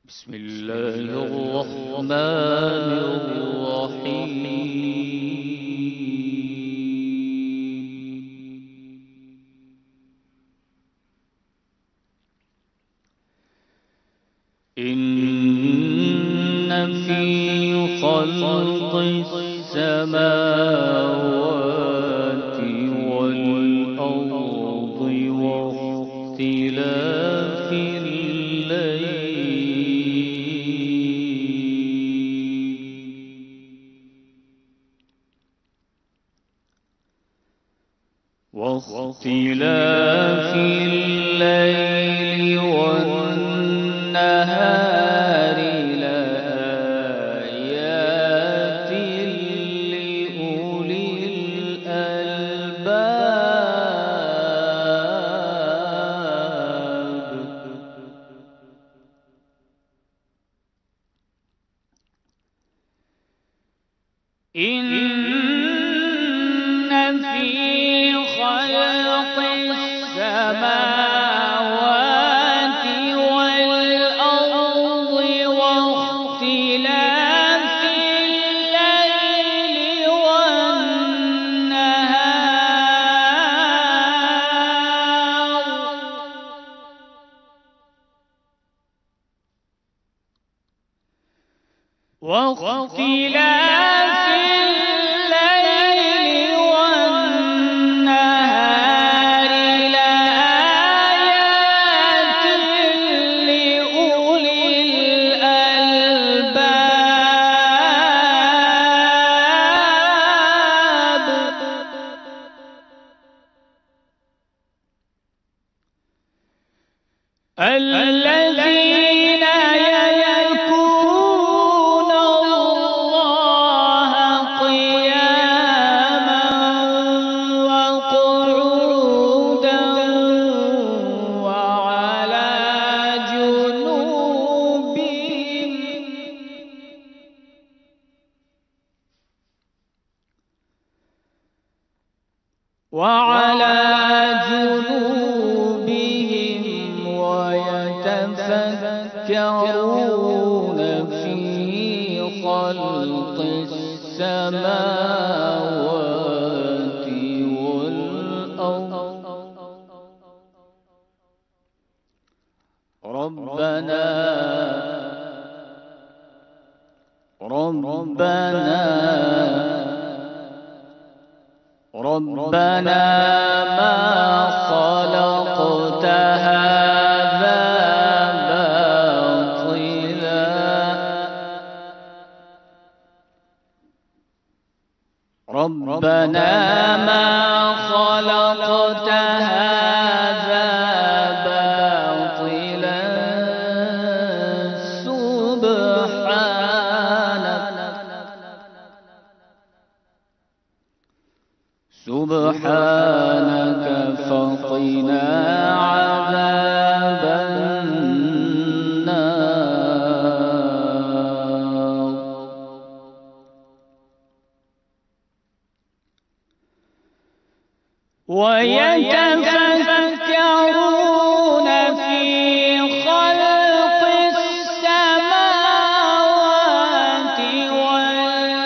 بسم الله الرحمن الرحيم. إن في خلق السماوات والأرض واختلاف الليل والنهار لآيات لأولي الألباب. إن في خلق السماوات والأرض واختلاف الليل والنهار الذين يذكرون الله قياما وقعودا وعلى جنوبهم ويتفكرون في خلق السماوات والأرض. ربنا ما خلقت هذا باطلا. ربنا ما خلقت هذا باطلا سبحانك فقنا عذاب النار. ويتفكرون في خلق السماوات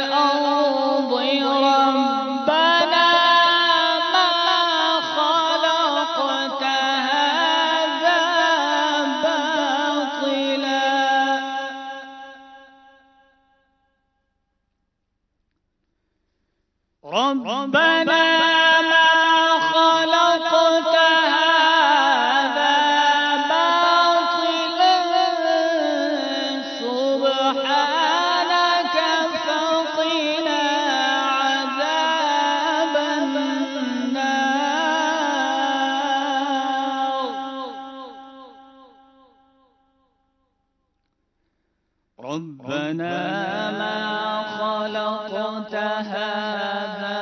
والأرض ربنا ما خلقت هذا باطلا. ربنا ربنا ما خلقت هذا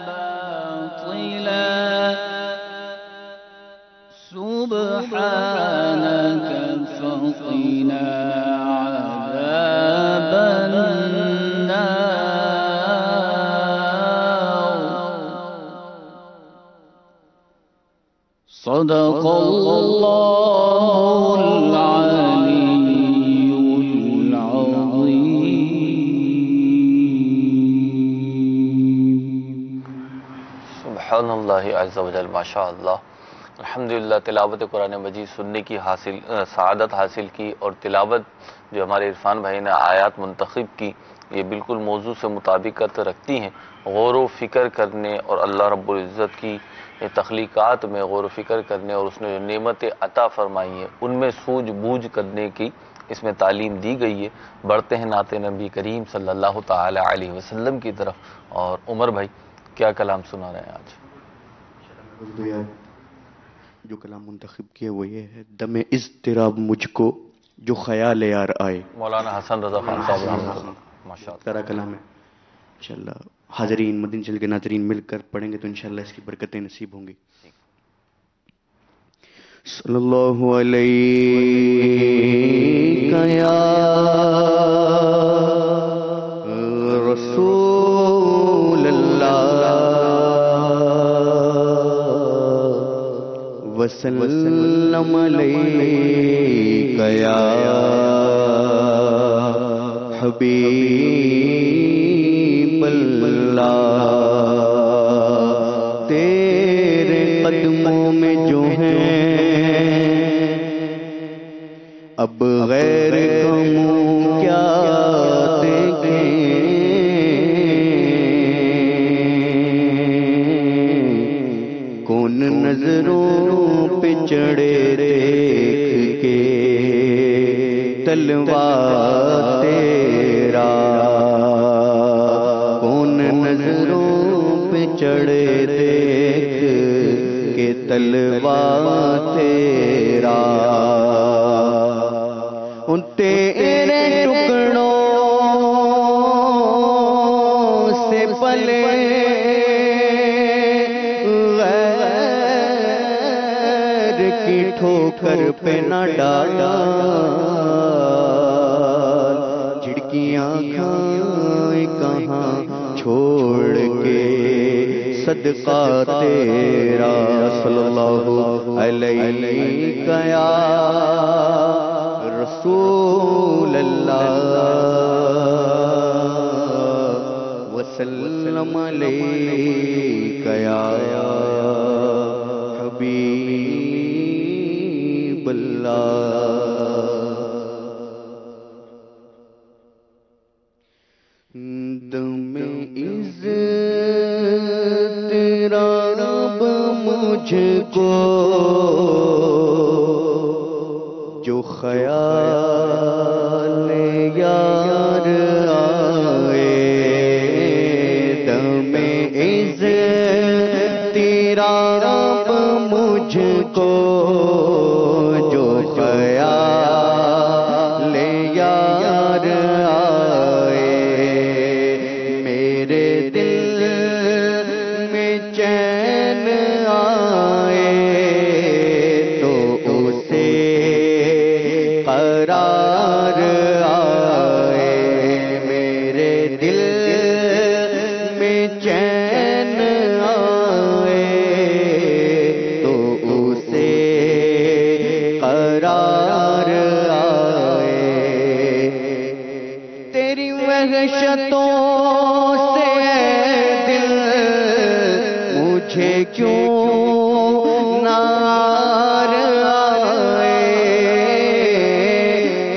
باطلا سبحانك فقنا عذاب النار. صدق الله العلي العظيم. سبحان اللہ عز و جل، ماشاء اللہ. الحمدللہ تلاوت قرآن مجید سننے کی سعادت حاصل کی، اور تلاوت جو ہمارے عرفان بھائی نے آیات منتخب کی یہ بالکل موضوع سے مطابقت رکھتی ہیں. غور و فکر کرنے اور اللہ رب العزت کی تخلیقات میں غور و فکر کرنے اور اس نے جو نعمتیں عطا فرمائی ہیں ان میں سوجھ بوجھ کرنے کی اس میں تعلیم دی گئی ہے. بڑھتے ہیں نعت نبی کریم صلی اللہ تعالی علیہ وسلم کی طرف. اور عمر بھائی کیا کلام سنا رہے ہیں آج؟ جو کلام منتخب کیا وہ یہ ہے: دم اضطراب مجھ کو جو خیال یار آئے. مولانا حسن رضا خان صاحب رحمۃ اللہ. ماشاء اللہ ترا کلام ہے. انشاءاللہ حاضرین مدنی چل کے ناظرین مل کر پڑھیں گے تو انشاءاللہ اس کی برکتیں نصیب ہوں گی. صلی اللہ علیہ یا رسول اللہ وسلم علیک یا حبیب اللہ. تیرے قدموں میں جو ہیں اب غیر کا منہ کیا دیکھیں. کون نظروں پہ چڑھے دیکھ کے تلوا تیرا. کون نظروں پہ چڑھے دیکھ کے تلوا تیرا. ان تیرے ٹکڑوں سے پلے غیر کی ٹھوکر پہ نہ ڈالا. جھڑکیاں کھائیں کہاں چھوڑ کے صدقہ تیرا. صلی اللہ علیہ یا رسول اللہ وسلم علیک یا حبیب اللہ. دم اضطراب مجھ کو جو خیال یار آئے. دم اضطراب مجھ کو جو خیال یار آئے. میرے دل میں چین آئے تو اسے قرار آئے. میرے دل میں چین آئے تو اسے قرار آئے. تیری وحشتوں سے دل مجھے کیوں نار آئے.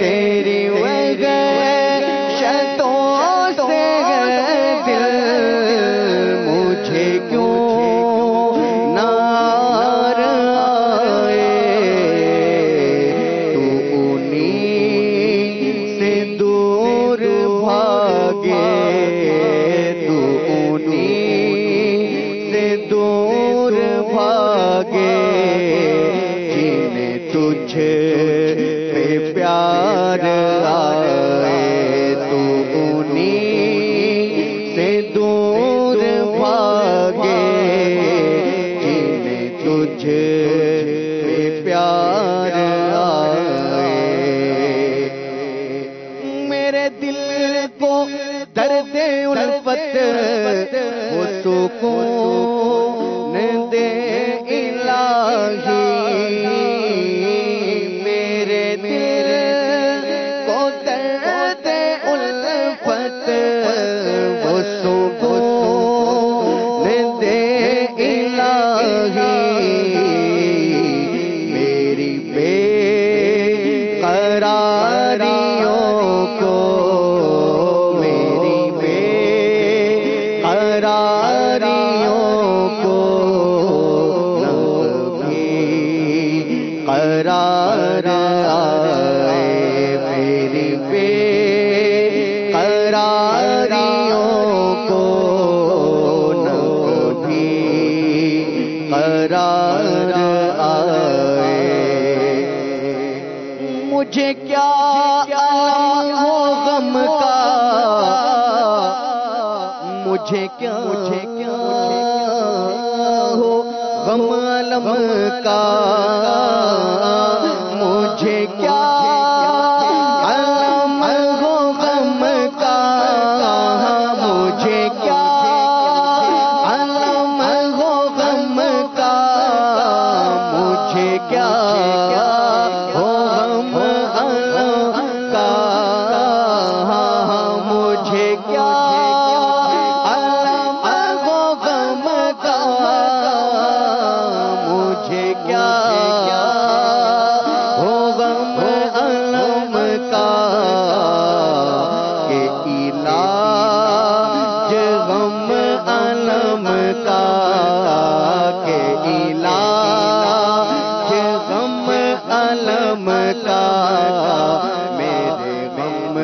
تیری وحشتوں سے دل مجھے کیوں نار آئے. تو انہیں سے دور بھاگے. تو انہیں سے دور کو نہ کبھی قرار آئے، میری بے قراریوں کو نہ کبھی قرار آئے۔ مجھے کیا ہو غم کا، مجھے کیا ہو غم علم کا، مجھے کیا علم ہو غم کا، مجھے کیا علم ہو غم کا، مجھے کیا ہو غم علم کا، مجھے کیا علم ہو غم کا، مجھے کیا ہو غم علم کا، کہ علاج غم علم کا، کہ علاج غم علم کا، میرے غم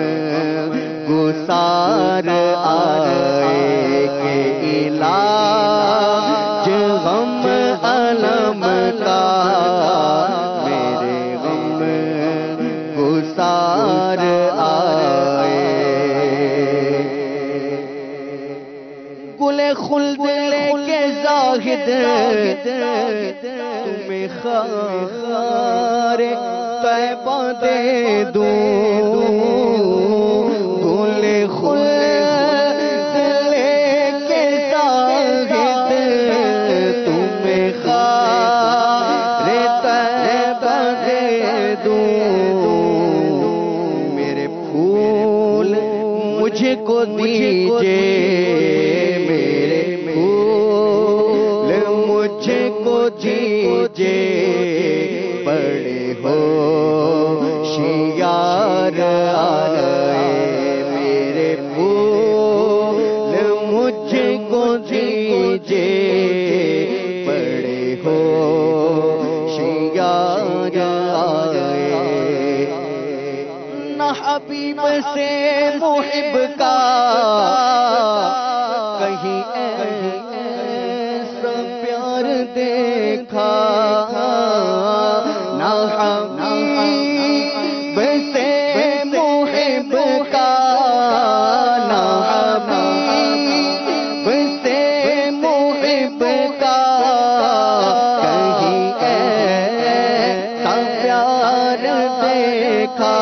گسار آئے، کہ علاج غم علم کا، میرے غم گسار آئے۔ گل خلد لے کے زاہد تمہیں خار طیبہ دے دوں، گل خلد لے کے زاہد تمہیں خار طیبہ دے دوں، میرے پھول مجھ کو دیجئے، میرے پھول مجھ کو دیجئے، بڑے ہوشیار آئے، میرے پھول مجھ کو دیجئے، بڑے ہوشیار آئے۔ نہ حبیب سے محب کا کہیں ایسا پیار دیکھا، نہ حبیب سے محب کا، نہ حبیب سے محب کا، کہیں ایسا پیار دیکھا،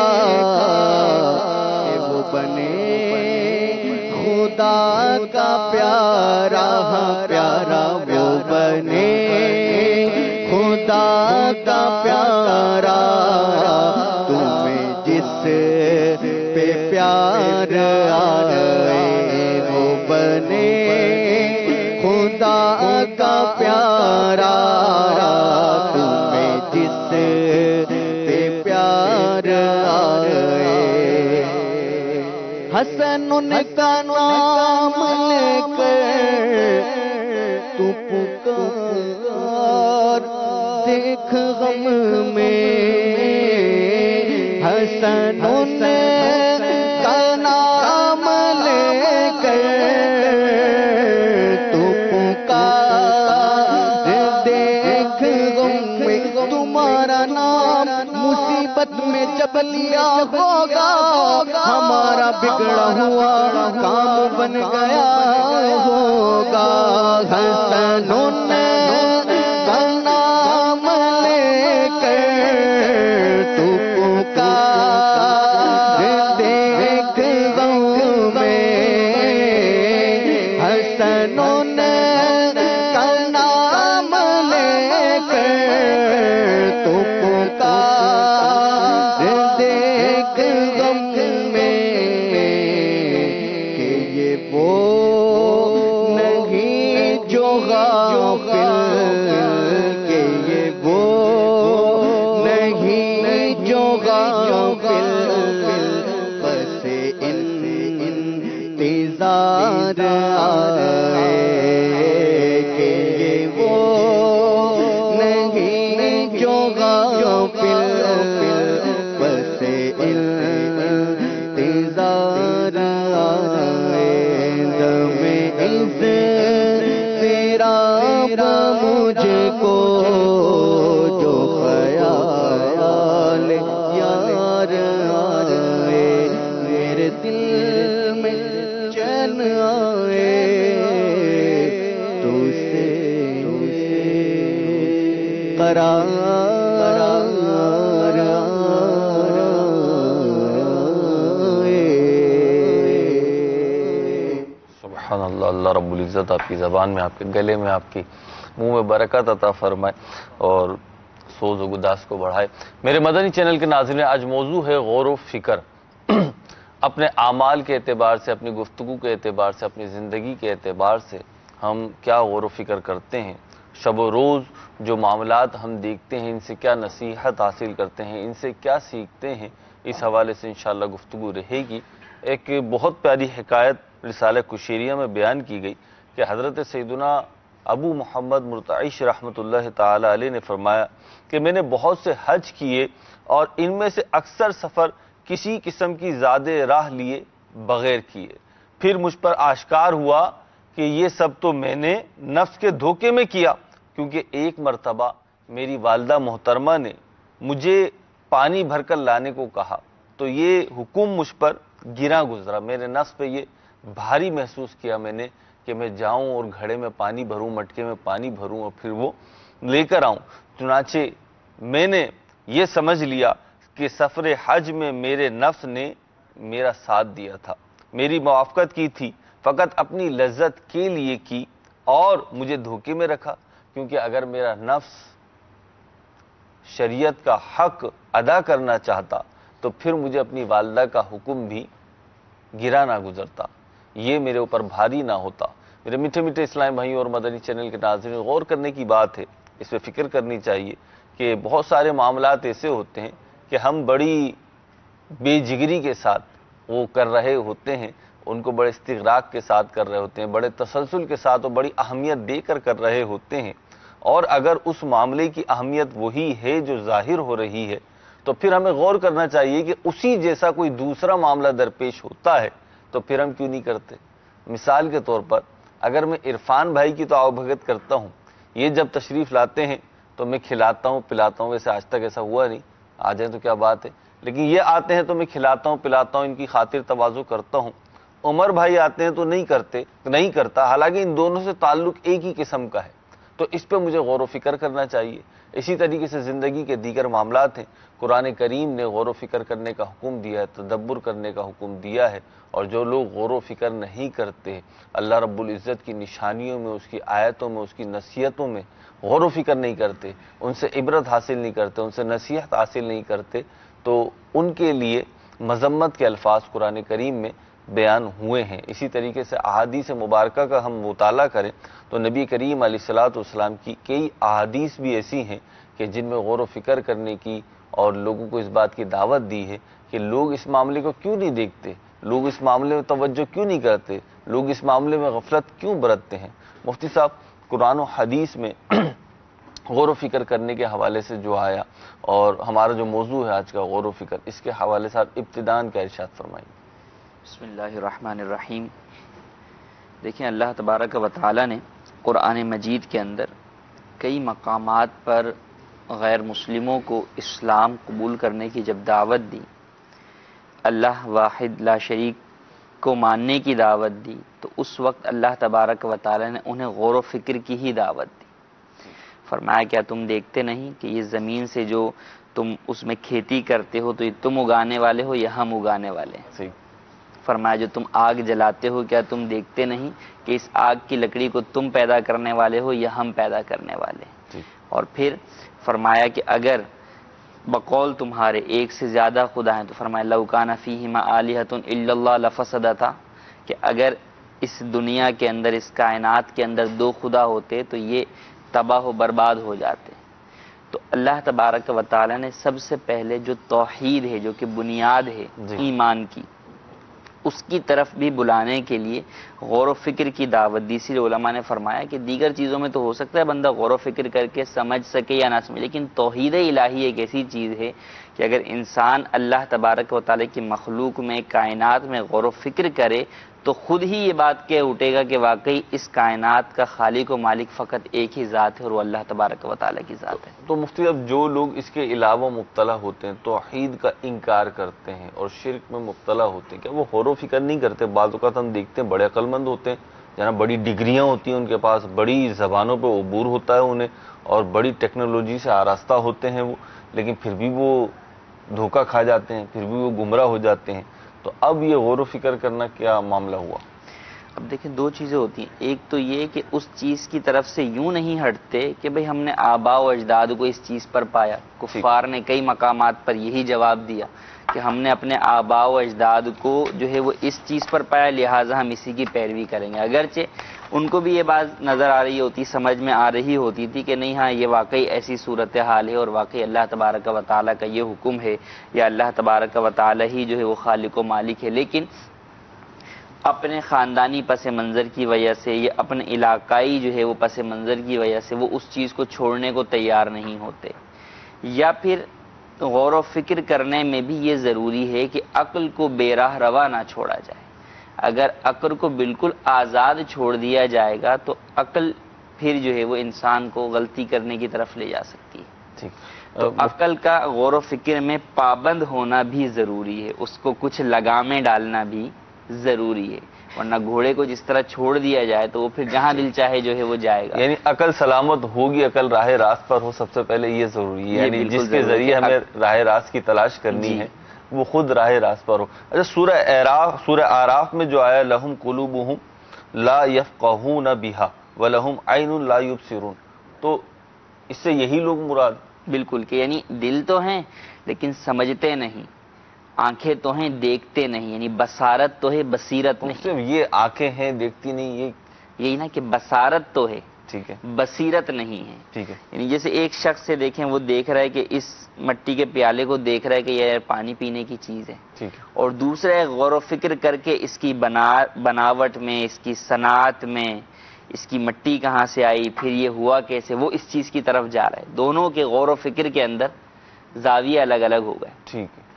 کہ وہ بنے خدا کا پیارا پیارا، وہ بنے خدا کا پیارا، تمہیں جس پہ پیار آئے، وہ بنے خدا کا پیارا، تمہیں جس پہ پیار آئے۔ حسن ان کا نام لے کر تو پکار دیکھ غم میں، حسن ان کا نام لے کر تو پکار دیکھ غم میں، تمہارا نام مصیبت میں جب لیا ہوگا، ہمارا بگڑا ہوا کام بن گیا ہوگا، حسن کا نام لے کر تو پکار دیکھ غم میں، حسن کا نام لے کر تو پکار دیکھ غم میں، کہ یہ وہ نہیں مجھ کو جو خیال یار آئے، میرے دل میں چین آئے، تو سے قرار سبحان اللہ۔ اللہ رب العزت آپ کی زبان میں، آپ کے گلے میں، آپ کی منہ میں برکت عطا فرمائے اور سوز و گداس کو بڑھائے۔ میرے مدنی چینل کے ناظرین، آج موضوع ہے غور و فکر۔ اپنے اعمال کے اعتبار سے، اپنی گفتگو کے اعتبار سے، اپنی زندگی کے اعتبار سے ہم کیا غور و فکر کرتے ہیں؟ شب و روز جو معاملات ہم دیکھتے ہیں، ان سے کیا نصیحت حاصل کرتے ہیں، ان سے کیا سیکھتے ہیں، اس حوالے سے انشاءاللہ گفتگو رہے گی۔ ایک بہت پیاری حکایت رسالہ کشیریہ میں بیان کی گئی کہ حضرت سیدنا ابو محمد مرتعش رحمۃ اللہ تعالی علیہ نے فرمایا کہ میں نے بہت سے حج کیے اور ان میں سے اکثر سفر کسی قسم کی زیادہ راہ لیے بغیر کیے، پھر مجھ پر آشکار ہوا کہ یہ سب تو میں نے نفس کے دھوکے میں کیا، کیونکہ ایک مرتبہ میری والدہ محترمہ نے مجھے پانی بھر کر لانے کو کہا تو یہ حکم مجھ پر گرا گزرا، میرے نفس پہ یہ بھاری محسوس کیا میں نے کہ میں جاؤں اور گھڑے میں پانی بھروں، مٹکے میں پانی بھروں اور پھر وہ لے کر آؤں۔ چنانچہ میں نے یہ سمجھ لیا کہ سفر حج میں میرے نفس نے میرا ساتھ دیا تھا، میری موافقت کی تھی، فقط اپنی لذت کے لیے کی اور مجھے دھوکے میں رکھا، کیونکہ اگر میرا نفس شریعت کا حق ادا کرنا چاہتا تو پھر مجھے اپنی والدہ کا حکم بھی گرا نہ گزرتا، یہ میرے اوپر بھاری نہ ہوتا۔ میرے میٹھے میٹھے اسلام بھائیوں اور مدنی چینل کے ناظرین، غور کرنے کی بات ہے، اس پہ فکر کرنی چاہیے کہ بہت سارے معاملات ایسے ہوتے ہیں کہ ہم بڑی بے جگری کے ساتھ وہ کر رہے ہوتے ہیں، ان کو بڑے استغراق کے ساتھ کر رہے ہوتے ہیں، بڑے تسلسل کے ساتھ اور بڑی اہمیت دے کر رہے ہوتے ہیں، اور اگر اس معاملے کی اہمیت وہی ہے جو ظاہر ہو رہی ہے تو پھر ہمیں غور کرنا چاہیے کہ اسی جیسا کوئی دوسرا معاملہ درپیش ہوتا ہے تو پھر ہم کیوں نہیں کرتے۔ مثال کے طور پر اگر میں عرفان بھائی کی تو آوبھگت کرتا ہوں، یہ جب تشریف لاتے ہیں تو میں کھلاتا ہوں پلاتا ہوں، ویسے آج تک ایسا ہوا نہیں، آ جائیں تو کیا بات ہے، لیکن یہ آتے ہیں تو میں کھلاتا ہوں پلاتا ہوں، ان کی خاطر تواضع کرتا ہوں۔ عمر بھائی آتے ہیں تو نہیں کرتا، حالانکہ ان دونوں سے تعلق ایک ہی قسم کا ہے، تو اس پہ مجھے غور و فکر کرنا چاہیے۔ اسی طریقے سے زندگی کے دیگر معاملات ہیں، قرآن کریم نے غور و فکر کرنے کا حکم دیا ہے، تدبر کرنے کا حکم دیا ہے، اور جو لوگ غور و فکر نہیں کرتے، اللہ رب العزت کی نشانیوں میں، اس کی آیتوں میں، اس کی نصیحتوں میں غور و فکر نہیں کرتے، ان سے عبرت حاصل نہیں کرتے، ان سے نصیحت حاصل نہیں کرتے، تو ان کے لیے مذمت کے الفاظ قرآن کریم میں بیان ہوئے ہیں۔ اسی طریقے سے احادیث مبارکہ کا ہم مطالعہ کریں تو نبی کریم علیہ الصلوۃ والسلام کی کئی احادیث بھی ایسی ہیں کہ جن میں غور و فکر کرنے کی اور لوگوں کو اس بات کی دعوت دی ہے کہ لوگ اس معاملے کو کیوں نہیں دیکھتے، لوگ اس معاملے میں توجہ کیوں نہیں کرتے، لوگ اس معاملے میں غفلت کیوں برتتے ہیں۔ مفتی صاحب، قرآن و حدیث میں غور و فکر کرنے کے حوالے سے جو آیا اور ہمارا جو موضوع ہے آج کا غور و فکر، اس کے حوالے سے آپ ابتداءً کیا ارشاد فرمائیں؟ بسم اللہ الرحمن الرحیم۔ دیکھیں، اللہ تبارک و تعالی نے قرآن مجید کے اندر کئی مقامات پر غیر مسلموں کو اسلام قبول کرنے کی جب دعوت دی، اللہ واحد لا شریک کو ماننے کی دعوت دی، تو اس وقت اللہ تبارک و تعالی نے انہیں غور و فکر کی ہی دعوت دی۔ فرمایا کیا تم دیکھتے نہیں کہ یہ زمین سے جو تم اس میں کھیتی کرتے ہو تو یہ تم اگانے والے ہو یا ہم اگانے والے ہیں؟ صحیح۔ فرمایا جو تم آگ جلاتے ہو کیا تم دیکھتے نہیں کہ اس آگ کی لکڑی کو تم پیدا کرنے والے ہو یا ہم پیدا کرنے والے ہیں؟ اور پھر فرمایا کہ اگر بقول تمہارے ایک سے زیادہ خدا ہیں تو فرمایا لو کان فیہما آلہۃ الا اللہ لفسدتا، کہ اگر اس دنیا کے اندر، اس کائنات کے اندر دو خدا ہوتے تو یہ تباہ و برباد ہو جاتے۔ تو اللہ تبارک و تعالی نے سب سے پہلے جو توحید ہے، جو کہ بنیاد ہے ایمان کی، اس کی طرف بھی بلانے کے لیے غور و فکر کی دعوت دی۔ اسی لیے علماء نے فرمایا کہ دیگر چیزوں میں تو ہو سکتا ہے بندہ غور و فکر کر کے سمجھ سکے یا نہ سمجھے، لیکن توحید الہی ایک ایسی چیز ہے کہ اگر انسان اللہ تبارک و تعالی کی مخلوق میں، کائنات میں غور و فکر کرے تو خود ہی یہ بات کہہ اٹھے گا کہ واقعی اس کائنات کا خالق و مالک فقط ایک ہی ذات ہے اور وہ اللہ تبارک و تعالیٰ کی ذات ہے۔ تو مفتی اب جو لوگ اس کے علاوہ مبتلا ہوتے ہیں، توحید کا انکار کرتے ہیں اور شرک میں مبتلا ہوتے ہیں، کیا وہ غور و فکر نہیں کرتے؟ بعض اوقات ہم دیکھتے ہیں بڑے عقل مند ہوتے ہیں، جناب بڑی ڈگریاں ہوتی ہیں ان کے پاس، بڑی زبانوں پہ عبور ہوتا ہے انہیں، اور بڑی ٹیکنالوجی سے آراستہ ہوتے ہیں وہ، لیکن پھر بھی وہ دھوکہ کھا جاتے ہیں، پھر بھی وہ گمراہ ہو جاتے ہیں۔ تو اب یہ غور و فکر کرنا کیا معاملہ ہوا؟ اب دیکھیں دو چیزیں ہوتی ہیں، ایک تو یہ کہ اس چیز کی طرف سے یوں نہیں ہٹتے کہ بھئی ہم نے آباء و اجداد کو اس چیز پر پایا۔ کفار نے کئی مقامات پر یہی جواب دیا کہ ہم نے اپنے آباء و اجداد کو جو ہے وہ اس چیز پر پایا، لہٰذا ہم اسی کی پیروی کریں گے۔ اگرچہ ان کو بھی یہ بات نظر آ رہی ہوتی، سمجھ میں آ رہی ہوتی تھی کہ نہیں، ہاں یہ واقعی ایسی صورتحال ہے اور واقعی اللہ تبارک و تعالیٰ کا یہ حکم ہے، یا اللہ تبارک و تعالیٰ ہی جو ہے وہ خالق و مالک ہے، لیکن اپنے خاندانی پس منظر کی وجہ سے یا اپنے علاقائی جو ہے وہ پس منظر کی وجہ سے وہ اس چیز کو چھوڑنے کو تیار نہیں ہوتے۔ یا پھر غور و فکر کرنے میں بھی یہ ضروری ہے کہ عقل کو بے راہ روا نہ چھوڑا جائے۔ اگر عقل کو بالکل آزاد چھوڑ دیا جائے گا تو عقل پھر جو ہے وہ انسان کو غلطی کرنے کی طرف لے جا سکتی ہے۔ ٹھیک، تو عقل کا غور و فکر میں پابند ہونا بھی ضروری ہے، اس کو کچھ لگامیں ڈالنا بھی ضروری ہے، ورنہ گھوڑے کو جس طرح چھوڑ دیا جائے تو وہ پھر جہاں دل چاہے جو ہے وہ جائے گا۔ یعنی عقل سلامت ہوگی، عقل راہ راست پر ہو، سب سے پہلے یہ ضروری ہے، یہ یعنی بالکل جس کے ضروری ذریعے ہے۔ ہمیں راہ راست کی تلاش کرنی جی۔ ہے وہ خود راہ راست پر ہو۔ اچھا، سورہ اعراف میں جو آیا لہم قلوبہم لا یفقہون بہا ولہم عین لا یبصرون، تو اس سے یہی لوگ مراد؟ بالکل، کہ یعنی دل تو ہیں لیکن سمجھتے نہیں، آنکھیں تو ہیں دیکھتے نہیں، یعنی بصارت تو ہے بصیرت نہیں۔ صرف یہ آنکھیں ہیں دیکھتی نہیں، یہ یہی نا کہ بصارت تو ہے ٹھیک ہے، بصیرت نہیں ہے۔ ٹھیک ہے، یعنی جیسے ایک شخص سے دیکھیں، وہ دیکھ رہا ہے کہ اس مٹی کے پیالے کو دیکھ رہا ہے کہ یہ پانی پینے کی چیز ہے، ٹھیک ہے، اور دوسرے غور و فکر کر کے اس کی بناوٹ میں، اس کی صنعت میں، اس کی مٹی کہاں سے آئی، پھر یہ ہوا کیسے، وہ اس چیز کی طرف جا رہا ہے۔ دونوں کے غور و فکر کے اندر زاویے الگ الگ ہو گئے۔ ٹھیک ہے۔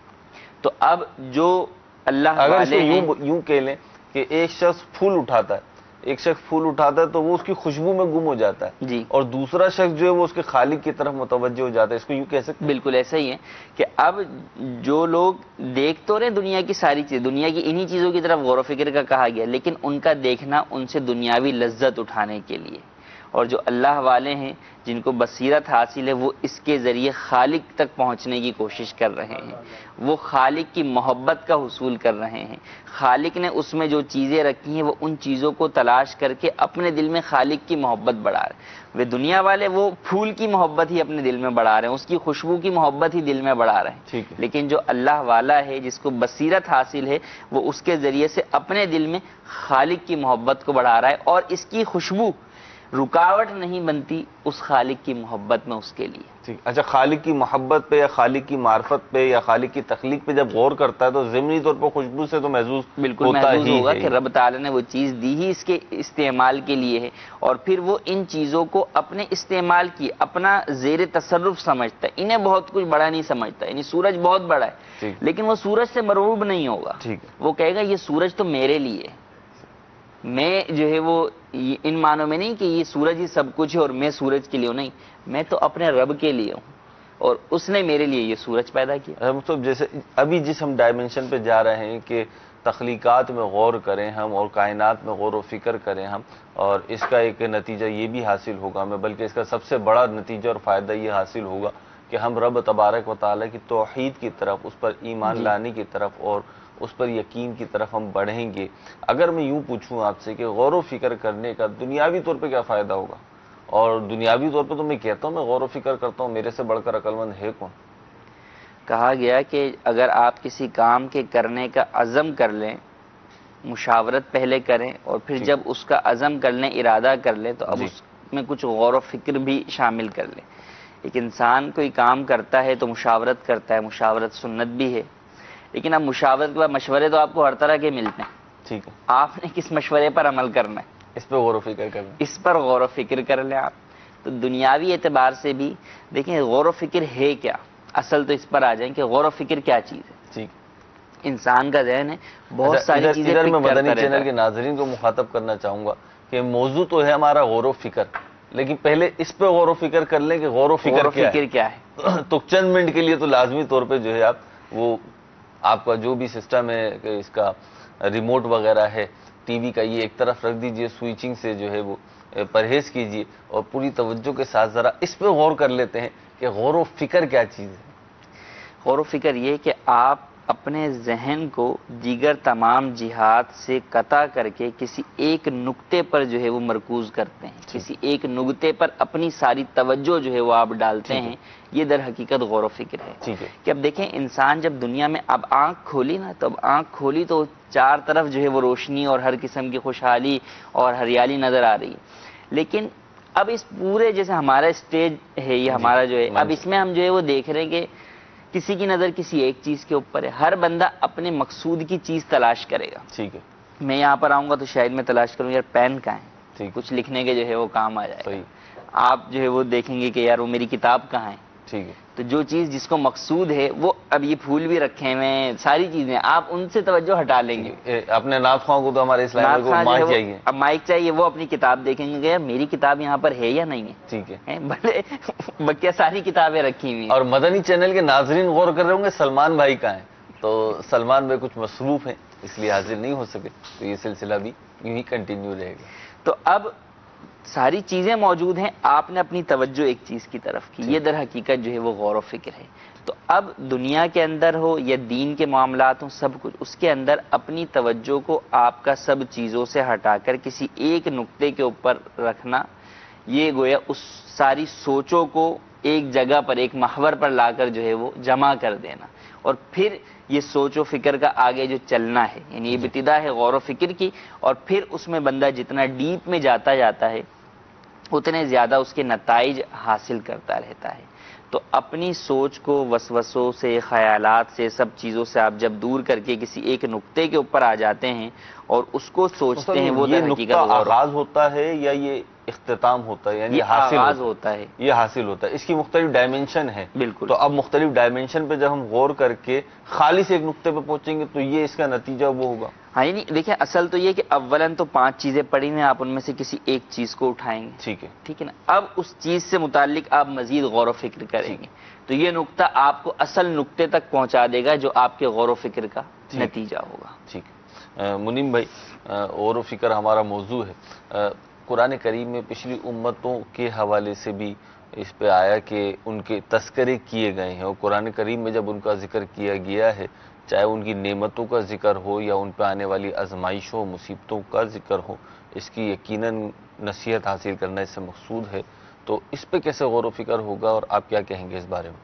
تو اب جو اللہ اگر اس والے کو ہیں، یوں کہہ لیں کہ ایک شخص پھول اٹھاتا ہے، ایک شخص پھول اٹھاتا ہے تو وہ اس کی خوشبو میں گم ہو جاتا ہے، جی اور دوسرا شخص جو ہے وہ اس کے خالق کی طرف متوجہ ہو جاتا ہے، اس کو یوں کہہ سکتے ہیں؟ بالکل ایسا ہی ہے کہ اب جو لوگ دیکھ تو رہے دنیا کی ساری چیز، دنیا کی انہی چیزوں کی طرف غور و فکر کا کہا گیا، لیکن ان کا دیکھنا ان سے دنیاوی لذت اٹھانے کے لیے، اور جو اللہ والے ہیں جن کو بصیرت حاصل ہے وہ اس کے ذریعے خالق تک پہنچنے کی کوشش کر رہے ہیں، وہ خالق کی محبت کا حصول کر رہے ہیں۔ خالق نے اس میں جو چیزیں رکھی ہیں وہ ان چیزوں کو تلاش کر کے اپنے دل میں خالق کی محبت بڑھا رہے ہیں۔ وہ دنیا والے وہ پھول کی محبت ہی اپنے دل میں بڑھا رہے ہیں، اس کی خوشبو کی محبت ہی دل میں بڑھا رہے ہیں، ٹھیک ہے، لیکن جو اللہ والا ہے جس کو بصیرت حاصل ہے وہ اس کے ذریعے سے اپنے دل میں خالق کی محبت کو بڑھا رہا ہے، اور اس کی خوشبو رکاوٹ نہیں بنتی اس خالق کی محبت میں اس کے لیے۔ ٹھیک۔ اچھا، خالق کی محبت پہ یا خالق کی معرفت پہ یا خالق کی تخلیق پہ جب غور کرتا ہے تو ضمنی طور پر خوشبو سے تو محظوظ بالکل ہوتا محسوس ہی ہوگا ہے۔ کہ رب تعالیٰ نے وہ چیز دی ہی اس کے استعمال کے لیے ہے، اور پھر وہ ان چیزوں کو اپنے استعمال کی اپنا زیر تصرف سمجھتا ہے، انہیں بہت کچھ بڑا نہیں سمجھتا، یعنی سورج بہت بڑا ہے ٹھیک۔ لیکن وہ سورج سے مرعوب نہیں ہوگا، ٹھیک ہے، وہ کہے گا یہ سورج تو میرے لیے ہے، میں جو ہے وہ ان معنوں میں نہیں کہ یہ سورج ہی سب کچھ ہے اور میں سورج کے لیے ہوں، نہیں، میں تو اپنے رب کے لیے ہوں اور اس نے میرے لیے یہ سورج پیدا کیا۔ مطلب جیسے ابھی جس ہم ڈائمنشن پہ جا رہے ہیں کہ تخلیقات میں غور کریں ہم اور کائنات میں غور و فکر کریں ہم، اور اس کا ایک نتیجہ یہ بھی حاصل ہوگا ہمیں، بلکہ اس کا سب سے بڑا نتیجہ اور فائدہ یہ حاصل ہوگا کہ ہم رب تبارک و تعالیٰ کی توحید کی طرف، اس پر ایمان لانے کی طرف اور اس پر یقین کی طرف ہم بڑھیں گے۔ اگر میں یوں پوچھوں آپ سے کہ غور و فکر کرنے کا دنیاوی طور پہ کیا فائدہ ہوگا؟ اور دنیاوی طور پہ تو میں کہتا ہوں میں غور و فکر کرتا ہوں، میرے سے بڑھ کر عقل مند ہے کون؟ کہا گیا کہ اگر آپ کسی کام کے کرنے کا عزم کر لیں، مشاورت پہلے کریں، اور پھر جب اس کا عزم کر لیں، ارادہ کر لیں، تو اب اس میں کچھ غور و فکر بھی شامل کر لیں۔ ایک انسان کوئی کام کرتا ہے تو مشاورت کرتا ہے، مشاورت سنت بھی ہے، لیکن اب مشاورت کے بعد مشورے تو آپ کو ہر طرح کے ملتے ہیں، ٹھیک ہے، آپ نے کس مشورے پر عمل کرنا ہے اس پہ غور و فکر کرنا۔ اس پر غور و فکر کر لیں آپ۔ تو دنیاوی اعتبار سے بھی دیکھیں غور و فکر ہے کیا، اصل تو اس پر آ جائیں کہ غور و فکر کیا چیز ہے۔ ٹھیک، انسان کا ذہن ہے بہت اچھا، ساری چیزیں ادھر میں پک کرتا مدنی رہتا چینل ہے۔ کے ناظرین کو مخاطب کرنا چاہوں گا کہ موضوع تو ہے ہمارا غور و فکر، لیکن پہلے اس پہ غور و فکر کر لیں کہ غور و غور و فکر فکر کیا ہے۔ تو چند منٹ کے لیے تو لازمی طور پہ جو ہے آپ کا جو بھی سسٹم ہے کہ اس کا ریموٹ وغیرہ ہے ٹی وی کا، یہ ایک طرف رکھ دیجئے، سوئچنگ سے جو ہے وہ پرہیز کیجئے اور پوری توجہ کے ساتھ ذرا اس پہ غور کر لیتے ہیں کہ غور و فکر کیا چیز ہے۔ غور و فکر یہ کہ آپ اپنے ذہن کو دیگر تمام جہات سے قطع کر کے کسی ایک نقطے پر جو ہے وہ مرکوز کرتے ہیں، کسی ایک نقطے پر اپنی ساری توجہ جو ہے وہ آپ ڈالتے ہیں، یہ در حقیقت غور و فکر ہے۔ ٹھیک ہے، کہ اب دیکھیں انسان جب دنیا میں اب آنکھ کھولی نا، تو اب آنکھ کھولی تو چار طرف جو ہے وہ روشنی اور ہر قسم کی خوشحالی اور ہریالی نظر آ رہی ہے، لیکن اب اس پورے جیسے ہمارا اسٹیج ہے یہ ہمارا جو ہے، اب اس میں ہم جو ہے وہ دیکھ رہے ہیں کہ کسی کی نظر کسی ایک چیز کے اوپر ہے، ہر بندہ اپنے مقصود کی چیز تلاش کرے گا۔ ٹھیک ہے، میں یہاں پر آؤں گا تو شاید میں تلاش کروں یار پین کہاں ہے، ٹھیک، کچھ لکھنے کے جو ہے وہ کام آ جائے گا۔ صحیح، آپ جو ہے وہ دیکھیں گے کہ یار وہ میری کتاب کہاں ہے، ٹھیک ہے، تو جو چیز جس کو مقصود ہے وہ اب یہ پھول بھی رکھے ہوئے ساری چیزیں آپ ان سے توجہ ہٹا لیں گے۔ اپنے نعت خواہوں کو تو ہمارے اسلام کو نعت خواہ جو ہے مائک وہ- چاہیے، اب مائک چاہیے، وہ اپنی کتاب دیکھیں گے کہ یار میری کتاب یہاں پر ہے یا نہیں ہے، ٹھیک ہے۔ ہیں؟ بھلے بکیا ساری کتابیں رکھی ہوئی ہیں۔ اور مدنی چینل کے ناظرین غور کر رہے ہوں گے سلمان بھائی کہاں ہیں، تو سلمان بھائی کچھ مصروف ہیں اس لیے حاضر نہیں ہو سکے، تو یہ سلسلہ بھی یوں ہی کنٹینیو رہے گا۔ تو اب ساری چیزیں موجود ہیں، آپ نے اپنی توجہ ایک چیز کی طرف کی، یہ در حقیقت جو ہے وہ غور و فکر ہے۔ تو اب دنیا کے اندر ہو یا دین کے معاملات ہوں، سب کچھ اس کے اندر اپنی توجہ کو آپ کا سب چیزوں سے ہٹا کر کسی ایک نقطے کے اوپر رکھنا، یہ گویا اس ساری سوچوں کو ایک جگہ پر ایک محور پر لا کر جو ہے وہ جمع کر دینا، اور پھر یہ سوچ و فکر کا آگے جو چلنا ہے، یعنی یہ ابتدا ہے غور و فکر کی، اور پھر اس میں بندہ جتنا ڈیپ میں جاتا ہے اتنے زیادہ اس کے نتائج حاصل کرتا رہتا ہے۔ تو اپنی سوچ کو وسوسوں سے، خیالات سے، سب چیزوں سے آپ جب دور کر کے کسی ایک نقطے کے اوپر آ جاتے ہیں اور اس کو سوچتے ہیں، وہ یہ در نقطہ حقیقت آغاز ہوتا ہے یا یہ اختتام ہوتا ہے، یعنی یہ حاصل آغاز ہوتا ہے۔ یہ حاصل ہوتا ہے، اس کی مختلف ڈائمنشن ہے۔ بالکل۔ تو اب مختلف ڈائمنشن پہ جب ہم غور کر کے خالص ایک نقطے پہ پہنچیں گے تو یہ اس کا نتیجہ وہ ہوگا۔ ہاں، یعنی دیکھیں اصل تو یہ کہ اولاً تو 5 چیزیں پڑھی ہوئی ہیں، آپ ان میں سے کسی ایک چیز کو اٹھائیں گے، ٹھیک ہے، ٹھیک ہے نا۔ اب اس چیز سے متعلق آپ مزید غور و فکر کریں گے تو یہ نقطہ آپ کو اصل نقطے تک پہنچا دے گا جو آپ کے غور و فکر کا نتیجہ ہوگا۔ ٹھیک ہے۔ منیم بھائی، غور و فکر ہمارا موضوع ہے۔ قرآن کریم میں پچھلی امتوں کے حوالے سے بھی اس پہ آیا کہ ان کے تذکرے کیے گئے ہیں، اور قرآن کریم میں جب ان کا ذکر کیا گیا ہے، چاہے ان کی نعمتوں کا ذکر ہو یا ان پہ آنے والی آزمائشوں مصیبتوں کا ذکر ہو، اس کی یقیناً نصیحت حاصل کرنا اس سے مقصود ہے۔ تو اس پہ کیسے غور و فکر ہوگا اور آپ کیا کہیں گے اس بارے میں؟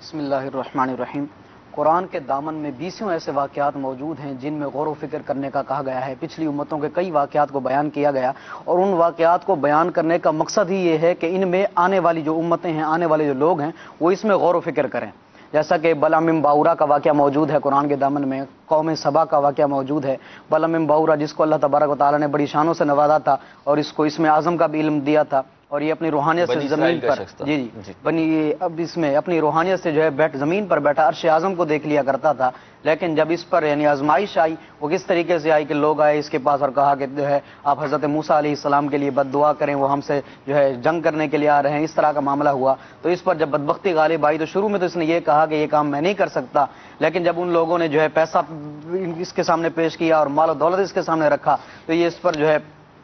بسم اللہ الرحمن الرحیم۔ قرآن کے دامن میں 20 ایسے واقعات موجود ہیں جن میں غور و فکر کرنے کا کہا گیا ہے۔ پچھلی امتوں کے کئی واقعات کو بیان کیا گیا، اور ان واقعات کو بیان کرنے کا مقصد ہی یہ ہے کہ ان میں آنے والی جو امتیں ہیں، آنے والے جو لوگ ہیں، وہ اس میں غور و فکر کریں۔ جیسا کہ بلعم باورا کا واقعہ موجود ہے قرآن کے دامن میں، قوم سبا کا واقعہ موجود ہے۔ بلعم باورا جس کو اللہ تبارک و تعالیٰ نے بڑی شانوں سے نوازا تھا اور اس کو اسم اعظم کا بھی علم دیا تھا، اور یہ اپنی روحانیت سے زمین پر اب اس میں اپنی روحانیت سے جو ہے زمین پر بیٹھا عرش اعظم کو دیکھ لیا کرتا تھا، لیکن جب اس پر یعنی آزمائش آئی، وہ کس طریقے سے آئی کہ لوگ آئے اس کے پاس اور کہا کہ جو ہے آپ حضرت موسیٰ علیہ السلام کے لیے بد دعا کریں، وہ ہم سے جو ہے جنگ کرنے کے لیے آ رہے ہیں، اس طرح کا معاملہ ہوا۔ تو اس پر جب بدبختی غالب آئی تو شروع میں تو اس نے یہ کہا کہ یہ کام میں نہیں کر سکتا، لیکن جب ان لوگوں نے جو ہے پیسہ اس کے سامنے پیش کیا اور مال و دولت اس کے سامنے رکھا تو یہ اس پر جو ہے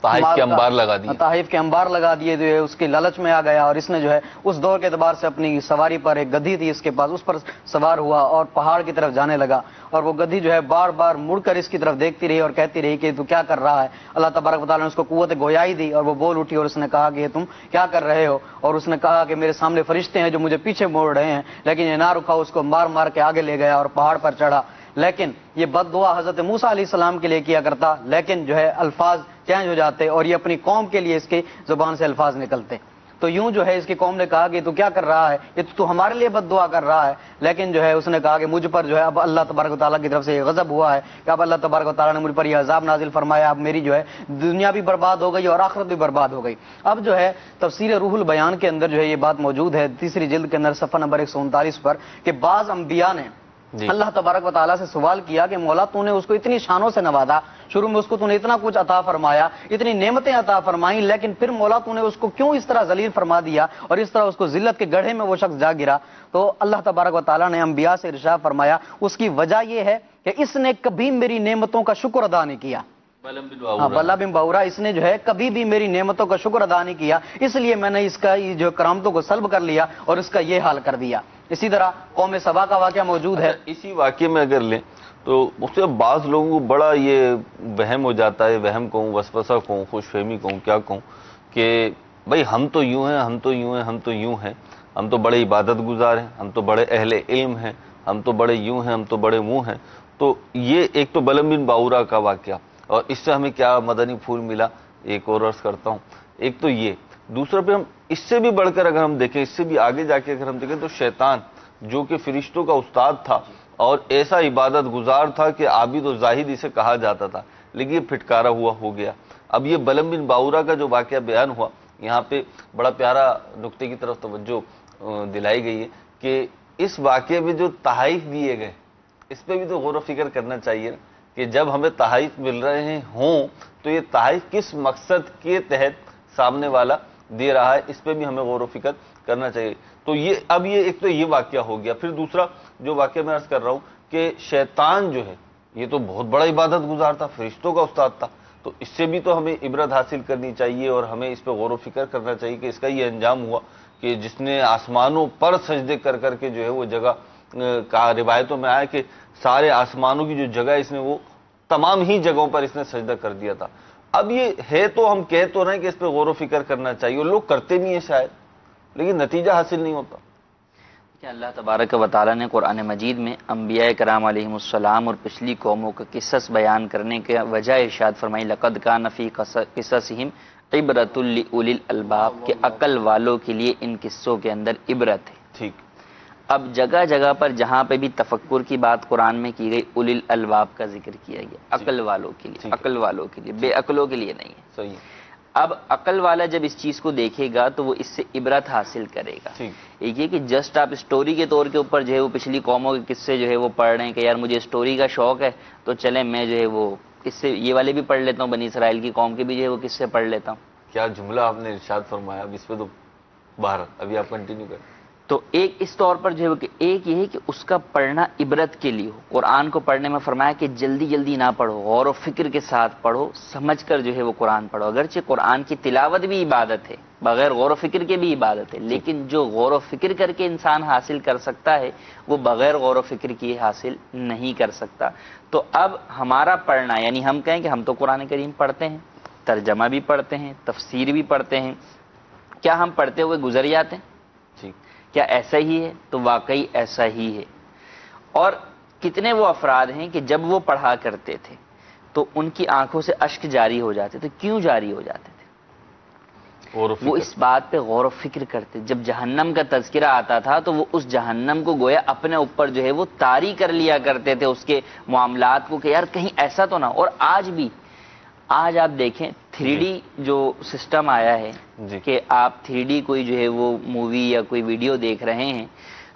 تحائف کے انبار لگا دیے، تحائف کے انبار لگا دیے، جو ہے اس کی لالچ میں آ گیا، اور اس نے جو ہے اس دور کے اعتبار سے اپنی سواری پر ایک گدھی تھی اس کے پاس، اس پر سوار ہوا اور پہاڑ کی طرف جانے لگا، اور وہ گدھی جو ہے بار بار مڑ کر اس کی طرف دیکھتی رہی اور کہتی رہی کہ تو کیا کر رہا ہے۔ اللہ تبارک و تعالیٰ نے اس کو قوت گویائی دی اور وہ بول اٹھی اور اس نے کہا کہ تم کیا کر رہے ہو، اور اس نے کہا کہ میرے سامنے فرشتے ہیں جو مجھے پیچھے موڑ رہے ہیں، لیکن یہ نہ رکا، اس کو مار مار کے آگے لے گیا اور پہاڑ پر چڑھا۔ لیکن یہ بد دعا حضرت موسیٰ علیہ السلام کے لیے کیا کرتا، لیکن جو ہے الفاظ چینج ہو جاتے اور یہ اپنی قوم کے لیے اس کی زبان سے الفاظ نکلتے۔ تو یوں جو ہے اس کی قوم نے کہا کہ تو کیا کر رہا ہے، یہ تو ہمارے لیے بد دعا کر رہا ہے، لیکن جو ہے اس نے کہا کہ مجھ پر جو ہے اب اللہ تبارک و تعالیٰ کی طرف سے یہ غضب ہوا ہے کہ اب اللہ تبارک و تعالیٰ نے مجھ پر یہ عذاب نازل فرمایا، اب میری جو ہے دنیا بھی برباد ہو گئی اور آخرت بھی برباد ہو گئی۔ اب جو ہے تفسیر روح البیان کے اندر جو ہے یہ بات موجود ہے، 3 جلد کے اندر صفحہ نمبر 139 پر، کہ بعض انبیاء نے اللہ تبارک و تعالیٰ سے سوال کیا کہ مولا تو نے اس کو اتنی شانوں سے نوازا، شروع میں اس کو تو نے اتنا کچھ عطا فرمایا، اتنی نعمتیں عطا فرمائیں، لیکن پھر مولا تو نے اس کو کیوں اس طرح ذلیل فرما دیا اور اس طرح اس کو ذلت کے گڑھے میں وہ شخص جا گرا؟ تو اللہ تبارک و تعالیٰ نے انبیاء سے ارشاد فرمایا اس کی وجہ یہ ہے کہ اس نے کبھی میری نعمتوں کا شکر ادا نہیں کیا۔ بلہ بن باورا، اس نے جو ہے کبھی بھی میری نعمتوں کا شکر ادا نہیں کیا، اس لیے میں نے اس کا جو کرامتوں کو سلب کر لیا اور اس کا یہ حال کر دیا۔ اسی طرح قوم سبا کا واقعہ موجود ہے۔ اسی واقعے میں اگر لیں تو اس سے بعض لوگوں کو بڑا یہ وہم ہو جاتا ہے، وہم کہوں، وسوسہ کہوں، خوش فہمی کہوں، کیا کہوں، کہ بھائی ہم تو یوں ہیں، ہم تو یوں ہیں، ہم تو یوں ہیں، ہم تو بڑے عبادت گزار ہیں، ہم تو بڑے اہل علم ہیں، ہم تو بڑے یوں ہیں، ہم تو بڑے وہ ہیں۔ تو یہ ایک تو بلم بن باورا کا واقعہ، اور اس سے ہمیں کیا مدنی پھول ملا، ایک اور عرض کرتا ہوں۔ ایک تو یہ، دوسرا پہ ہم اس سے بھی بڑھ کر اگر ہم دیکھیں، اس سے بھی آگے جا کے اگر ہم دیکھیں تو شیطان جو کہ فرشتوں کا استاد تھا اور ایسا عبادت گزار تھا کہ عابد و زاہد اسے کہا جاتا تھا، لیکن یہ پھٹکارا ہوا ہو گیا۔ اب یہ بلم بن باورا کا جو واقعہ بیان ہوا، یہاں پہ بڑا پیارا نقطے کی طرف توجہ دلائی گئی ہے کہ اس واقعے میں جو تحائف دیے گئے اس پہ بھی تو غور و فکر کرنا چاہیے کہ جب ہمیں تحائف مل رہے ہوں تو یہ تحائف کس مقصد کے تحت سامنے والا دے رہا ہے، اس پہ بھی ہمیں غور و فکر کرنا چاہیے۔ تو یہ اب یہ ایک تو یہ واقعہ ہو گیا۔ پھر دوسرا جو واقعہ میں عرض کر رہا ہوں کہ شیطان جو ہے یہ تو بہت بڑا عبادت گزار تھا، فرشتوں کا استاد تھا، تو اس سے بھی تو ہمیں عبرت حاصل کرنی چاہیے اور ہمیں اس پہ غور و فکر کرنا چاہیے کہ اس کا یہ انجام ہوا کہ جس نے آسمانوں پر سجدے کر کر کے جو ہے وہ جگہ کا روایتوں میں آیا کہ سارے آسمانوں کی جو جگہ اس نے وہ تمام ہی جگہوں پر اس نے سجدہ کر دیا تھا۔ اب یہ ہے تو ہم کہہ تو رہے ہیں کہ اس پہ غور و فکر کرنا چاہیے، اور لوگ کرتے نہیں ہیں شاید، لیکن نتیجہ حاصل نہیں ہوتا۔ کہ اللہ تبارک و تعالیٰ نے قرآن مجید میں انبیاء کرام علیہم السلام اور پچھلی قوموں کا قصص بیان کرنے کی وجہ ارشاد فرمائی لقد کان فی قصصہم عبرۃ لأولی الالباب، کہ عقل والوں کے لیے ان قصوں کے اندر عبرت ہے۔ ٹھیک۔ اب جگہ جگہ پر جہاں پہ بھی تفکر کی بات قرآن میں کی گئی، اولی الالباب کا ذکر کیا گیا، عقل والوں کے لیے، عقل والوں کے لیے، بے عقلوں کے لیے نہیں ہے۔ صحیح ہے۔ اب عقل والا جب اس چیز کو دیکھے گا تو وہ اس سے عبرت حاصل کرے گا۔ ایک یہ کہ جسٹ آپ اسٹوری کے طور کے اوپر جو ہے وہ پچھلی قوموں کے قصے جو ہے وہ پڑھ رہے ہیں کہ یار مجھے اسٹوری کا شوق ہے تو چلیں میں جو ہے وہ اس سے یہ والے بھی پڑھ لیتا ہوں، بنی اسرائیل کی قوم کے بھی جو ہے وہ قصے پڑھ لیتا ہوں۔ کیا جملہ آپ نے ارشاد فرمایا، اب اس پہ تو باہر ابھی آپ کنٹینیو کریں۔ تو ایک اس طور پر جو ہے کہ ایک یہ ہے کہ اس کا پڑھنا عبرت کے لیے ہو۔ قرآن کو پڑھنے میں فرمایا کہ جلدی جلدی نہ پڑھو، غور و فکر کے ساتھ پڑھو، سمجھ کر جو ہے وہ قرآن پڑھو۔ اگرچہ قرآن کی تلاوت بھی عبادت ہے، بغیر غور و فکر کے بھی عبادت ہے، لیکن جو غور و فکر کر کے انسان حاصل کر سکتا ہے وہ بغیر غور و فکر کیے حاصل نہیں کر سکتا۔ تو اب ہمارا پڑھنا، یعنی ہم کہیں کہ ہم تو قرآن کریم پڑھتے ہیں، ترجمہ بھی پڑھتے ہیں، تفسیر بھی پڑھتے ہیں، کیا ہم پڑھتے ہوئے گزر جاتے ہیں؟ ٹھیک۔ کیا ایسا ہی ہے؟ تو واقعی ایسا ہی ہے۔ اور کتنے وہ افراد ہیں کہ جب وہ پڑھا کرتے تھے تو ان کی آنکھوں سے اشک جاری ہو جاتے تھے۔ کیوں جاری ہو جاتے تھے؟ وہ اس بات پہ غور و فکر کرتے، جب جہنم کا تذکرہ آتا تھا تو وہ اس جہنم کو گویا اپنے اوپر جو ہے وہ طاری کر لیا کرتے تھے، اس کے معاملات کو کہ یار کہیں ایسا تو نہ۔ اور آج آپ دیکھیں 3D جو سسٹم آیا ہے کہ آپ 3D کوئی جو ہے وہ مووی یا کوئی ویڈیو دیکھ رہے ہیں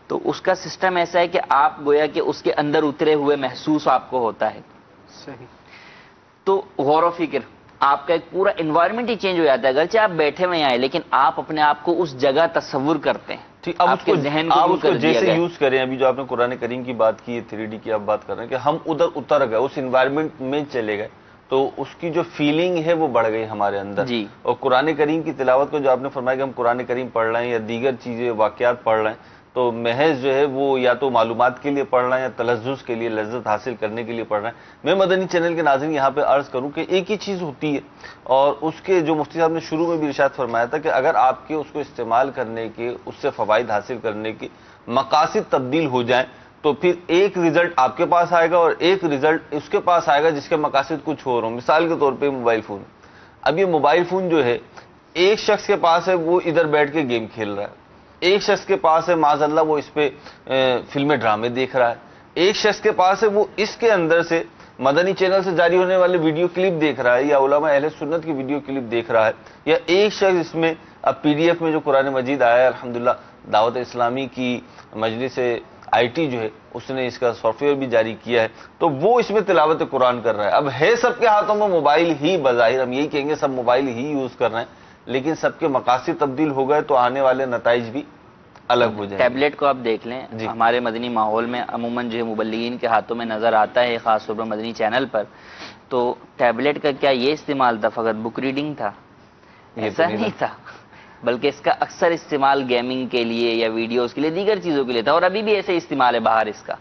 تو اس کا سسٹم ایسا ہے کہ آپ گویا کہ اس کے اندر اترے ہوئے محسوس آپ کو ہوتا ہے۔ صحیح۔ تو غور و فکر، آپ کا ایک پورا انوائرمنٹ ہی چینج ہو جاتا ہے، اگرچہ آپ بیٹھے ہوئے آئے لیکن آپ اپنے آپ کو اس جگہ تصور کرتے ہیں۔ اب آپ کے ذہن کو جیسے یوز کریں، ابھی جو آپ نے قرآن کریم کی بات کی ہے، 3D کی آپ بات کر رہے ہیں کہ ہم ادھر اتر گئے، اس انوائرمنٹ میں چلے گئے تو اس کی جو فیلنگ ہے وہ بڑھ گئی ہمارے اندر۔ اور قرآن کریم کی تلاوت کو جو آپ نے فرمایا کہ ہم قرآن کریم پڑھ رہے ہیں یا دیگر چیزیں واقعات پڑھ رہے ہیں تو محض جو ہے وہ یا تو معلومات کے لیے پڑھ رہے ہیں یا تلذذ کے لیے، لذت حاصل کرنے کے لیے پڑھ رہے ہیں۔ میں مدنی چینل کے ناظرین یہاں پہ عرض کروں کہ ایک ہی چیز ہوتی ہے، اور اس کے جو مفتی صاحب نے شروع میں بھی ارشاد فرمایا تھا کہ اگر آپ کے اس کو استعمال کرنے کے، اس سے فوائد حاصل کرنے کے مقاصد تبدیل ہو جائیں تو پھر ایک رزلٹ آپ کے پاس آئے گا اور ایک رزلٹ اس کے پاس آئے گا جس کے مقاصد کچھ اور ہوں۔ مثال کے طور پہ موبائل فون، اب یہ موبائل فون جو ہے ایک شخص کے پاس ہے، وہ ادھر بیٹھ کے گیم کھیل رہا ہے، ایک شخص کے پاس ہے معاذ اللہ وہ اس پہ فلمیں ڈرامے دیکھ رہا ہے، ایک شخص کے پاس ہے وہ اس کے اندر سے مدنی چینل سے جاری ہونے والے ویڈیو کلپ دیکھ رہا ہے یا علماء اہل سنت کی ویڈیو کلپ دیکھ رہا ہے، یا ایک شخص اس میں اب PDF میں جو قرآن مجید آیا ہے الحمدللہ دعوت اسلامی کی مجلس IT جو ہے اس نے اس کا سافٹ ویئر بھی جاری کیا ہے، تو وہ اس میں تلاوت قرآن کر رہا ہے. اب ہے سب کے ہاتھوں میں موبائل ہی، بظاہر ہم یہی کہیں گے سب موبائل ہی یوز کر رہے ہیں، لیکن سب کے مقاصد تبدیل ہو گئے تو آنے والے نتائج بھی الگ ہو جائیں. ٹیبلٹ کو آپ دیکھ لیں، ہمارے مدنی ماحول میں عموماً جو ہے مبلغین کے ہاتھوں میں نظر آتا ہے، خاص طور پر مدنی چینل پر. تو ٹیبلٹ کا کیا یہ استعمال تھا فقط بک ریڈنگ تھا؟ ایسا نہیں تھا، بلکہ اس کا اکثر استعمال گیمنگ کے لیے یا ویڈیوز کے لیے، دیگر چیزوں کے لیے تھا، اور ابھی بھی ایسے استعمال ہے باہر اس کا.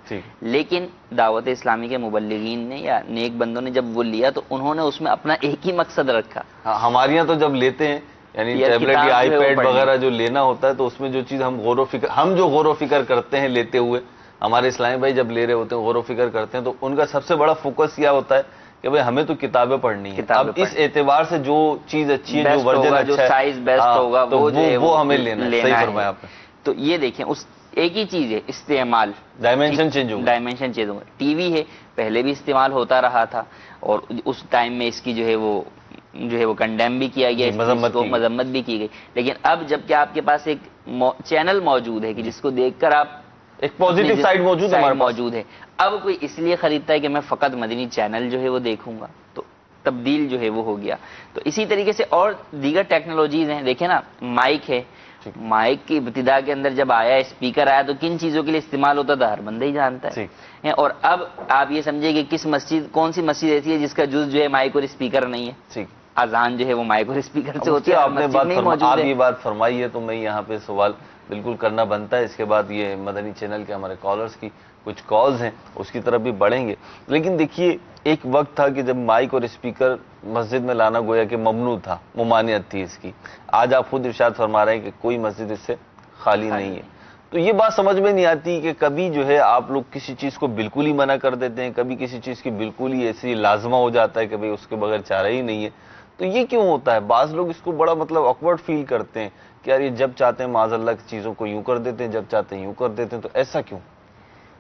لیکن دعوت اسلامی کے مبلغین نے یا نیک بندوں نے جب وہ لیا تو انہوں نے اس میں اپنا ایک ہی مقصد رکھا. ہمارے یہاں تو جب لیتے ہیں یعنی ٹیبلٹ یا آئی پیڈ وغیرہ جو لینا ہوتا ہے تو اس میں جو چیز ہم غور و فکر کرتے ہیں لیتے ہوئے، ہمارے اسلامی بھائی جب لے رہے ہوتے ہیں غور و فکر کرتے ہیں، تو ان کا سب سے بڑا فوکس کیا ہوتا ہے کہ بھئی ہمیں تو کتابیں پڑھنی ہیں. اب اس اعتبار سے جو چیز اچھی ہے، جو ورژن جو سائز بیسٹ ہوگا وہ ہمیں لینا ہے. صحیح فرمایا آپ نے. تو یہ دیکھیں اس ایک ہی چیز ہے، استعمال ڈائمینشن چینج ہوگا. ٹی وی ہے، پہلے بھی استعمال ہوتا رہا تھا، اور اس ٹائم میں اس کی جو ہے وہ کنڈیم بھی کیا گیا، مذمت بھی کی گئی. لیکن اب جب کہ آپ کے پاس ایک چینل موجود ہے کہ جس کو دیکھ کر آپ ایک پازیٹیو سائڈ موجود ہے، اب کوئی اس لیے خریدتا ہے کہ میں فقط مدنی چینل جو ہے وہ دیکھوں گا، تو تبدیل جو ہے وہ ہو گیا. تو اسی طریقے سے اور دیگر ٹیکنالوجیز ہیں. دیکھیں نا، مائک ہے، مائک کی ابتدا کے اندر جب آیا، اسپیکر آیا، تو کن چیزوں کے لیے استعمال ہوتا تھا ہر بندہ ہی جانتا ہے. اور اب آپ یہ سمجھے کہ کون سی مسجد ایسی ہے جس کا جز جو ہے مائک اور اسپیکر نہیں ہے. اذان جو ہے وہ مائک اور اسپیکر سے ہوتی ہے. آپ یہ بات فرمائی ہے تو میں یہاں پہ سوال بالکل کرنا بنتا ہے. اس کے بعد یہ مدنی چینل کے ہمارے کالرز کی کچھ کالز ہیں، اس کی طرف بھی بڑھیں گے. لیکن دیکھیے، ایک وقت تھا کہ جب مائک اور اسپیکر مسجد میں لانا گویا کہ ممنوع تھا، ممانعت تھی اس کی. آج آپ خود ارشاد فرما رہے ہیں کہ کوئی مسجد اس سے خالی نہیں ہے. تو یہ بات سمجھ میں نہیں آتی کہ کبھی جو ہے آپ لوگ کسی چیز کو بالکل ہی منع کر دیتے ہیں، کبھی کسی چیز کی بالکل ہی ایسی لازمہ ہو جاتا ہے کہ بھئی اس کے بغیر چارہ ہی نہیں ہے. تو یہ کیوں ہوتا ہے؟ بعض لوگ اس کو بڑا آکورڈ فیل کرتے ہیں کہ یار یہ جب چاہتے ہیں معاذ اللہ کی چیزوں کو یوں کر دیتے ہیں، جب چاہتے ہیں یوں کر دیتے ہیں. تو ایسا کیوں؟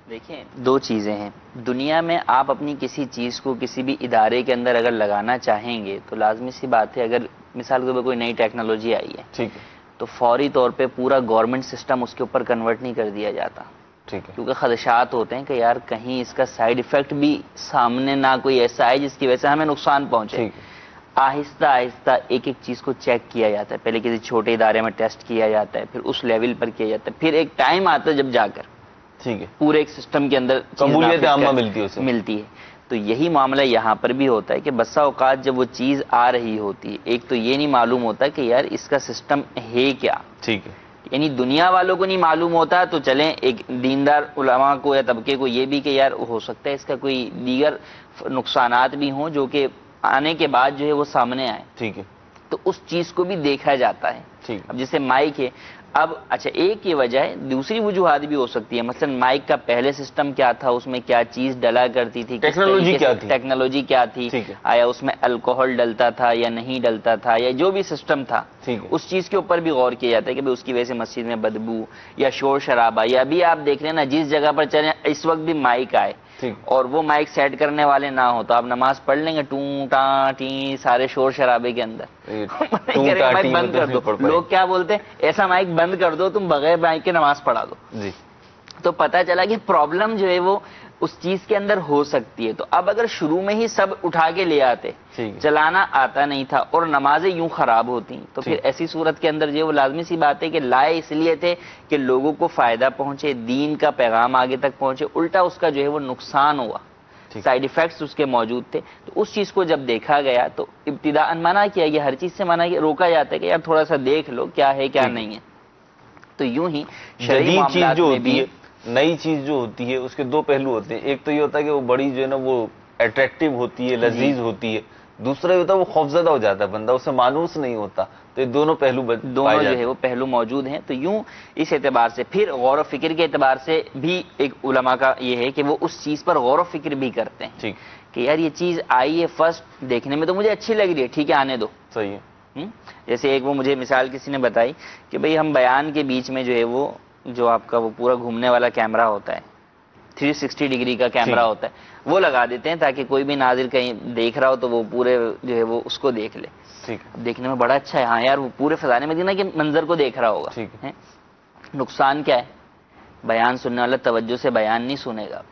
دیکھیں، دو چیزیں ہیں. دنیا میں آپ اپنی کسی چیز کو کسی بھی ادارے کے اندر اگر لگانا چاہیں گے تو لازمی سی بات ہے، اگر مثال کے طور پر کوئی نئی ٹیکنالوجی آئی ہے، ٹھیک ہے، تو فوری طور پہ پورا گورنمنٹ سسٹم اس کے اوپر کنورٹ نہیں کر دیا جاتا. ٹھیک ہے، کیونکہ خدشات ہوتے ہیں کہ یار کہیں اس کا سائیڈ ایفیکٹ بھی سامنے نہ کوئی ایسا آئے جس کی وجہ سے ہمیں نقصان پہنچے. آہستہ آہستہ ایک ایک چیز کو چیک کیا جاتا ہے. پہلے کسی چھوٹے ادارے میں ٹیسٹ کیا جاتا ہے، پھر اس لیول پر کیا جاتا ہے، پھر ایک ٹائم آتا ہے جب جا کر ٹھیک ہے پورے ایک سسٹم کے اندر قبولیت عامہ ملتی ہے. تو یہی معاملہ یہاں پر بھی ہوتا ہے کہ بسا اوقات جب وہ چیز آ رہی ہوتی ہے، ایک تو یہ نہیں معلوم ہوتا کہ یار اس کا سسٹم ہے کیا. ٹھیک ہے، یعنی دنیا والوں کو نہیں معلوم ہوتا، تو چلیں ایک دیندار علماء کو یا طبقے کو یہ بھی کہ یار ہو سکتا ہے اس کا کوئی دیگر نقصانات بھی ہوں جو کہ آنے کے بعد جو ہے وہ سامنے آئے. ٹھیک ہے، تو اس چیز کو بھی دیکھا جاتا ہے. اب جیسے مائک ہے، اب اچھا ایک یہ وجہ ہے، دوسری وجوہات بھی ہو سکتی ہے. مثلا مائک کا پہلے سسٹم کیا تھا، اس میں کیا چیز ڈلا کرتی تھی، ٹیکنالوجی کیا تھی، آیا اس میں الکوہل ڈلتا تھا یا نہیں ڈلتا تھا، یا جو بھی سسٹم تھا اس چیز کے اوپر بھی غور کیا جاتا ہے کہ اس کی وجہ سے مسجد میں بدبو یا شور شرابہ، یا ابھی آپ دیکھ رہے ہیں نا جس جگہ پر چلیں اس وقت بھی مائک آئے اور وہ مائک سیٹ کرنے والے نہ ہو تو آپ نماز پڑھ لیں گے ٹوں ٹاں ٹیں سارے شور شرابے کے اندر. مائک بند کر دو. لوگ کیا بولتے ہیں، ایسا مائک بند کر دو تم بغیر مائک کے نماز پڑھا دو. تو پتہ چلا کہ پرابلم جو ہے وہ اس چیز کے اندر ہو سکتی ہے. تو اب اگر شروع میں ہی سب اٹھا کے لے آتے، چلانا آتا نہیں تھا اور نمازیں یوں خراب ہوتی، تو پھر ایسی صورت کے اندر جو ہے وہ لازمی سی بات ہے کہ لائے اس لیے تھے کہ لوگوں کو فائدہ پہنچے، دین کا پیغام آگے تک پہنچے، الٹا اس کا جو ہے وہ نقصان ہوا، سائیڈ ایفیکٹس اس کے موجود تھے. تو اس چیز کو جب دیکھا گیا تو ابتداءً منع کیا گیا، ہر چیز سے منع کیا، روکا جاتا ہے کہ یار تھوڑا سا دیکھ لو کیا ہے کیا نہیں ہے. تو یوں ہی شرعی معاملات میں بھی نئی چیز جو ہوتی ہے اس کے دو پہلو ہوتے ہیں. ایک تو یہ ہوتا ہے کہ وہ بڑی جو ہے نا وہ اٹریکٹیو ہوتی ہے، لذیذ ہوتی ہے. دوسرا یہ ہوتا ہے وہ خوفزدہ ہو جاتا ہے بندہ، اسے مانوس نہیں ہوتا. تو یہ دونوں پہلو دونوں جو ہے وہ پہلو موجود ہیں. تو یوں اس اعتبار سے پھر غور و فکر کے اعتبار سے بھی ایک علماء کا یہ ہے کہ وہ اس چیز پر غور و فکر بھی کرتے ہیں کہ یار یہ چیز آئی ہے فرسٹ دیکھنے میں تو مجھے اچھی لگ رہی ہے، ٹھیک ہے آنے دو. صحیح ہے. جیسے ایک وہ مجھے مثال کسی نے بتائی کہ بھئی ہم بیان کے بیچ میں جو ہے وہ جو آپ کا وہ پورا گھومنے والا کیمرہ ہوتا ہے، 360 ڈگری کا کیمرہ ہوتا ہے، وہ لگا دیتے ہیں تاکہ کوئی بھی ناظر کہیں دیکھ رہا ہو تو وہ پورے جو ہے وہ اس کو دیکھ لے. دیکھنے میں بڑا اچھا ہے، ہاں یار وہ پورے فضائے مدینہ کے منظر کو دیکھ رہا ہوگا. نقصان کیا ہے بیان سننے والا توجہ سے بیان نہیں سنے گا،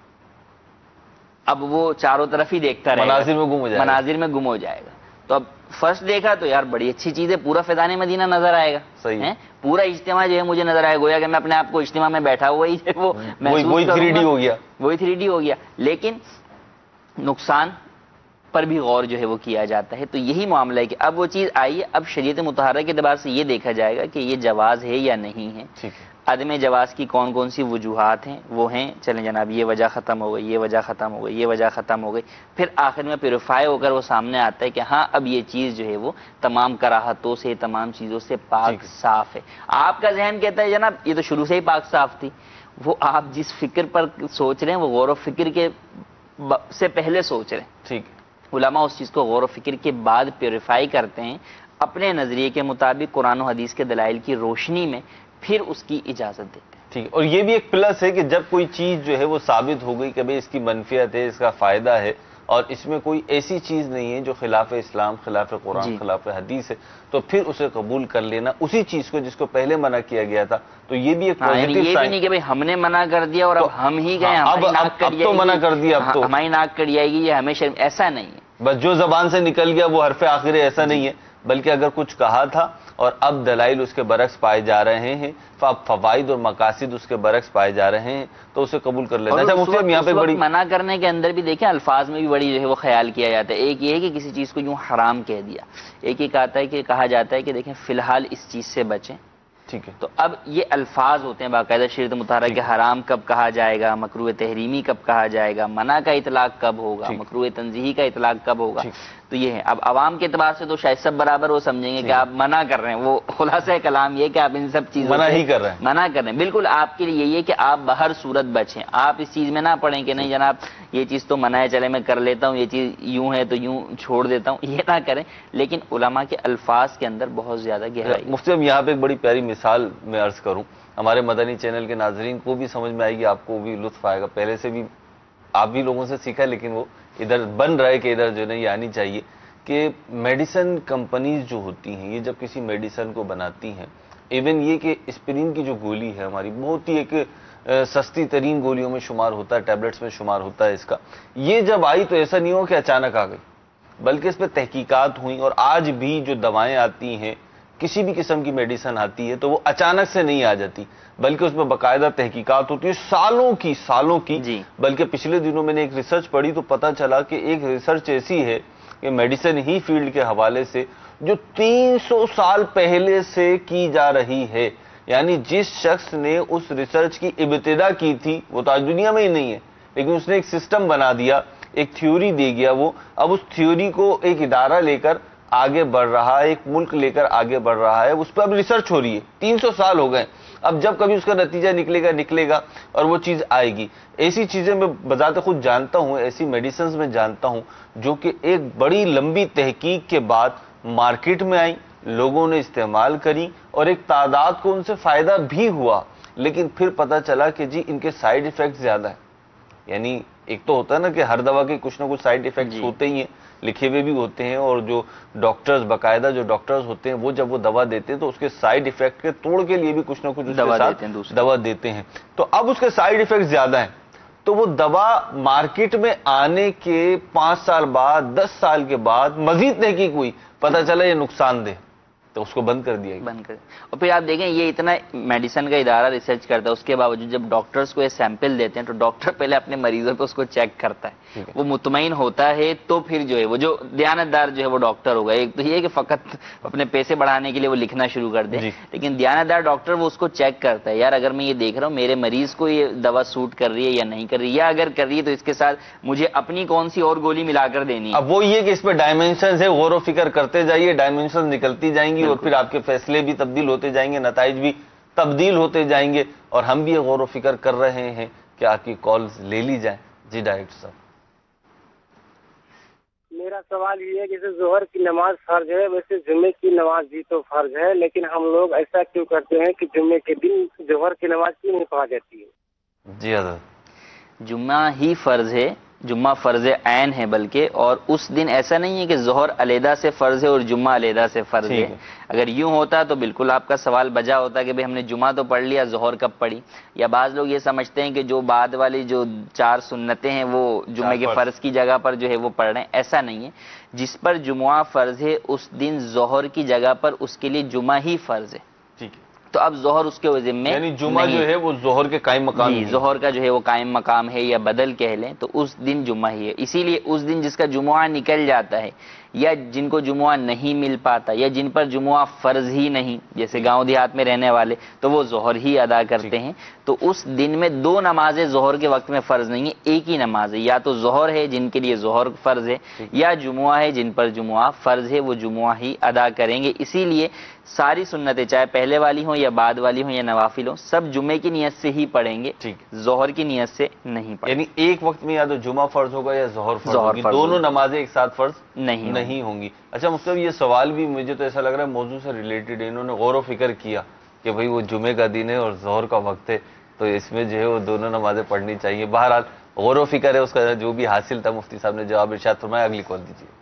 اب وہ چاروں طرف ہی دیکھتا رہے گا، مناظر میں گم ہو جائے گا۔ تو اب فرسٹ دیکھا تو یار بڑی اچھی چیز ہے، پورا فیضان مدینہ نظر آئے گا، پورا اجتماع جو ہے مجھے نظر آئے، گویا کہ میں اپنے آپ کو اجتماع میں بیٹھا ہوا ہی وہی 3D ہو گیا، وہی 3D ہو گیا۔ لیکن نقصان پر بھی غور جو ہے وہ کیا جاتا ہے۔ تو یہی معاملہ ہے کہ اب وہ چیز آئی ہے، اب شریعت مطہرہ کے اعتبار سے یہ دیکھا جائے گا کہ یہ جواز ہے یا نہیں ہے۔ عدم جواز کی کون کون سی وجوہات ہیں وہ ہیں، چلیں جناب یہ وجہ ختم ہو گئی، یہ وجہ ختم ہو گئی، یہ وجہ ختم ہو گئی، پھر آخر میں پیوریفائی ہو کر وہ سامنے آتا ہے کہ ہاں اب یہ چیز جو ہے وہ تمام کراہتوں سے، تمام چیزوں سے پاک صاف ہے۔ آپ کا ذہن کہتا ہے جناب یہ تو شروع سے ہی پاک صاف تھی، وہ آپ جس فکر پر سوچ رہے ہیں وہ غور و فکر کے سے پہلے سوچ رہے ہیں۔ ٹھیک، علماء اس چیز کو غور و فکر کے بعد پیوریفائی کرتے ہیں اپنے نظریے کے مطابق، قرآن و حدیث کے دلائل کی روشنی میں، پھر اس کی اجازت دیتے ہیں۔ ٹھیک، اور یہ بھی ایک پلس ہے کہ جب کوئی چیز جو ہے وہ ثابت ہو گئی کہ بھئی اس کی منفیت ہے، اس کا فائدہ ہے، اور اس میں کوئی ایسی چیز نہیں ہے جو خلاف اسلام، خلاف قرآن، خلاف حدیث ہے، تو پھر اسے قبول کر لینا اسی چیز کو جس کو پہلے منع کیا گیا تھا۔ تو یہ بھی ایک پازیٹیو یہ بھی نہیں کہ بھئی ہم نے منع کر دیا اور اب ہم ہی گئے، اب تو منع کر دیا، اب تو ہماری ناک کٹ جائے گی، یہ ہمیشہ ایسا نہیں ہے۔ بس جو زبان سے نکل گیا وہ حرف آخر ہے، ایسا نہیں ہے، بلکہ اگر کچھ کہا تھا اور اب دلائل اس کے برعکس پائے جا رہے ہیں، اب فوائد اور مقاصد اس کے برعکس پائے جا رہے ہیں، تو اسے قبول کر لینا چاہیے۔ یہاں پہ بڑی منع کرنے کے اندر بھی دیکھیں الفاظ میں بھی بڑی جو ہے وہ خیال کیا جاتا ہے۔ ایک یہ ہے کہ کسی چیز کو یوں حرام کہہ دیا، ایک یہ کہا جاتا ہے کہ دیکھیں فی الحال اس چیز سے بچیں۔ ٹھیک ہے، تو اب یہ الفاظ ہوتے ہیں باقاعدہ شریعت مطہرہ کے، حرام کب کہا جائے گا، مکروہ تحریمی کب کہا جائے گا، منع کا اطلاق کب ہوگا، مکروہ تنزیہی کا اطلاق کب ہوگا۔ تو یہ ہے، اب عوام کے اعتبار سے تو شاید سب برابر وہ سمجھیں گے کہ آپ منع کر رہے ہیں، وہ خلاصہ کلام یہ کہ آپ ان سب چیزوں منع ہی کر رہے ہیں، منع کر رہے ہیں۔ بالکل آپ کے لیے یہی ہے کہ آپ بہر صورت بچیں، آپ اس چیز میں نہ پڑیں کہ نہیں جناب یہ چیز تو منع ہے، چلے میں کر لیتا ہوں، یہ چیز یوں ہے تو یوں چھوڑ دیتا ہوں، یہ نہ کریں۔ لیکن علماء کے الفاظ کے اندر بہت زیادہ گہرائی۔ مفتی صاحب یہاں پہ ایک بڑی پیاری مثال میں عرض کروں، ہمارے مدنی چینل کے ناظرین کو بھی سمجھ میں آئے گی، آپ کو بھی لطف آئے گا، پہلے سے بھی آپ بھی لوگوں سے سیکھا، لیکن وہ ادھر بن رہا ہے کہ ادھر جو ہے یہ آنی چاہیے کہ میڈیسن کمپنیز جو ہوتی ہیں، یہ جب کسی میڈیسن کو بناتی ہیں، ایون یہ کہ اسپرین کی جو گولی ہے ہماری، بہت ہی ایک سستی ترین گولیوں میں شمار ہوتا ہے، ٹیبلٹس میں شمار ہوتا ہے اس کا، یہ جب آئی تو ایسا نہیں ہو کہ اچانک آ گئی، بلکہ اس پہ تحقیقات ہوئیں، اور آج بھی جو دوائیں آتی ہیں، کسی بھی قسم کی میڈیسن آتی ہے تو وہ اچانک سے نہیں آ جاتی، بلکہ اس میں باقاعدہ تحقیقات ہوتی ہے، سالوں کی۔ بلکہ پچھلے دنوں میں نے ایک ریسرچ پڑھی تو پتہ چلا کہ ایک ریسرچ ایسی ہے کہ میڈیسن ہی فیلڈ کے حوالے سے جو 300 سال پہلے سے کی جا رہی ہے، یعنی جس شخص نے اس ریسرچ کی ابتدا کی تھی وہ تو آج دنیا میں ہی نہیں ہے، لیکن اس نے ایک سسٹم بنا دیا، ایک تھیوری دے گیا، وہ اب اس تھیوری کو ایک ادارہ لے کر آگے بڑھ رہا ہے، ایک ملک لے کر آگے بڑھ رہا ہے، اس پہ اب ریسرچ ہو رہی ہے، 300 سال ہو گئے، اب جب کبھی اس کا نتیجہ نکلے گا اور وہ چیز آئے گی۔ ایسی چیزیں میں بذات خود جانتا ہوں، ایسی میڈیسنز میں جانتا ہوں جو کہ ایک بڑی لمبی تحقیق کے بعد مارکیٹ میں آئیں، لوگوں نے استعمال کری اور ایک تعداد کو ان سے فائدہ بھی ہوا، لیکن پھر پتہ چلا کہ جی ان کے سائیڈ ایفیکٹ زیادہ ہیں۔ یعنی ایک تو ہوتا ہے نا کہ ہر دوا کے کچھ نہ کچھ سائیڈ ایفیکٹس ہوتے ہی ہیں، لکھے ہوئے بھی ہوتے ہیں، اور جو ڈاکٹرز باقاعدہ جو ڈاکٹرز ہوتے ہیں وہ جب وہ دوا دیتے ہیں تو اس کے سائیڈ ایفیکٹ کے توڑ کے لیے بھی کچھ نہ کچھ اس کے ساتھ دوا دیتے ہیں، تو اب اس کے سائیڈ ایفیکٹ زیادہ ہیں، تو وہ دوا مارکیٹ میں آنے کے 5 سال بعد 10 سال کے بعد مزید تحقیق ہوئی، پتہ چلا یہ نقصان دہ، تو اس کو بند کر دیا گیا۔ اور پھر آپ دیکھیں یہ اتنا میڈیسن کا ادارہ ریسرچ کرتا ہے، اس کے باوجود جب ڈاکٹرز کو یہ سیمپل دیتے ہیں تو ڈاکٹر پہلے اپنے مریضوں پہ اس کو چیک کرتا ہے، وہ مطمئن ہوتا ہے تو پھر جو ہے وہ جو دیانتدار جو ہے وہ ڈاکٹر ہوگا۔ ایک تو یہ ہے کہ فقط اپنے پیسے بڑھانے کے لیے وہ لکھنا شروع کر دے، لیکن دیانتدار ڈاکٹر وہ اس کو چیک کرتا ہے، یار اگر میں یہ دیکھ رہا ہوں میرے مریض کو یہ دوا سوٹ کر رہی ہے یا نہیں کر رہی ہے، یا اگر کر رہی ہے تو اس کے ساتھ مجھے اپنی کون سی اور گولی ملا کر دینی ہے۔ اب وہ یہ کہ اس پہ ڈائمینشنز ہے، غور و فکر کرتے جائیے، ڈائمینشنز نکلتی جائیں گی اور پھر آپ کے فیصلے بھی تبدیل ہوتے جائیں گے، نتائج بھی تبدیل ہوتے جائیں گے، اور ہم بھی یہ غور و فکر کر رہے ہیں کہ آپ کی کالز لے لی جائیں۔ جی ڈائریکٹر صاحب، میرا سوال یہ ہے کہ جیسے ظہر کی نماز فرض ہے، ویسے جمعے کی نماز بھی تو فرض ہے، لیکن ہم لوگ ایسا کیوں کرتے ہیں کہ جمعے کے دن ظہر کی نماز کیوں نہیں پڑھا جاتی ہے؟ جی حضرت، جمعہ ہی فرض ہے جمعہ فرض عین ہے بلکہ، اور اس دن ایسا نہیں ہے کہ ظہر علیحدہ سے فرض ہے اور جمعہ علیحدہ سے فرض ہے۔ اگر یوں ہوتا تو بالکل آپ کا سوال بجا ہوتا کہ بھئی ہم نے جمعہ تو پڑھ لیا، ظہر کب پڑھی؟ یا بعض لوگ یہ سمجھتے ہیں کہ جو بعد والی جو 4 سنتیں ہیں وہ جمعے کے فرض کی جگہ پر جو ہے وہ پڑھ رہے ہیں، ایسا نہیں ہے۔ جس پر جمعہ فرض ہے اس دن ظہر کی جگہ پر اس کے لیے جمعہ ہی فرض ہے، ٹھیک ہے، تو اب ظہر اس کے ذمہ یعنی جمعہ نہیں جو ہے وہ ظہر کے قائم مقام جی، ہے۔ ظہر کا جو ہے وہ قائم مقام ہے، یا بدل کہہ لیں تو اس دن جمعہ ہی ہے۔ اسی لیے اس دن جس کا جمعہ نکل جاتا ہے، یا جن کو جمعہ نہیں مل پاتا، یا جن پر جمعہ فرض ہی نہیں، جیسے گاؤں دیہات میں رہنے والے، تو وہ ظہر ہی ادا کرتے ہیں۔ تو اس دن میں 2 نمازیں ظہر کے وقت میں فرض نہیں ہے، ایک ہی نماز ہے، یا تو ظہر ہے جن کے لیے ظہر فرض ہے، یا جمعہ ہے جن پر جمعہ فرض ہے، وہ جمعہ ہی ادا کریں گے۔ اسی لیے ساری سنتیں چاہے پہلے والی ہوں یا بعد والی ہوں یا نوافل ہوں، سب جمعے کی نیت سے ہی پڑھیں گے، ظہر کی نیت سے نہیں پڑھیں گے۔ یعنی ایک وقت میں یا تو جمعہ فرض ہوگا یا ظہر فرض ظہر ہوگی، فرض دونوں ہوگی، نمازیں ایک ساتھ فرض نہیں ہوں گی۔ اچھا مطلب یہ سوال بھی مجھے تو ایسا لگ رہا ہے موضوع سے ریلیٹڈ ہے، انہوں نے غور و فکر کیا کہ بھئی وہ جمعے کا دن ہے اور ظہر کا وقت ہے، تو اس میں جو ہے وہ دونوں نمازیں پڑھنی چاہیے۔ بہرحال غور و فکر ہے، اس کا جو بھی حاصل تھا مفتی صاحب نے جواب ارشاد فرمایا۔ اگلی کال دیجیے۔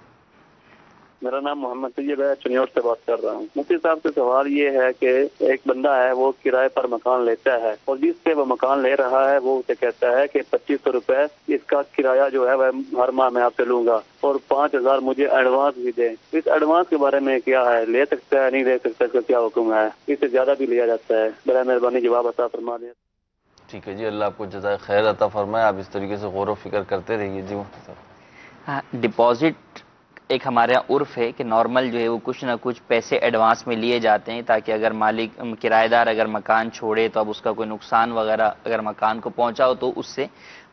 میرا نام محمد طیب ہے، چنیور سے بات کر رہا ہوں۔ مفتی صاحب سے سوال یہ ہے کہ ایک بندہ ہے وہ کرائے پر مکان لیتا ہے، اور جس سے وہ مکان لے رہا ہے وہ اسے کہتا ہے کہ 2500 روپے اس کا کرایہ جو ہے وہ ہر ماہ میں آپ سے لوں گا، اور 5000 مجھے ایڈوانس بھی دیں۔ اس ایڈوانس کے بارے میں کیا ہے، لے سکتا ہے نہیں لے سکتا، اس کا کیا حکم ہے؟ اس سے زیادہ بھی لیا جاتا ہے، برائے مہربانی جواب عطا فرما دیں۔ ٹھیک ہے جی، اللہ آپ کو جزائے خیر عطا فرمائے، آپ اس طریقے سے غور و فکر کرتے رہیے۔ جی مفتی صاحب۔ ڈپازٹ ایک ہمارے یہاں عرف ہے کہ نارمل جو ہے وہ کچھ نہ کچھ پیسے ایڈوانس میں لیے جاتے ہیں، تاکہ اگر مالک کرایہ دار اگر مکان چھوڑے تو اب اس کا کوئی نقصان وغیرہ اگر مکان کو پہنچا ہو تو اس سے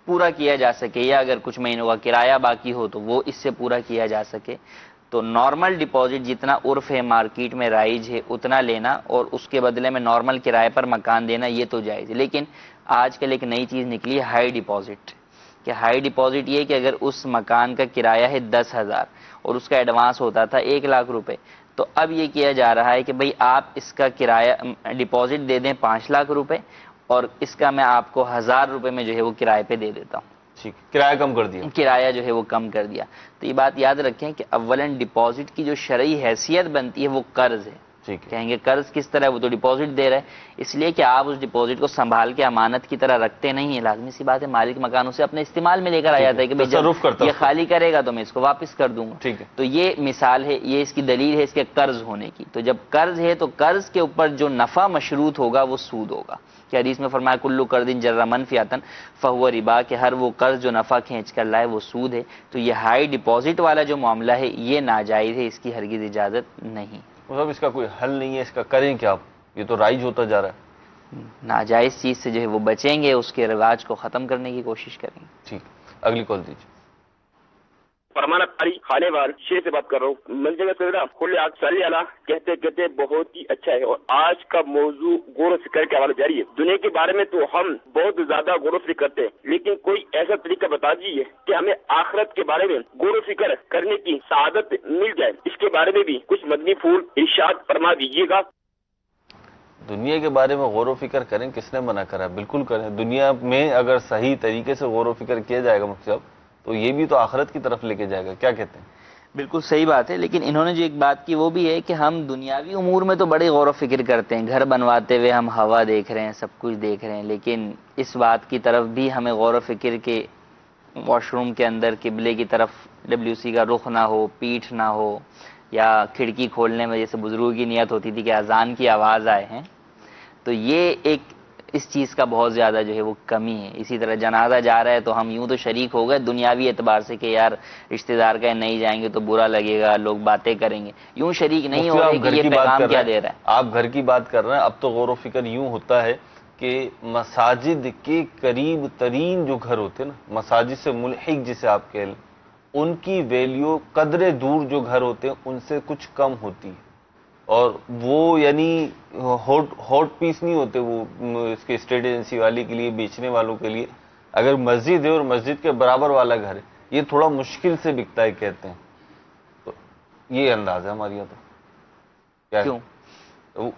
پورا کیا جا سکے، یا اگر کچھ مہینوں کا کرایہ باقی ہو تو وہ اس سے پورا کیا جا سکے۔ تو نارمل ڈپازٹ جتنا عرف ہے مارکیٹ میں رائج ہے اتنا لینا، اور اس کے بدلے میں نارمل کرائے پر مکان دینا، یہ تو جائز ہے۔ لیکن آج کل ایک نئی چیز نکلی ہے ہائی ڈپازٹ، کہ ہائی ڈپازٹ یہ کہ اگر اس مکان کا کرایہ ہے 10,000 اور اس کا ایڈوانس ہوتا تھا 1,00,000 روپے، تو اب یہ کیا جا رہا ہے کہ بھئی آپ اس کا کرایہ ڈپازٹ دے دیں 5,00,000 روپے، اور اس کا میں آپ کو 1,000 روپے میں جو ہے وہ کرائے پہ دے دیتا ہوں۔ ٹھیک، کرایہ کم کر دیا، کرایہ جو ہے وہ کم کر دیا۔ تو یہ بات یاد رکھیں کہ اولاً ڈپازٹ کی جو شرعی حیثیت بنتی ہے وہ قرض ہے۔ کہیں گے قرض کس طرح، وہ تو ڈپازٹ دے رہا ہے، اس لیے کہ آپ اس ڈپازٹ کو سنبھال کے امانت کی طرح رکھتے نہیں ہیں۔ لازمی سی بات ہے، مالک مکان اسے اپنے استعمال میں لے کر آ جاتا ہے کہ بھئی جب یہ خالی کرے گا تو میں اس کو واپس کر دوں گا۔ تو یہ مثال ہے، یہ اس کی دلیل ہے اس کے قرض ہونے کی۔ تو جب قرض ہے تو قرض کے اوپر جو نفع مشروط ہوگا وہ سود ہوگا، کہ حدیث میں فرمایا کلو قرض جر منفیاتن فہو ربا، کہ ہر وہ قرض جو نفع کھینچ کر لائے وہ سود ہے۔ تو یہ ہائی ڈپازٹ والا جو معاملہ ہے یہ ناجائز ہے، اس کی ہرگز اجازت نہیں۔ مطلب اس کا کوئی حل نہیں ہے، اس کا کریں کیا؟ یہ تو رائج ہوتا جا رہا ہے۔ ناجائز چیز سے جو ہے وہ بچیں گے، اس کے رواج کو ختم کرنے کی کوشش کریں گے۔ ٹھیک، اگلی کال دیجیے۔ فرمانا پاری خانے وال شیر سے بات کر رہا ہوں۔ منزل سیدنا کھلے آگ صلی اللہ کہتے کہتے بہت ہی اچھا ہے، اور آج کا موضوع غور و فکر کے حوالے جاری ہے۔ دنیا کے بارے میں تو ہم بہت زیادہ غور و فکر کرتے ہیں، لیکن کوئی ایسا طریقہ بتا دیجیے کہ ہمیں آخرت کے بارے میں غور و فکر کرنے کی سعادت مل جائے، اس کے بارے میں بھی کچھ مدنی پھول ارشاد فرما دیجیے گا۔ دنیا کے بارے میں غور و فکر کریں، کس نے منع کرا؟ بالکل کریں۔ دنیا میں اگر صحیح طریقے سے غور و فکر کیا جائے گا مفتی صاحب تو یہ بھی تو آخرت کی طرف لے کے جائے گا۔ کیا کہتے ہیں؟ بالکل صحیح بات ہے، لیکن انہوں نے جو ایک بات کی وہ بھی ہے کہ ہم دنیاوی امور میں تو بڑے غور و فکر کرتے ہیں، گھر بنواتے ہوئے ہم ہوا دیکھ رہے ہیں، سب کچھ دیکھ رہے ہیں، لیکن اس بات کی طرف بھی ہمیں غور و فکر کے واش روم کے اندر قبلے کی طرف WC کا رخ نہ ہو، پیٹھ نہ ہو، یا کھڑکی کھولنے میں جیسے بزرگوں کی نیت ہوتی تھی کہ اذان کی آواز آئے ہیں، تو یہ ایک اس چیز کا بہت زیادہ جو ہے وہ کمی ہے۔ اسی طرح جنازہ جا رہا ہے تو ہم یوں تو شریک ہو گئے دنیاوی اعتبار سے کہ یار رشتہ دار کا نہیں جائیں گے تو برا لگے گا، لوگ باتیں کریں گے، یوں شریک نہیں ہو رہے کہ یہ پیغام کیا دے رہا ہے۔ آپ گھر کی بات کر رہے ہیں، اب تو غور و فکر یوں ہوتا ہے کہ مساجد کے قریب ترین جو گھر ہوتے ہیں نا، مساجد سے ملحق جسے آپ کہہ لیں، ان کی ویلیو قدرے دور جو گھر ہوتے ہیں ان سے کچھ کم ہوتی ہے، اور وہ یعنی ہاٹ پیس نہیں ہوتے وہ اس کے اسٹیٹ ایجنسی والی کے لیے، بیچنے والوں کے لیے۔ اگر مسجد ہے اور مسجد کے برابر والا گھر ہے، یہ تھوڑا مشکل سے بکتا ہے کہتے ہیں۔ تو یہ انداز ہے ہمارے یہاں۔ تو کیا کیوں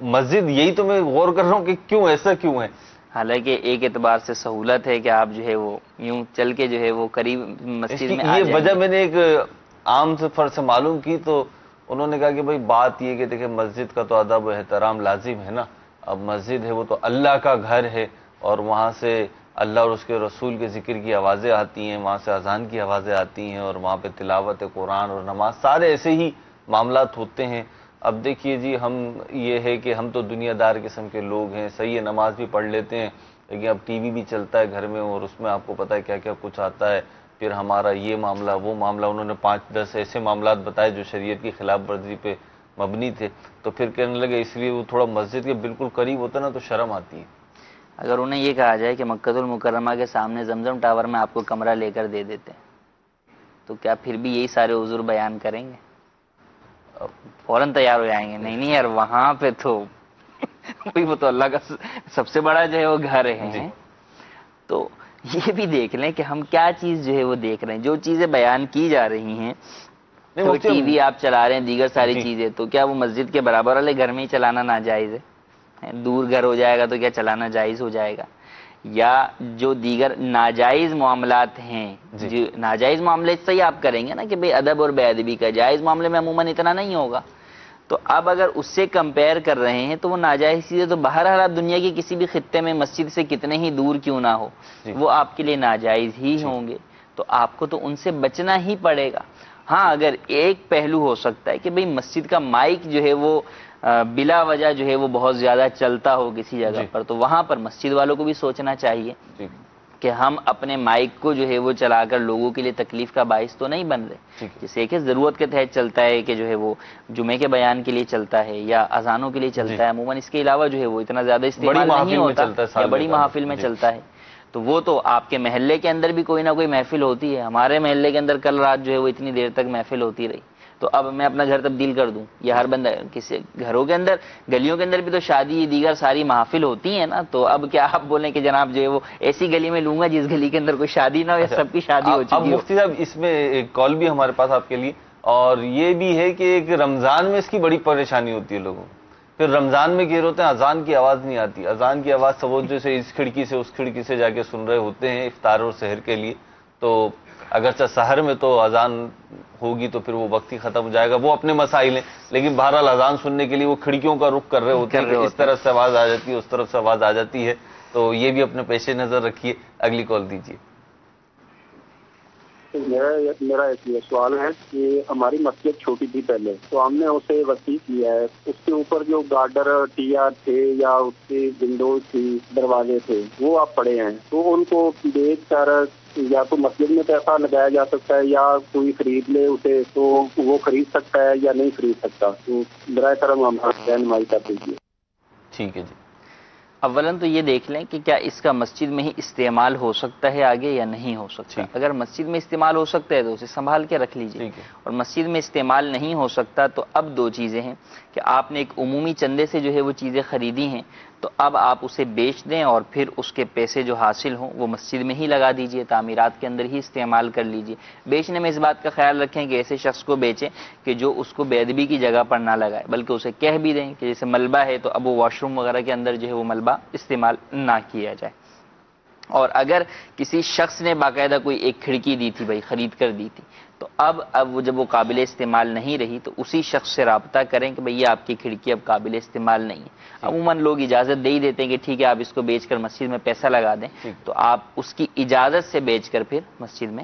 مسجد، یہی تو میں غور کر رہا ہوں کہ کیوں ایسا کیوں ہے حالانکہ ایک اعتبار سے سہولت ہے کہ آپ جو ہے وہ یوں چل کے جو ہے وہ قریب مسجد میں یہ وجہ میں نے ایک عام سے فرد سے معلوم کی تو انہوں نے کہا کہ بھائی بات یہ کہ دیکھیں مسجد کا تو ادب و احترام لازم ہے نا. اب مسجد ہے وہ تو اللہ کا گھر ہے اور وہاں سے اللہ اور اس کے رسول کے ذکر کی آوازیں آتی ہیں, وہاں سے اذان کی آوازیں آتی ہیں اور وہاں پہ تلاوت قرآن اور نماز سارے ایسے ہی معاملات ہوتے ہیں. اب دیکھیے جی ہم یہ ہے کہ ہم تو دنیا دار قسم کے لوگ ہیں, صحیح ہے نماز بھی پڑھ لیتے ہیں لیکن اب ٹی وی بھی چلتا ہے گھر میں اور اس میں آپ کو پتہ ہے کیا کیا کچھ آتا ہے, پھر ہمارا یہ معاملہ وہ معاملہ, انہوں نے 5-10 ایسے معاملات بتائے جو شریعت کی خلاف ورزی پہ مبنی تھے, تو پھر کہنے لگے اس لیے وہ تھوڑا مسجد کے بالکل قریب ہوتا نا تو شرم آتی ہے. اگر انہیں یہ کہا جائے کہ مکہ المکرمہ کے سامنے زمزم ٹاور میں آپ کو کمرہ لے کر دے دیتے تو کیا پھر بھی یہی سارے عذر بیان کریں گے؟ فوراً تیار ہو جائیں گے, نہیں یار وہاں پہ تو وہ تو اللہ کا سب سے بڑا جو ہے وہ گھر ہے. تو یہ بھی دیکھ لیں کہ ہم کیا چیز جو ہے وہ دیکھ رہے ہیں. جو چیزیں بیان کی جا رہی ہیں, ٹی وی آپ چلا رہے ہیں, دیگر ساری چیزیں, تو کیا وہ مسجد کے برابر والے گھر میں ہی چلانا ناجائز ہے؟ دور گھر ہو جائے گا تو کیا چلانا جائز ہو جائے گا؟ یا جو دیگر ناجائز معاملات ہیں, جو ناجائز معاملے سے ہی آپ کریں گے نا کہ بھئی ادب اور بے ادبی کا, جائز معاملے میں عموماً اتنا نہیں ہوگا. تو اب اگر اس سے کمپیئر کر رہے ہیں تو وہ ناجائز چیزیں تو بہرحال آپ دنیا کے کسی بھی خطے میں مسجد سے کتنے ہی دور کیوں نہ ہو وہ آپ کے لیے ناجائز ہی ہوں گے, تو آپ کو تو ان سے بچنا ہی پڑے گا. ہاں اگر ایک پہلو ہو سکتا ہے کہ بھئی مسجد کا مائک جو ہے وہ بلا وجہ جو ہے وہ بہت زیادہ چلتا ہو کسی جگہ پر, تو وہاں پر مسجد والوں کو بھی سوچنا چاہیے کہ ہم اپنے مائک کو جو ہے وہ چلا کر لوگوں کے لیے تکلیف کا باعث تو نہیں بن رہے. جیسے کہ ضرورت کے تحت چلتا ہے کہ جو ہے وہ جمعے کے بیان کے لیے چلتا ہے یا اذانوں کے لیے چلتا ہے, عموماً اس کے علاوہ جو ہے وہ اتنا زیادہ استعمال نہیں ہوتا, یا بڑی محافل میں چلتا ہے. تو وہ تو آپ کے محلے کے اندر بھی کوئی نہ کوئی محفل ہوتی ہے. ہمارے محلے کے اندر کل رات جو ہے وہ اتنی دیر تک محفل ہوتی رہی, تو اب میں اپنا گھر تبدیل کر دوں یا ہر بندہ کسی گھروں کے اندر گلیوں کے اندر بھی تو شادی دیگر ساری محافل ہوتی ہیں نا, تو اب کیا آپ بولیں کہ جناب جو ہے وہ ایسی گلی میں لوں گا جس گلی کے اندر کوئی شادی نہ ہو یا سب کی شادی ہو چکی ہو. مفتی صاحب اس میں ایک کال بھی ہمارے پاس آپ کے لیے, اور یہ بھی ہے کہ ایک رمضان میں اس کی بڑی پریشانی ہوتی ہے لوگوں کو. پھر رمضان میں کہہ رہے ہوتے ہیں اذان کی آواز نہیں آتی, اذان کی آواز توجہ سے اس کھڑکی سے اس کھڑکی سے جا کے سن رہے ہوتے ہیں افطار اور سحر کے لیے, تو اگرچہ سحر میں تو اذان ہوگی تو پھر وہ وقت ہی ختم ہو جائے گا, وہ اپنے مسائل ہیں, لیکن بہرحال اذان سننے کے لیے وہ کھڑکیوں کا رخ کر رہے ہوتے ہیں, اس طرف سے آواز آ جاتی ہے اس طرف سے آواز آ جاتی ہے, تو یہ بھی اپنے پیش نظر رکھیے. اگلی کال دیجیے. میرا ایک یہ سوال ہے کہ ہماری مسجد چھوٹی تھی پہلے, تو ہم نے اسے وسیع کیا ہے, اس کے اوپر جو گارڈر ٹیار تھے یا اس کی ونڈوز تھی, دروازے تھے, وہ آپ پڑے ہیں, تو ان کو دیکھ کر یا تو مسجد میں پیسہ لگایا جا سکتا ہے یا کوئی خرید لے اسے تو وہ خرید سکتا ہے یا نہیں خرید سکتا, تو برائے کرم ہمارا رہنمائی کر دیجیے. ٹھیک ہے جی. اولاً تو یہ دیکھ لیں کہ کیا اس کا مسجد میں ہی استعمال ہو سکتا ہے آگے یا نہیں ہو سکتا. اگر مسجد میں استعمال ہو سکتا ہے تو اسے سنبھال کے رکھ لیجیے, اور مسجد میں استعمال نہیں ہو سکتا تو اب دو چیزیں ہیں کہ آپ نے ایک عمومی چندے سے جو ہے وہ چیزیں خریدی ہیں, تو اب آپ اسے بیچ دیں اور پھر اس کے پیسے جو حاصل ہوں وہ مسجد میں ہی لگا دیجئے, تعمیرات کے اندر ہی استعمال کر لیجئے. بیچنے میں اس بات کا خیال رکھیں کہ ایسے شخص کو بیچیں کہ جو اس کو بے ادبی کی جگہ پر نہ لگائے, بلکہ اسے کہہ بھی دیں کہ جیسے ملبہ ہے تو اب وہ واش روم وغیرہ کے اندر جو ہے وہ ملبہ استعمال نہ کیا جائے. اور اگر کسی شخص نے باقاعدہ کوئی ایک کھڑکی دی تھی, بھائی خرید کر دی تھی, تو اب وہ جب وہ قابل استعمال نہیں رہی تو اسی شخص سے رابطہ کریں کہ بھئی یہ آپ کی کھڑکی اب قابل استعمال نہیں ہے. عموماً لوگ اجازت دے ہی دیتے ہیں کہ ٹھیک ہے آپ اس کو بیچ کر مسجد میں پیسہ لگا دیں, تو آپ اس کی اجازت سے بیچ کر پھر مسجد میں.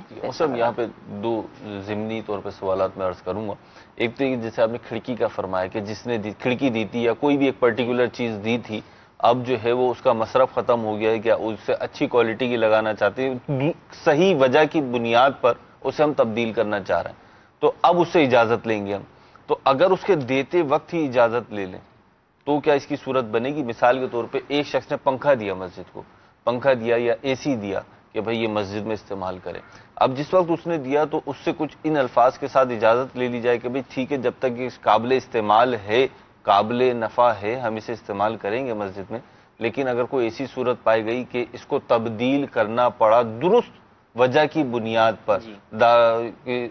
یہاں پہ دو ضمنی طور پہ سوالات میں عرض کروں گا. ایک تو جیسے آپ نے کھڑکی کا فرمایا کہ جس نے کھڑکی دی تھی یا کوئی بھی ایک پرٹیکولر چیز دی تھی, اب جو ہے وہ اس کا مصرف ختم ہو گیا ہے, کیا اس سے اچھی کوالٹی کی لگانا چاہتے ہیں, صحیح وجہ کی بنیاد پر اسے ہم تبدیل کرنا چاہ رہے ہیں, تو اب اس سے اجازت لیں گے ہم. تو اگر اس کے دیتے وقت ہی اجازت لے لیں تو کیا اس کی صورت بنے گی؟ مثال کے طور پہ ایک شخص نے پنکھا دیا مسجد کو, پنکھا دیا یا اے سی دیا کہ بھئی یہ مسجد میں استعمال کرے. اب جس وقت اس نے دیا تو اس سے کچھ ان الفاظ کے ساتھ اجازت لے لی جائے کہ بھئی ٹھیک ہے جب تک یہ قابل استعمال ہے, قابل نفع ہے, ہم اسے استعمال کریں گے مسجد میں. لیکن اگر کوئی ایسی صورت پائی گئی کہ اس کو تبدیل کرنا پڑا درست وجہ کی بنیاد پر,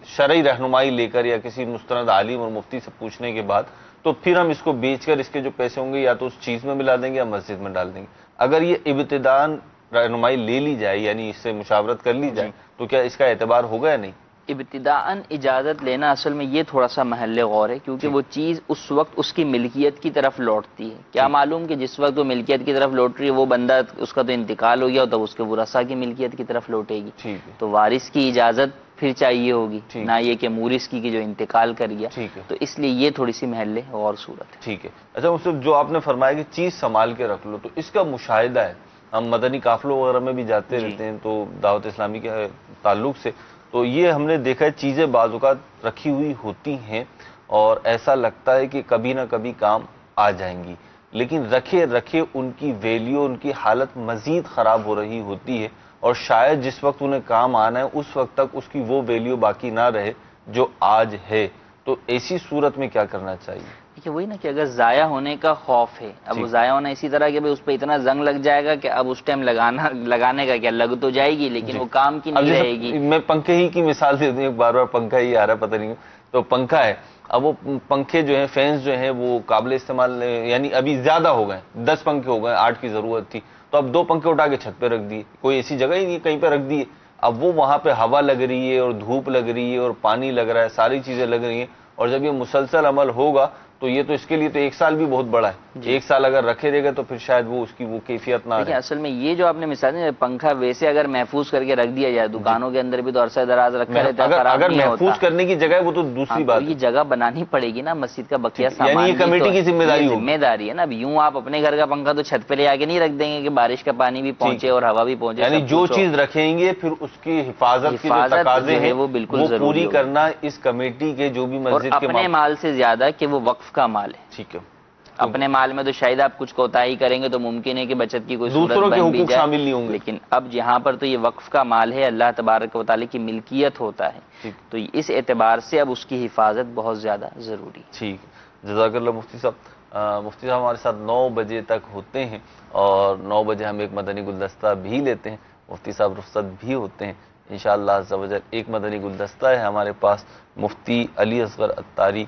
شرعی رہنمائی لے کر یا کسی مستند عالم اور مفتی سے پوچھنے کے بعد, تو پھر ہم اس کو بیچ کر اس کے جو پیسے ہوں گے یا تو اس چیز میں ملا دیں گے یا مسجد میں ڈال دیں گے. اگر یہ ابتداءً رہنمائی لے لی جائے یعنی اس سے مشاورت کر لی جائے تو کیا اس کا اعتبار ہوگا یا نہیں؟ ابتداءً اجازت لینا اصل میں یہ تھوڑا سا محل غور ہے، کیونکہ وہ چیز اس وقت اس کی ملکیت کی طرف لوٹتی ہے. کیا معلوم کہ جس وقت وہ ملکیت کی طرف لوٹ رہی ہے وہ بندہ اس کا تو انتقال ہو گیا تو اس کے ورثاء کی ملکیت کی طرف لوٹے گی. تو وارث کی اجازت پھر چاہیے ہوگی، نہ یہ کہ مورث کی جو انتقال کر گیا. تو اس لیے یہ تھوڑی سی محل غور صورت ہے. ٹھیک ہے. اچھا مصطفی، جو آپ نے فرمایا کہ چیز سنبھال کے رکھ لو، تو اس کا مشاہدہ ہے. ہم مدنی قافلوں وغیرہ میں بھی جاتے رہتے ہیں تو دعوت اسلامی کے تعلق سے تو یہ ہم نے دیکھا ہے چیزیں بعض اوقات رکھی ہوئی ہوتی ہیں اور ایسا لگتا ہے کہ کبھی نہ کبھی کام آ جائیں گی، لیکن رکھے رکھے ان کی ویلیو، ان کی حالت مزید خراب ہو رہی ہوتی ہے اور شاید جس وقت انہیں کام آنا ہے اس وقت تک اس کی وہ ویلیو باقی نہ رہے جو آج ہے. تو ایسی صورت میں کیا کرنا چاہیے؟ دیکھیے وہی نا کہ اگر ضائع ہونے کا خوف ہے، اب وہ ضائع ہونا اسی طرح کہ اس پہ اتنا زنگ لگ جائے گا کہ اب اس ٹائم لگانے کا کیا، لگ تو جائے گی لیکن وہ کام کی نہیں رہے گی. میں پنکھے ہی کی مثال دے دوں، بار بار پنکھا ہی آ رہا ہے پتہ نہیں. تو پنکھا ہے، اب وہ پنکھے جو ہیں، فینس جو ہیں وہ قابل استعمال یعنی ابھی زیادہ ہو گئے، 10 پنکھے ہو گئے، 8 کی ضرورت تھی تو اب 2 پنکھے اٹھا کے چھت پہ رکھ دیے، کوئی ایسی جگہ ہی نہیں کہیں پہ رکھ دیے. اب وہ وہاں پہ ہوا لگ رہی ہے اور دھوپ لگ رہی ہے اور پانی لگ رہا ہے، ساری چیزیں لگ رہی ہیں، اور جب یہ مسلسل عمل ہوگا تو یہ تو اس کے لیے تو 1 سال بھی بہت بڑا ہے. 1 سال اگر رکھے رہے گا تو پھر شاید وہ اس کی وہ کیفیت نہ رہے. اصل میں یہ جو آپ نے مثال دی، پنکھا ویسے اگر محفوظ کر کے رکھ دیا جائے، دکانوں کے اندر بھی تو عرصہ دراز رکھا رہتا ہے، اگر محفوظ کرنے کی جگہ ہے وہ تو دوسری بات ہے. یہ جگہ بنانی پڑے گی نا مسجد کا بقیہ سامان، یعنی یہ کمیٹی کی ذمہ داری ہے نا. اب یوں آپ اپنے گھر کا پنکھا تو چھت پہ لے آ کے نہیں رکھ دیں گے کہ بارش کا پانی بھی پہنچے اور ہوا بھی پہنچے. یعنی جو چیز رکھیں گے پھر اس کی حفاظت کی جو تقاضے ہیں وہ بالکل پوری کرنا اس کمیٹی کے جو بھی مسجد کے اپنے مال سے زیادہ کہ وہ وقف کا مال ہے. ٹھیک ہے. اپنے مال میں تو شاید آپ کچھ کوتاہی کریں گے تو ممکن ہے کہ بچت کی کوئی دوسروں کے حقوق شامل نہیں ہوں گے، لیکن اب یہاں پر تو یہ وقف کا مال ہے، اللہ تبارک و تعالی کی ملکیت ہوتا ہے، تو اس اعتبار سے اب اس کی حفاظت بہت زیادہ ضروری ہے. ٹھیک ہے، جزاک اللہ مفتی صاحب. مفتی صاحب ہمارے ساتھ 9 بجے تک ہوتے ہیں اور 9 بجے ہم ایک مدنی گلدستہ بھی لیتے ہیں، مفتی صاحب رخصت بھی ہوتے ہیں انشاءاللہ عز و جل. ایک مدنی گلدستہ ہے ہمارے پاس، مفتی علی اصغر عطاری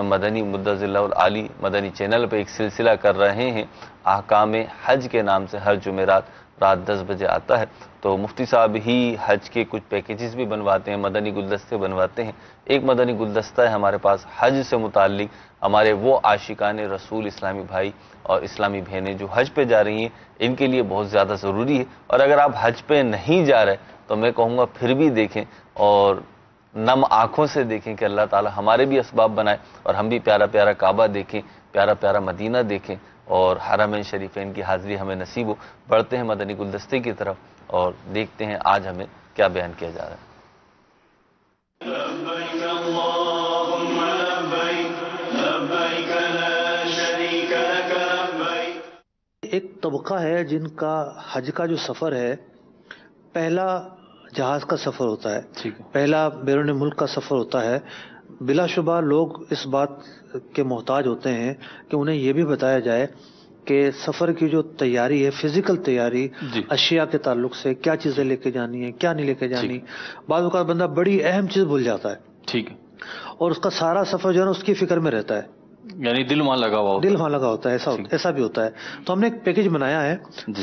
مدنی مدظ اللہ العالی مدنی چینل پہ ایک سلسلہ کر رہے ہیں، احکام حج کے نام سے ہر جمعرات رات 10 بجے آتا ہے. تو مفتی صاحب ہی حج کے کچھ پیکیجز بھی بنواتے ہیں، مدنی گلدستے بنواتے ہیں. ایک مدنی گلدستہ ہے ہمارے پاس حج سے متعلق، ہمارے وہ عاشقان رسول اسلامی بھائی اور اسلامی بہنیں جو حج پہ جا رہی ہیں ان کے لیے بہت زیادہ ضروری ہے. اور اگر آپ حج پہ نہیں جا رہے تو میں کہوں گا پھر بھی دیکھیں اور نم آنکھوں سے دیکھیں کہ اللہ تعالی ہمارے بھی اسباب بنائے اور ہم بھی پیارا پیارا کعبہ دیکھیں، پیارا پیارا مدینہ دیکھیں اور حرمین شریفین کی حاضری ہمیں نصیب ہو. بڑھتے ہیں مدنی گلدستے کی طرف اور دیکھتے ہیں آج ہمیں کیا بیان کیا جا رہا ہے. ایک طبقہ ہے جن کا حج کا جو سفر ہے، پہلا جہاز کا سفر ہوتا ہے، پہلا بیرون ملک کا سفر ہوتا ہے. بلا شبہ لوگ اس بات کے محتاج ہوتے ہیں کہ انہیں یہ بھی بتایا جائے کہ سفر کی جو تیاری ہے، فزیکل تیاری، اشیاء کے تعلق سے کیا چیزیں لے کے جانی ہے، کیا نہیں لے کے جانی. بعض اوقات بندہ بڑی اہم چیز بھول جاتا ہے، ٹھیک ہے، اور اس کا سارا سفر جو ہے نا اس کی فکر میں رہتا ہے، یعنی دل وہاں لگا ہوتا ہے. ایسا بھی ہوتا ہے. تو ہم نے ایک پیکج بنایا ہے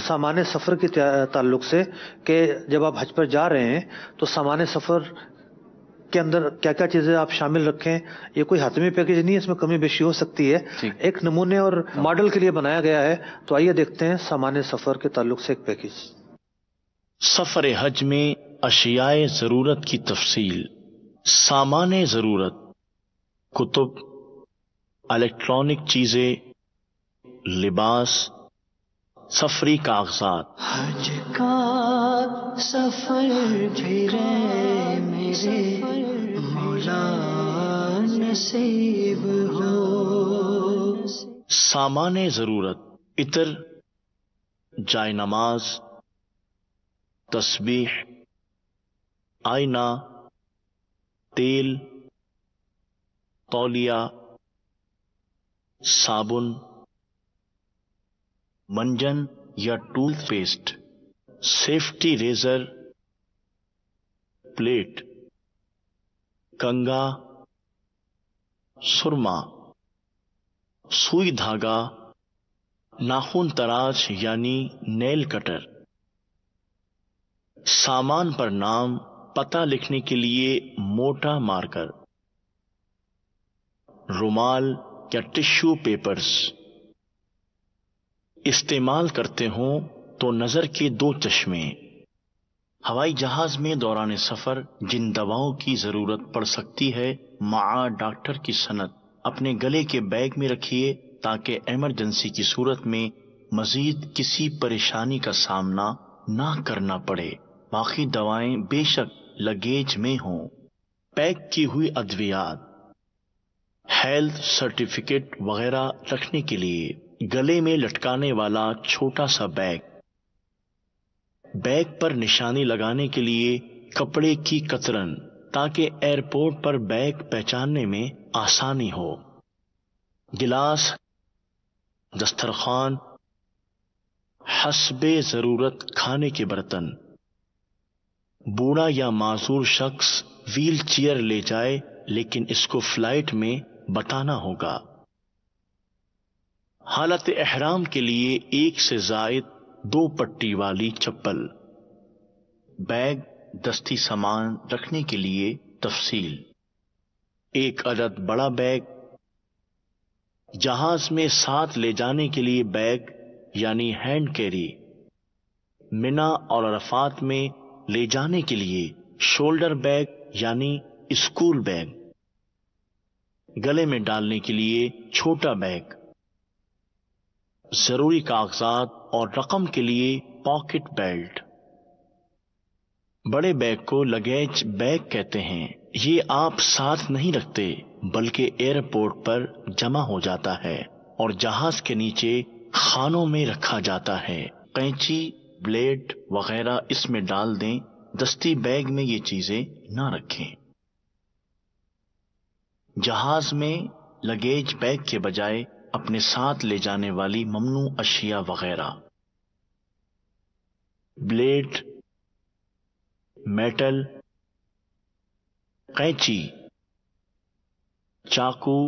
سامان سفر کے تعلق سے کہ جب آپ حج پر جا رہے ہیں تو سامان سفر کے اندر کیا کیا چیزیں آپ شامل رکھیں. یہ کوئی حتمی پیکج نہیں ہے، اس میں کمی بیشی ہو سکتی ہے. ایک نمونے اور ماڈل کے لیے بنایا گیا ہے. تو آئیے دیکھتے ہیں سامان سفر کے تعلق سے ایک پیکج. سفر حج میں اشیاء ضرورت کی تفصیل. سامان ضرورت: کتب، الیکٹرانک چیزیں، لباس، سفری کاغذات. حج کا سفر پھرے میرے مولا نصیب ہو. سامان ضرورت: عطر، جائے نماز، تسبیح، آئینہ، تیل، تولیہ، صابن، منجن یا toothpaste, safety razor, plate, کنگا، سرما، سوئی دھاگا، ناخن تراش یعنی نیل کٹر، سامان پر نام پتہ لکھنے کے لیے موٹا مارکر، رومال یا ٹشو پیپرز۔ استعمال کرتے ہوں تو نظر کے 2 چشمے۔ ہوائی جہاز میں دوران سفر جن دواؤں کی ضرورت پڑ سکتی ہے مع ڈاکٹر کی سند اپنے گلے کے بیگ میں رکھیے تاکہ ایمرجنسی کی صورت میں مزید کسی پریشانی کا سامنا نہ کرنا پڑے۔ باقی دوائیں بے شک لگیج میں ہوں۔ پیک کی ہوئی ادویات، ہیلتھ سرٹیفکیٹ وغیرہ رکھنے کے لیے گلے میں لٹکانے والا چھوٹا سا بیگ، بیگ پر نشانی لگانے کے لیے کپڑے کی کترن تاکہ ایئرپورٹ پر بیگ پہچاننے میں آسانی ہو، گلاس، دسترخوان، حسب ضرورت کھانے کے برتن۔ بوڑھا یا معذور شخص ویل چیئر لے جائے لیکن اس کو فلائٹ میں بتانا ہوگا۔ حالت احرام کے لیے 1 سے زائد 2 پٹی والی چپل۔ بیگ، دستی سامان رکھنے کے لیے تفصیل: 1 عدد بڑا بیگ، جہاز میں ساتھ لے جانے کے لیے بیگ یعنی ہینڈ کیری، منا اور عرفات میں لے جانے کے لیے شولڈر بیگ یعنی اسکول بیگ، گلے میں ڈالنے کے لیے چھوٹا بیگ، ضروری کاغذات اور رقم کے لیے پاکٹ بیلٹ۔ بڑے بیگ کو لگیج بیگ کہتے ہیں۔ یہ آپ ساتھ نہیں رکھتے بلکہ ایئرپورٹ پر جمع ہو جاتا ہے اور جہاز کے نیچے خانوں میں رکھا جاتا ہے۔ قینچی، بلیڈ وغیرہ اس میں ڈال دیں، دستی بیگ میں یہ چیزیں نہ رکھیں۔ جہاز میں لگیج بیگ کے بجائے اپنے ساتھ لے جانے والی ممنوع اشیاء وغیرہ: بلیڈ، میٹل، قینچی، چاقو،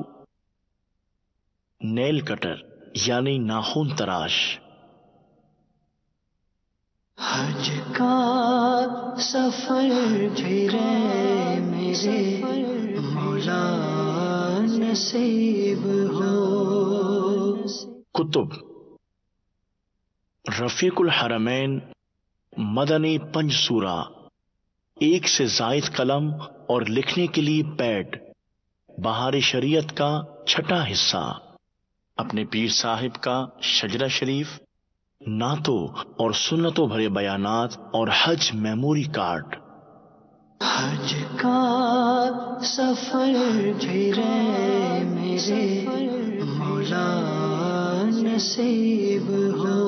نیل کٹر یعنی ناخن تراش۔ حج کا سفر پھرے میرے مولا نصیب ہو۔ کتب: رفیق الحرمین مدنی پنج سورہ، 1 سے زائد قلم اور لکھنے کے لیے پیڈ، بہار شریعت کا 6واں حصہ، اپنے پیر صاحب کا شجرہ شریف، نعتوں اور سنتوں بھرے بیانات اور حج میموری کارڈ۔ حج کا سفر پھرے میرے مولا نصیب ہو۔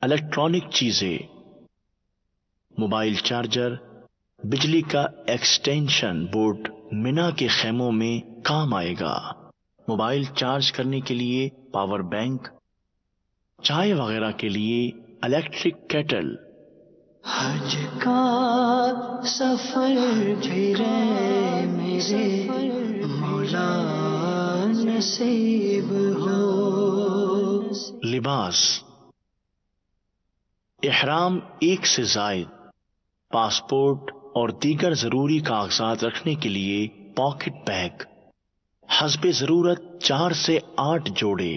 الیکٹرانک چیزیں: موبائل چارجر، بجلی کا ایکسٹینشن بورڈ منا کے خیموں میں کام آئے گا، موبائل چارج کرنے کے لیے پاور بینک، چائے وغیرہ کے لیے الیکٹرک کیٹل۔ حج کا سفر پھرے میرے مولا نصیب ہو۔ لباس: احرام 1 سے زائد، پاسپورٹ اور دیگر ضروری کاغذات رکھنے کے لیے پاکٹ بیگ، حسب ضرورت 4 سے 8 جوڑے،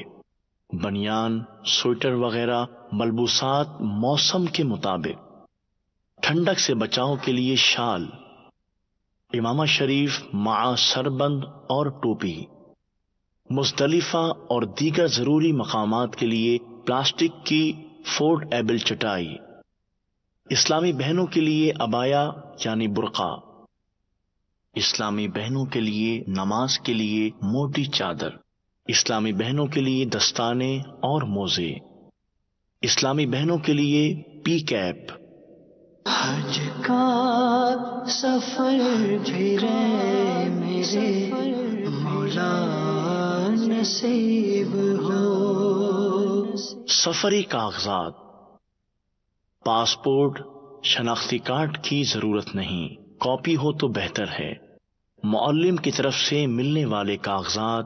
بنیان، سویٹر وغیرہ ملبوسات موسم کے مطابق، ٹھنڈک سے بچاؤ کے لیے شال، امامہ شریف مع سربند اور ٹوپی، مزدلفہ اور دیگر ضروری مقامات کے لیے پلاسٹک کی فورڈ ایبل چٹائی، اسلامی بہنوں کے لیے عبایا یعنی برقع، اسلامی بہنوں کے لیے نماز کے لیے موٹی چادر، اسلامی بہنوں کے لیے دستانے اور موزے، اسلامی بہنوں کے لیے پی کیپ۔ حج کا سفر پھرے میرے مولا نصیب ہو۔ سفری کاغذات: پاسپورٹ، شناختی کارڈ کی ضرورت نہیں، کاپی ہو تو بہتر ہے، معلم کی طرف سے ملنے والے کاغذات،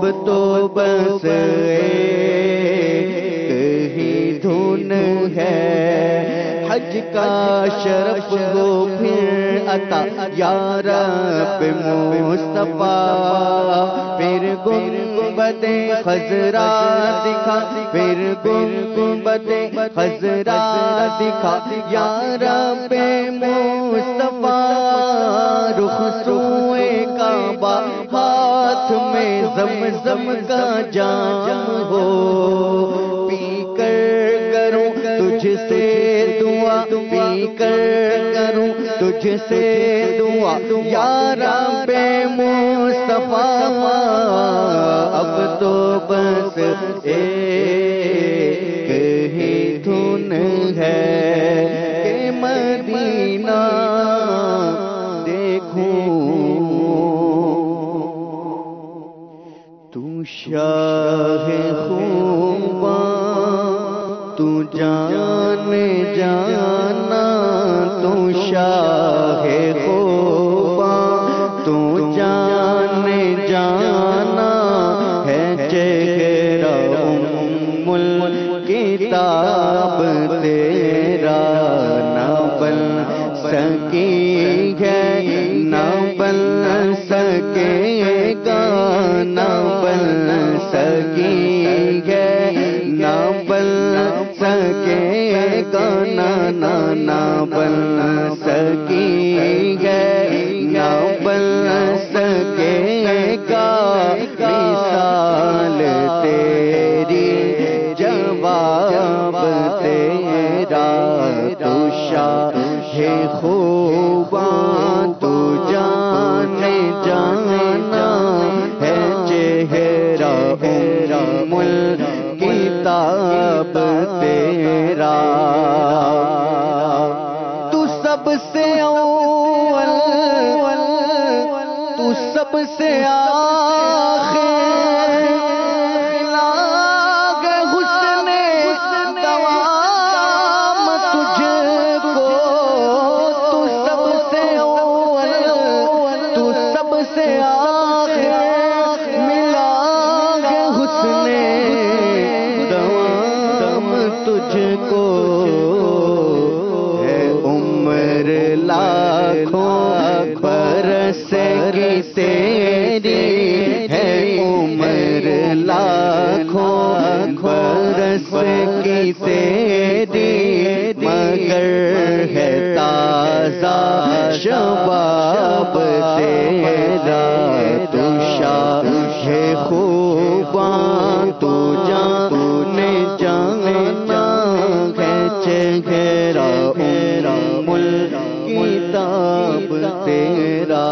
اب تو بس ایک ہی دھن ہے، حج کا شرف ہو پھر عطا یا رب مصطفیٰ، پھر گنبد خضرا دکھا، پھر گنبد خضرا دکھا یا رب مصطفیٰ، رخ سوئے کعبہ، ہاتھ میں زمزم کا جام ہو، پی کر کروں تجھ سے دعا، پی کر کروں تجھ سے دعا یا رب مصطفیٰ، اب تو بس ایک ہی دھن ہے کہ مدینہ دیکھوں، تو شاہ خوباں تو جان جانا، تو شاہ خوباں تو جان جانا ہے، چہرہ ام الکتاب تیرا نہ بن سکی ہے، نہ بن سکے گا، نہ بن سکی ہے، نہ بن سکے گا، نہ بن سکی ہے، نہ بن سکے گا، مثال تیری جواب تیرا، تو شاہ خوباں تو جان جانا ہے، چہرہ ام الکتاب تیرا، تو سب سے اول، تو سب سے آخر، لاگ حسن دوام تجھ کو، تو سب سے اول، تو سب سے آخر، ملا حسن دوام تجھ کو، ہے عمر لاکھوں برس کی تیری، ہے عمر لاکھوں برس کی تیری، مگر ہے تازہ شباب تیرا، تو شاہ خوباں تو جان جانا ہے، چہرہ ام الکتاب تیرا،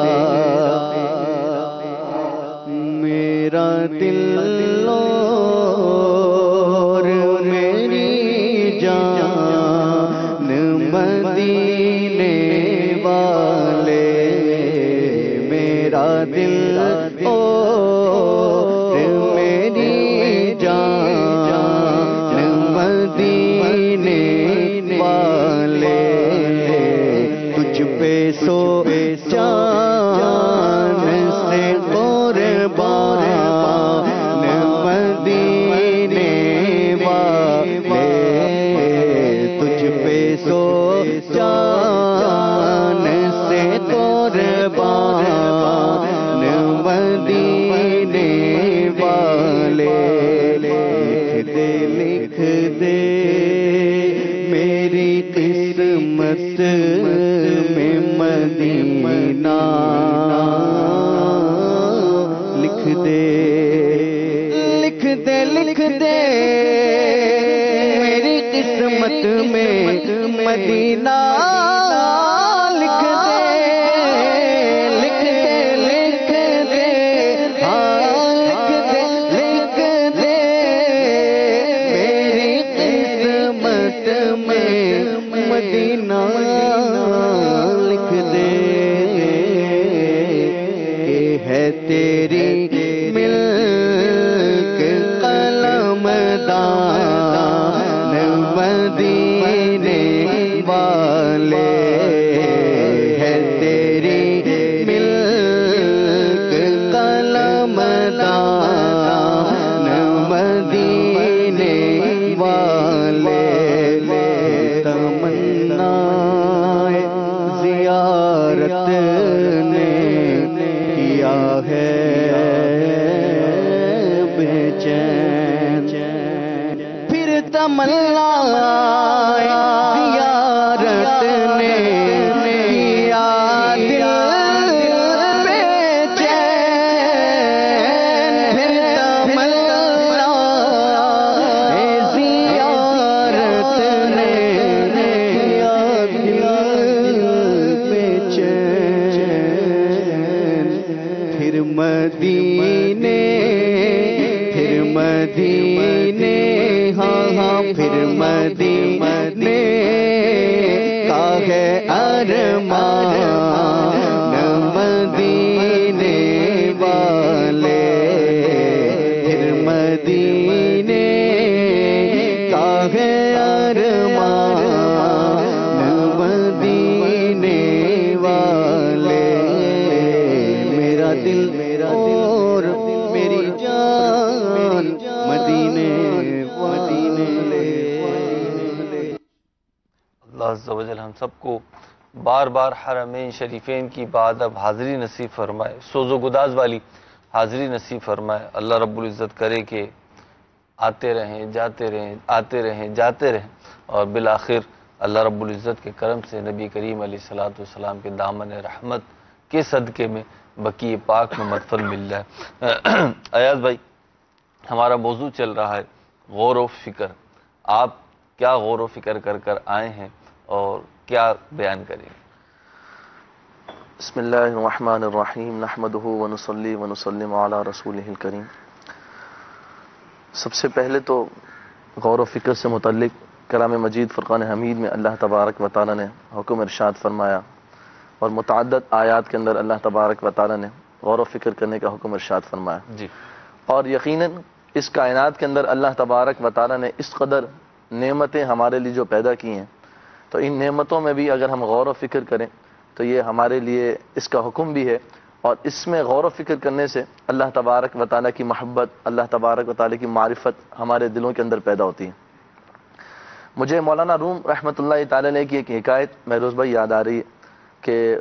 میرا دل اور میری جان مدینے والے، میرا دل اور میری جان مدینے والے، تجھ پہ سو جان سے قربان مدینے والے، تجھ پہ سو جان سے قربان مدینے والے، لکھ دے میری قسمت میں مدینہ، لکھ دے لکھ دے لکھ دے میری قسمت میں مدینہ، لکھ دے لکھ دے لکھ دے، ہاں لکھ دے لکھ دے میری قسمت میں مدینہ، لکھ دے کہ ہے تیری ملک قلم دان مدینے والے، تمنا زیارت نے کیا دل بے چین، پھر تمنا زیارت نے کیا دل بے چین، پھر مدینے ہاں پھر مدینے کا ہے ارمان مدینے والے، پھر مدینے کا ہے ارمان مدینے والے، میرا دل اور میری جان مدینے اللہ عز و جل ہم سب کو بار بار حرمین شریفین کی بادب حاضری نصیب فرمائے، سوز و گداز والی حاضری نصیب فرمائے۔ اللہ رب العزت کرے کہ آتے رہیں جاتے رہیں، آتے رہیں جاتے رہیں، اور بالآخر اللہ رب العزت کے کرم سے نبی کریم علیہ الصلوۃ والسلام کے دامن رحمت کے صدقے میں بقیع پاک میں مدفن مل جائے۔ ایاز بھائی، ہمارا موضوع چل رہا ہے غور و فکر۔ آپ کیا غور و فکر کر آئے ہیں اور کیا بیان کریں گے؟ بسم اللہ الرحمن الرحیم، نحمدہ ونصلی ونسلم علی رسولہ الکریم۔ سب سے پہلے تو غور و فکر سے متعلق کلام مجید فرقان حمید میں اللہ تبارک و تعالی نے حکم ارشاد فرمایا، اور متعدد آیات کے اندر اللہ تبارک و تعالی نے غور و فکر کرنے کا حکم ارشاد فرمایا جی۔ اور یقیناً اس کائنات کے اندر اللہ تبارک و تعالی نے اس قدر نعمتیں ہمارے لیے جو پیدا کی ہیں، تو ان نعمتوں میں بھی اگر ہم غور و فکر کریں تو یہ ہمارے لیے اس کا حکم بھی ہے، اور اس میں غور و فکر کرنے سے اللہ تبارک و تعالی کی محبت، اللہ تبارک و تعالی کی معرفت ہمارے دلوں کے اندر پیدا ہوتی ہے۔ مجھے مولانا روم رحمۃ اللہ تعالی نے کی ایک حکایت مہروز بھائی یاد آ رہی ہے کہ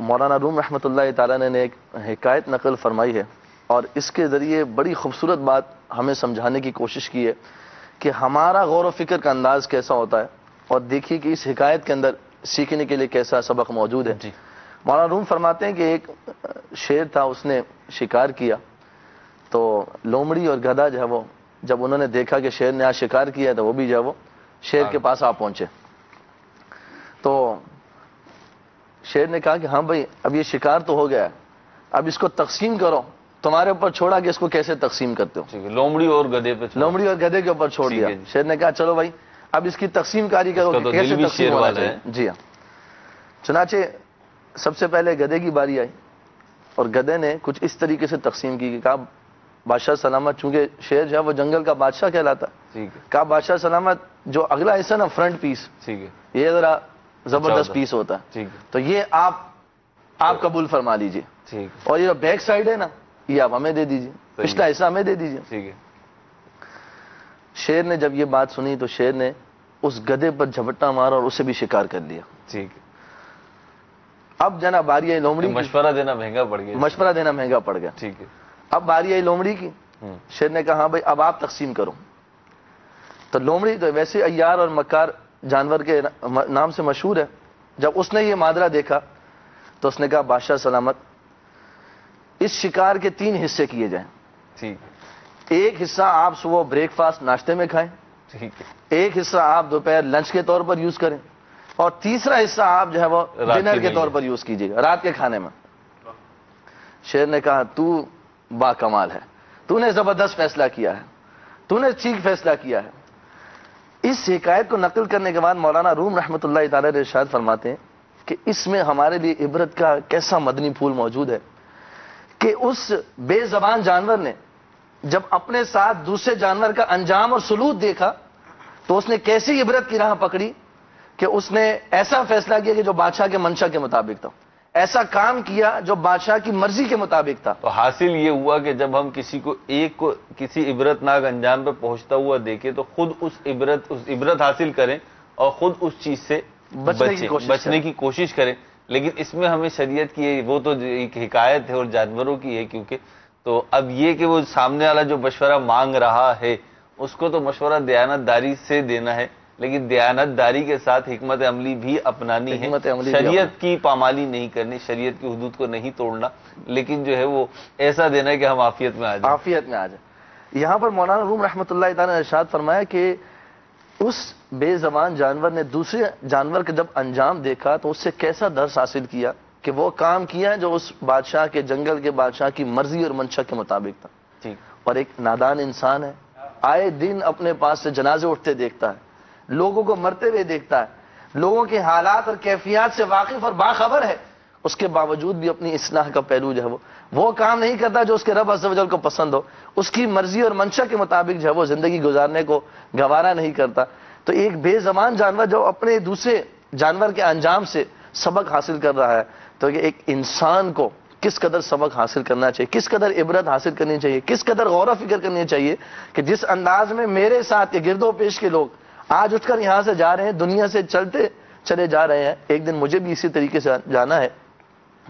مولانا روم رحمۃ اللہ تعالی نے ایک حکایت نقل فرمائی ہے، اور اس کے ذریعے بڑی خوبصورت بات ہمیں سمجھانے کی کوشش کی ہے کہ ہمارا غور و فکر کا انداز کیسا ہوتا ہے، اور دیکھیے کہ اس حکایت کے اندر سیکھنے کے لیے کیسا سبق موجود ہے۔ مولانا روم فرماتے ہیں کہ ایک شیر تھا، اس نے شکار کیا، تو لومڑی اور گدھا جو ہے وہ جب انہوں نے دیکھا کہ شیر نے آج شکار کیا تو وہ بھی جو ہے وہ شیر کے پاس آ پہنچے۔ تو شیر نے کہا کہ ہاں بھائی، اب یہ شکار تو ہو گیا ہے، اب اس کو تقسیم کرو، تمہارے اوپر چھوڑا کہ اس کو کیسے تقسیم کرتے ہو۔ لومڑی اور گدھے پہ لومڑی اور گدھے کے اوپر چھوڑ دیا۔ شیر نے کہا چلو بھائی اب اس کی تقسیم کاری کرو کہ کیسے تقسیم ہونا چاہیے۔ جی ہاں، چنانچہ سب سے پہلے گدھے کی باری آئی، اور گدھے نے کچھ اس طریقے سے تقسیم کی کہ کہا بادشاہ سلامت، چونکہ شیر جو ہے وہ جنگل کا بادشاہ کہلاتا ہے، کہا بادشاہ سلامت جو اگلا حصہ نا فرنٹ پیس، یہ ذرا زبردست پیس ہوتا ہے، تو یہ آپ قبول فرما لیجئے، اور یہ بیک سائڈ ہے نا یہ آپ ہمیں دے دیجئے، پچھلا حصہ ہمیں دے دیجئے۔ شیر نے جب یہ بات سنی تو شیر نے اس گدھے پر جھپٹا مارا اور اسے بھی شکار کر لیا۔ اب جناب باری آئی لومڑی، مشورہ دینا مہنگا پڑ گیا، مشورہ دینا مہنگا پڑ گیا۔ اب باری آئی لومڑی کی، شیر نے کہا ہاں بھائی اب آپ تقسیم کرو۔ تو لومڑی تو ویسے عیار اور مکار جانور کے نام سے مشہور ہے، جب اس نے یہ مادرا دیکھا تو اس نے کہا بادشاہ سلامت، اس شکار کے 3 حصے کیے جائیں۔ ایک حصہ آپ صبح بریک فاسٹ ناشتے میں کھائیں، ایک حصہ آپ دوپہر لنچ کے طور پر یوز کریں، اور تیسرا حصہ آپ جو ہے وہ ڈنر کے طور پر یوز کیجیے گا، رات کے کھانے میں۔ شیر نے کہا تو با کمال ہے، تو نے زبردست فیصلہ کیا ہے، تو نے ٹھیک فیصلہ کیا ہے۔ اس حکایت کو نقل کرنے کے بعد مولانا روم رحمۃ اللہ تعالی ارشاد فرماتے ہیں کہ اس میں ہمارے لیے عبرت کا کیسا مدنی پھول موجود ہے کہ اس بے زبان جانور نے جب اپنے ساتھ دوسرے جانور کا انجام اور سلوک دیکھا تو اس نے کیسی عبرت کی راہ پکڑی کہ اس نے ایسا فیصلہ کیا کہ جو بادشاہ کے منشا کے مطابق تھا، ایسا کام کیا جو بادشاہ کی مرضی کے مطابق تھا۔ تو حاصل یہ ہوا کہ جب ہم کسی کو کسی عبرت ناک انجام پہ پہنچتا ہوا دیکھیں تو خود اس عبرت حاصل کریں اور خود اس چیز سے بچنے کی کوشش کریں۔ لیکن اس میں ہمیں شریعت کی وہ تو ایک حکایت ہے اور جانوروں کی ہے، کیونکہ تو اب یہ کہ وہ سامنے والا جو مشورہ مانگ رہا ہے اس کو تو مشورہ دیانت داری سے دینا ہے، لیکن دیانت داری کے ساتھ حکمت عملی بھی اپنانی ہے، شریعت کی پامالی نہیں کرنی، شریعت کی حدود کو نہیں توڑنا، لیکن جو ہے وہ ایسا دینا ہے کہ ہم عافیت میں آ جائیں۔ عافیت میں آ جائیں۔ یہاں پر مولانا روم رحمۃ اللہ تعالیٰ نے ارشاد فرمایا کہ اس بے زبان جانور نے دوسرے جانور کا جب انجام دیکھا تو اس سے کیسا درس حاصل کیا کہ وہ کام کیا جو اس بادشاہ کے، جنگل کے بادشاہ کی مرضی اور منشا کے مطابق تھا۔ اور ایک نادان انسان ہے، آئے دن اپنے پاس سے جنازے اٹھتے دیکھتا ہے، لوگوں کو مرتے ہوئے دیکھتا ہے، لوگوں کے حالات اور کیفیات سے واقف اور باخبر ہے، اس کے باوجود بھی اپنی اصلاح کا پہلو جو ہے وہ کام نہیں کرتا جو اس کے رب عز و جل کو پسند ہو، اس کی مرضی اور منشا کے مطابق جو ہے وہ زندگی گزارنے کو گوارا نہیں کرتا۔ تو ایک بے زبان جانور جو اپنے دوسرے جانور کے انجام سے سبق حاصل کر رہا ہے، تو ایک انسان کو کس قدر سبق حاصل کرنا چاہیے، کس قدر عبرت حاصل کرنی چاہیے، کس قدر غور و فکر کرنی چاہیے کہ جس انداز میں میرے ساتھ یہ گرد و پیش کے لوگ آج اٹھ کر یہاں سے جا رہے ہیں، دنیا سے چلتے چلے جا رہے ہیں، ایک دن مجھے بھی اسی طریقے سے جانا ہے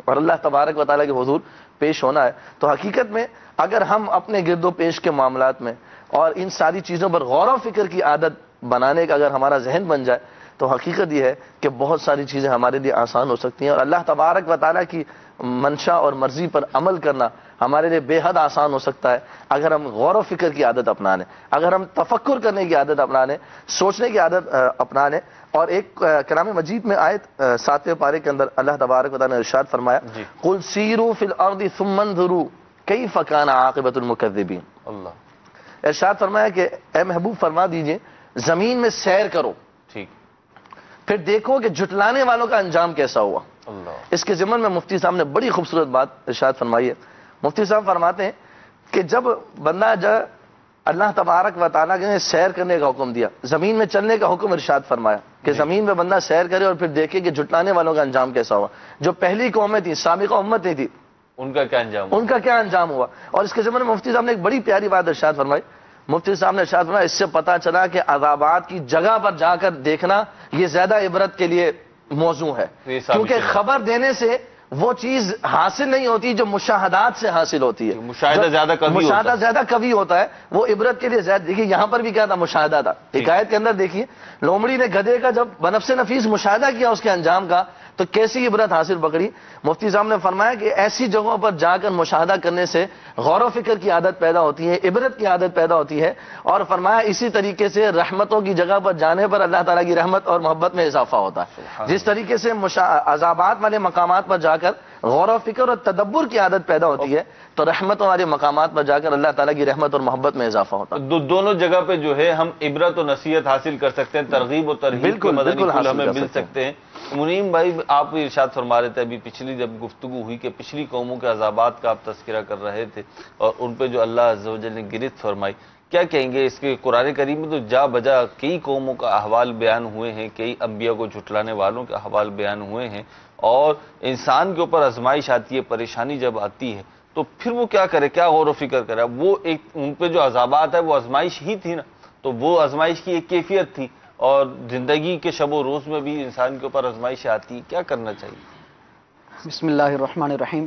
اور اللہ تبارک و تعالیٰ کے حضور پیش ہونا ہے۔ تو حقیقت میں اگر ہم اپنے گرد و پیش کے معاملات میں اور ان ساری چیزوں پر غور و فکر کی عادت بنانے کا اگر ہمارا ذہن بن جائے تو حقیقت یہ ہے کہ بہت ساری چیزیں ہمارے لیے آسان ہو سکتی ہیں، اور اللہ تبارک و تعالیٰ کی منشا اور مرضی پر عمل کرنا ہمارے لیے بے حد آسان ہو سکتا ہے اگر ہم غور و فکر کی عادت اپنا لیں، اگر ہم تفکر کرنے کی عادت اپنا لیں، سوچنے کی عادت اپنا لیں۔ اور ایک کلام مجید میں آیت 7ویں پارے کے اندر اللہ تبارک و تعالیٰ نے ارشاد فرمایا قُلْ سِیرُوا فِی الْأَرْضِ ثُمَّ انظُرُوا کَیْفَ کَانَ عَاقِبَةُ الْمُکَذِّبِینَ۔ اللہ ارشاد فرمایا کہ اے محبوب فرما دیجئے زمین میں سیر کرو، پھر دیکھو کہ جھٹلانے والوں کا انجام کیسا ہوا۔ اس کے ضمن میں مفتی صاحب نے بڑی خوبصورت بات ارشاد فرمائی ہے۔ مفتی صاحب فرماتے ہیں کہ جب بندہ اللہ تبارک و تعالیٰ نے سیر کرنے کا حکم دیا، زمین میں چلنے کا حکم ارشاد فرمایا کہ زمین میں بندہ سیر کرے اور پھر دیکھے کہ جھٹلانے والوں کا انجام کیسا ہوا، جو پہلی قومیں تھیں، سابقہ امتیں تھیں، ان کا کیا انجام ہوا۔ اور اس کے ضمن میں مفتی صاحب نے ایک بڑی پیاری بات ارشاد فرمائی۔ مفتی صاحب نے ارشاد فرمایا اس سے پتہ چلا کہ عذابات کی جگہ پر جا کر دیکھنا یہ زیادہ عبرت کے لیے موضوع ہے، کیونکہ خبر دینے سے وہ چیز حاصل نہیں ہوتی جو مشاہدات سے حاصل ہوتی ہے، مشاہدہ زیادہ قوی ہوتا ہے، وہ عبرت کے لیے زیادہ۔ دیکھیے یہاں پر بھی کیا تھا، مشاہدہ تھا۔ حکایت کے اندر دیکھیے لومڑی نے گدھے کا جب بنفس نفیس مشاہدہ کیا اس کے انجام کا تو کیسی عبرت حاصل پکڑی۔ مفتی صاحب نے فرمایا کہ ایسی جگہوں پر جا کر مشاہدہ کرنے سے غور و فکر کی عادت پیدا ہوتی ہے، عبرت کی عادت پیدا ہوتی ہے، اور فرمایا اسی طریقے سے رحمتوں کی جگہ پر جانے پر اللہ تعالیٰ کی رحمت اور محبت میں اضافہ ہوتا ہے۔ جس طریقے سے عذابات والے مقامات پر جا کر غور و فکر اور تدبر کی عادت پیدا ہوتی ہے تو رحمتوں والے مقامات پر جا کر اللہ تعالیٰ کی رحمت اور محبت میں اضافہ ہوتا ہے۔ دونوں جگہ پہ جو ہے ہم عبرت و نصیحت حاصل کر سکتے ہیں، ترغیب و ترہیب کے مدنی پھول ہمیں مل سکتے ہیں۔ منیم بھائی آپ ارشاد فرما رہے تھے ابھی پچھلی جب گفتگو ہوئی کہ پچھلی قوموں کے عذابات کا آپ تذکرہ کر رہے تھے اور ان پہ جو اللہ عز و جل نے گرفت فرمائی، کیا کہیں گے اس کے؟ قرآن کریم میں تو جا بجا کئی قوموں کا احوال بیان ہوئے ہیں، کئی انبیاء کو جھٹلانے والوں کے احوال بیان ہوئے ہیں، اور انسان کے اوپر آزمائش آتی ہے، پریشانی جب آتی ہے تو پھر وہ کیا کرے، کیا غور و فکر کرے؟ وہ ایک ان پہ جو عذابات ہے وہ آزمائش ہی تھی نا، تو وہ آزمائش کی ایک کیفیت تھی، اور زندگی کے شب و روز میں بھی انسان کے اوپر آزمائش آتی ہے، کیا کرنا چاہیے؟ بسم اللہ الرحمن الرحیم۔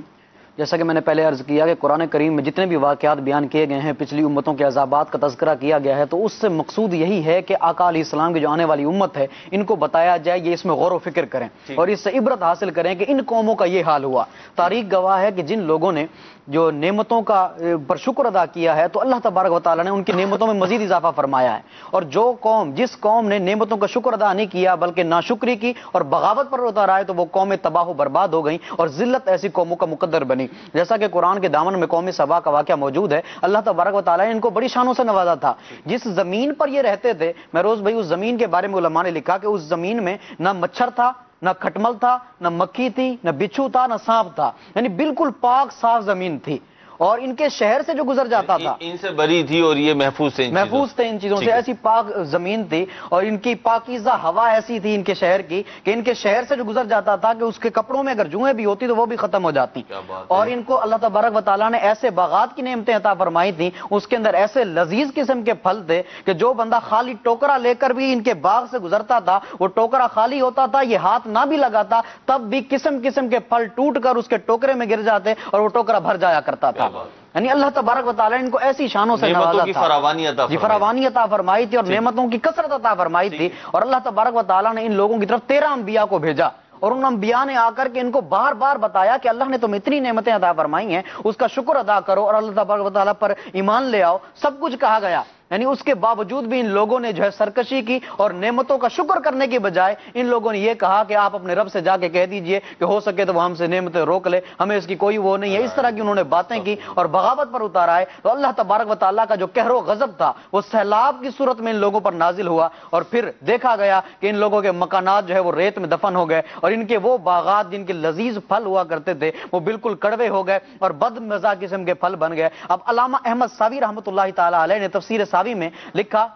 جیسا کہ میں نے پہلے عرض کیا کہ قرآن کریم میں جتنے بھی واقعات بیان کیے گئے ہیں، پچھلی امتوں کے عذابات کا تذکرہ کیا گیا ہے، تو اس سے مقصود یہی ہے کہ آقا علیہ السلام کی جو آنے والی امت ہے ان کو بتایا جائے، یہ اس میں غور و فکر کریں اور اس سے عبرت حاصل کریں کہ ان قوموں کا یہ حال ہوا۔ تاریخ گواہ ہے کہ جن لوگوں نے جو نعمتوں کا پر شکر ادا کیا ہے تو اللہ تبارک و تعالیٰ نے ان کی نعمتوں میں مزید اضافہ فرمایا ہے، اور جس قوم نے نعمتوں کا شکر ادا نہیں کیا بلکہ ناشکری کی اور بغاوت پر اتر آئے تو وہ قومیں تباہ و برباد ہو گئیں، اور ذلت ایسی قوموں کا مقدر بنی۔ جیسا کہ قرآن کے دامن میں قوم سبا کا واقعہ موجود ہے، اللہ تبارک و تعالیٰ نے ان کو بڑی شانوں سے نوازا تھا۔ جس زمین پر یہ رہتے تھے، مہروز بھائی اس زمین کے بارے میں علماء نے لکھا کہ اس زمین میں نہ مچھر تھا، نہ کھٹمل تھا، نہ مکھی تھی، نہ بچھو تھا، نہ سانپ تھا، یعنی بالکل پاک صاف زمین تھی، اور ان کے شہر سے جو گزر جاتا تھا ان سے بری تھی اور یہ محفوظ تھے ان چیزوں سے، ایسی پاک زمین تھی، اور ان کی پاکیزہ ہوا ایسی تھی ان کے شہر کی کہ ان کے شہر سے جو گزر جاتا تھا کہ اس کے کپڑوں میں اگر جوئیں بھی ہوتی تو وہ بھی ختم ہو جاتی، اور ان کو اللہ تبارک و تعالیٰ نے ایسے باغات کی نعمتیں عطا فرمائی تھیں، اس کے اندر ایسے لذیذ قسم کے پھل تھے کہ جو بندہ خالی ٹوکرا لے کر بھی ان کے باغ سے گزرتا تھا، وہ ٹوکرا خالی ہوتا تھا، یہ ہاتھ نہ بھی لگاتا تب بھی قسم قسم کے پھل ٹوٹ کر اس کے ٹوکرے میں گر جاتے اور وہ ٹوکرا بھر جایا کرتا تھا۔ یعنی اللہ تبارک و تعالیٰ نے ان کو ایسی شانوں سے نوازا تھا، فراوانی عطا فرمائی تھی اور نعمتوں کی کثرت عطا فرمائی تھی، اور اللہ تبارک و تعالیٰ نے ان لوگوں کی طرف 13 انبیاء کو بھیجا، اور ان انبیاء نے آ کر کے ان کو بار بار بتایا کہ اللہ نے تم اتنی نعمتیں عطا فرمائی ہیں، اس کا شکر ادا کرو اور اللہ تبارک و تعالیٰ پر ایمان لے آؤ، سب کچھ کہا گیا۔ یعنی اس کے باوجود بھی ان لوگوں نے جو ہے سرکشی کی اور نعمتوں کا شکر کرنے کے بجائے ان لوگوں نے یہ کہا کہ آپ اپنے رب سے جا کے کہہ دیجئے کہ ہو سکے تو وہ ہم سے نعمتیں روک لے، ہمیں اس کی کوئی وہ نہیں ہے۔ اس طرح کی انہوں نے باتیں کی اور بغاوت پر اتار آئے، تو اللہ تبارک و تعالیٰ کا جو قہر و غضب تھا وہ سیلاب کی صورت میں ان لوگوں پر نازل ہوا، اور پھر دیکھا گیا کہ ان لوگوں کے مکانات جو ہے وہ ریت میں دفن ہو گئے، اور ان کے وہ باغات جن کے لذیذ پھل ہوا کرتے تھے وہ بالکل کڑوے ہو گئے اور بد مزہ قسم کے پھل بن گئے۔ اب علامہ احمد ساوی رحمۃ اللہ تعالی علیہ نے تفسیر ساوی میں لکھا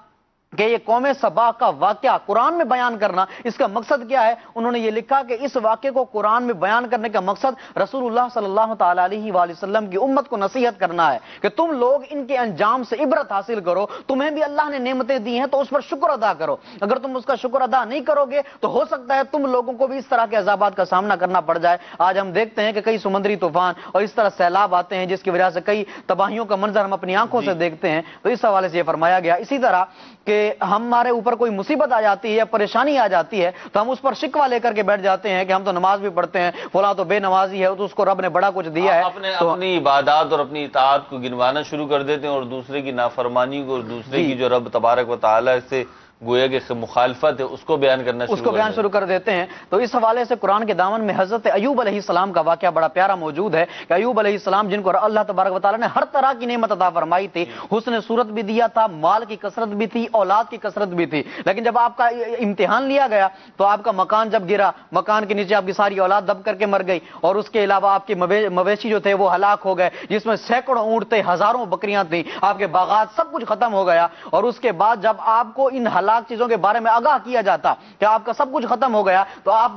کہ یہ قوم سبا کا واقعہ قرآن میں بیان کرنا، اس کا مقصد کیا ہے؟ انہوں نے یہ لکھا کہ اس واقعے کو قرآن میں بیان کرنے کا مقصد رسول اللہ صلی اللہ تعالی علیہ وآلہ وسلم کی امت کو نصیحت کرنا ہے کہ تم لوگ ان کے انجام سے عبرت حاصل کرو، تمہیں بھی اللہ نے نعمتیں دی ہیں تو اس پر شکر ادا کرو، اگر تم اس کا شکر ادا نہیں کرو گے تو ہو سکتا ہے تم لوگوں کو بھی اس طرح کے عذابات کا سامنا کرنا پڑ جائے۔ آج ہم دیکھتے ہیں کہ کئی سمندری طوفان اور اس طرح سیلاب آتے ہیں جس کی وجہ سے کئی تباہیوں کا منظر ہم اپنی آنکھوں سے دیکھتے ہیں، تو اس حوالے سے یہ فرمایا گیا۔ اسی طرح کہ ہمارے اوپر کوئی مصیبت آ جاتی ہے یا پریشانی آ جاتی ہے تو ہم اس پر شکوہ لے کر کے بیٹھ جاتے ہیں کہ ہم تو نماز بھی پڑھتے ہیں، فلاں تو بے نمازی ہے، تو اس کو رب نے بڑا کچھ دیا ہے، اپنی عبادات اور اپنی اطاعت کو گنوانا شروع کر دیتے ہیں اور دوسرے کی نافرمانی کو اور دوسرے کی جو رب تبارک و تعالی سے گویا کہ مخالفت ہے اس کو بیان کرنا شروع کر دیتے ہیں۔ تو اس حوالے سے قرآن کے دامن میں حضرت ایوب علیہ السلام کا واقعہ بڑا پیارا موجود ہے کہ ایوب علیہ السلام جن کو اللہ تبارک و تعالیٰ نے ہر طرح کی نعمت عطا فرمائی تھی، حسن صورت بھی دیا تھا، مال کی کثرت بھی تھی، اولاد کی کثرت بھی تھی، لیکن جب آپ کا امتحان لیا گیا تو آپ کا مکان جب گرا، مکان کے نیچے آپ کی ساری اولاد دب کر کے مر گئی، اور اس کے علاوہ آپ کے مویشی جو تھے وہ ہلاک ہو گئے، جس میں سینکڑوں اونٹ تھے، ہزاروں بکریاں تھیں، آپ کے باغات سب کچھ ختم ہو گیا، اور اس کے بعد جب آپ کو ان ہلاک چیزوں کے بارے میں آگاہ کیا جاتا کہ آپ کا سب کچھ ختم ہو گیا تو آپ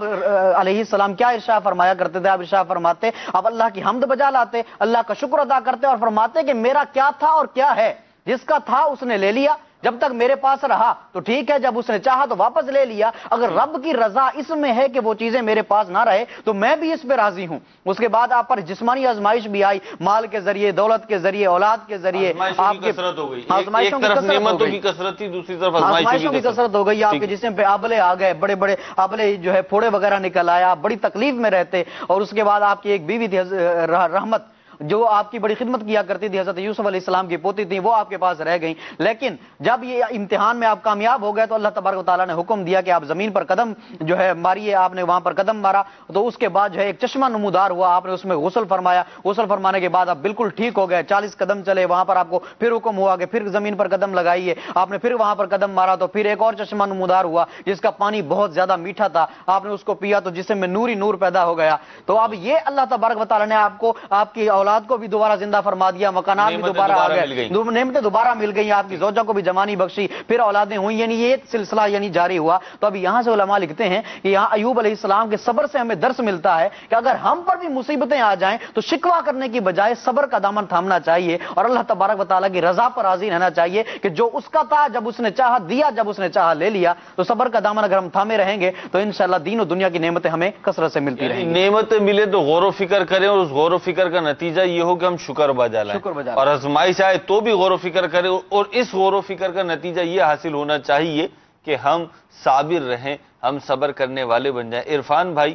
علیہ السلام کیا ارشاد فرمایا کرتے تھے؟ آپ ارشاد فرماتے، آپ اللہ کی حمد بجا لاتے، اللہ کا شکر ادا کرتے اور فرماتے کہ میرا کیا تھا اور کیا ہے، جس کا تھا اس نے لے لیا، جب تک میرے پاس رہا تو ٹھیک ہے، جب اس نے چاہا تو واپس لے لیا، اگر رب کی رضا اس میں ہے کہ وہ چیزیں میرے پاس نہ رہے تو میں بھی اس پہ راضی ہوں۔ اس کے بعد آپ پر جسمانی آزمائش بھی آئی، مال کے ذریعے، دولت کے ذریعے، اولاد کے ذریعے، آپ کی کثرت ہو گئی، آزمائشوں کی کثرت تھی، دوسری طرف آزمائشوں کی کثرت ہو گئی، آپ کے جسم پہ آبلے آ گئے، بڑے بڑے آبلے جو ہے پھوڑے وغیرہ نکل آیا، بڑی تکلیف میں رہتے، اور اس کے بعد آپ کی ایک بیوی تھی رحمت جو آپ کی بڑی خدمت کیا کرتی تھی، حضرت یوسف علیہ السلام کی پوتی تھی، وہ آپ کے پاس رہ گئیں، لیکن جب یہ امتحان میں آپ کامیاب ہو گئے تو اللہ تبارک و تعالیٰ نے حکم دیا کہ آپ زمین پر قدم جو ہے ماریے، آپ نے وہاں پر قدم مارا تو اس کے بعد جو ہے ایک چشمہ نمودار ہوا، آپ نے اس میں غسل فرمایا، غسل فرمانے کے بعد آپ بالکل ٹھیک ہو گئے، 40 قدم چلے، وہاں پر آپ کو پھر حکم ہوا کہ پھر زمین پر قدم لگائیے، آپ نے پھر وہاں پر قدم مارا تو پھر ایک اور چشمہ نمودار ہوا جس کا پانی بہت زیادہ میٹھا تھا، آپ نے اس کو پیا تو جسم میں نور ہی نور پیدا ہو گیا۔ تو اب یہ اللہ تبارک و تعالیٰ نے آپ کو، آپ کی اولاد کو بھی دوبارہ زندہ فرما دیا، مکانات بھی دوبارہ آ گئے، نعمتیں دوبارہ مل گئی، آپ کی زوجہ کو بھی جوانی بخشی، پھر اولادیں ہوئیں، یعنی یہ سلسلہ یعنی جاری ہوا۔ تو اب یہاں سے علماء لکھتے ہیں کہ یہاں ایوب علیہ السلام کے صبر سے ہمیں درس ملتا ہے کہ اگر ہم پر بھی مصیبتیں آ جائیں تو شکوہ کرنے کی بجائے صبر کا دامن تھامنا چاہیے اور اللہ تبارک و تعالیٰ کی رضا پر راضی رہنا چاہیے کہ جو اس کا تھا، جب اس نے چاہا دیا، جب اس نے چاہا لے لیا۔ تو صبر کا دامن اگر ہم تھامے رہیں گے تو انشاءاللہ دین و دنیا کی نعمتیں ہمیں کثرت سے ملتی رہیں گی۔ نعمتیں ملے تو غور و فکر کریں اور اس غور و فکر کا نتیجہ یہ ہو کہ ہم شکر بجا لائیں، اور آزمائش آئے تو بھی غور و فکر کریں، اور اس غور و فکر کا نتیجہ یہ حاصل ہونا چاہیے کہ ہم صابر رہیں، ہم صبر کرنے والے بن جائیں۔ عرفان بھائی،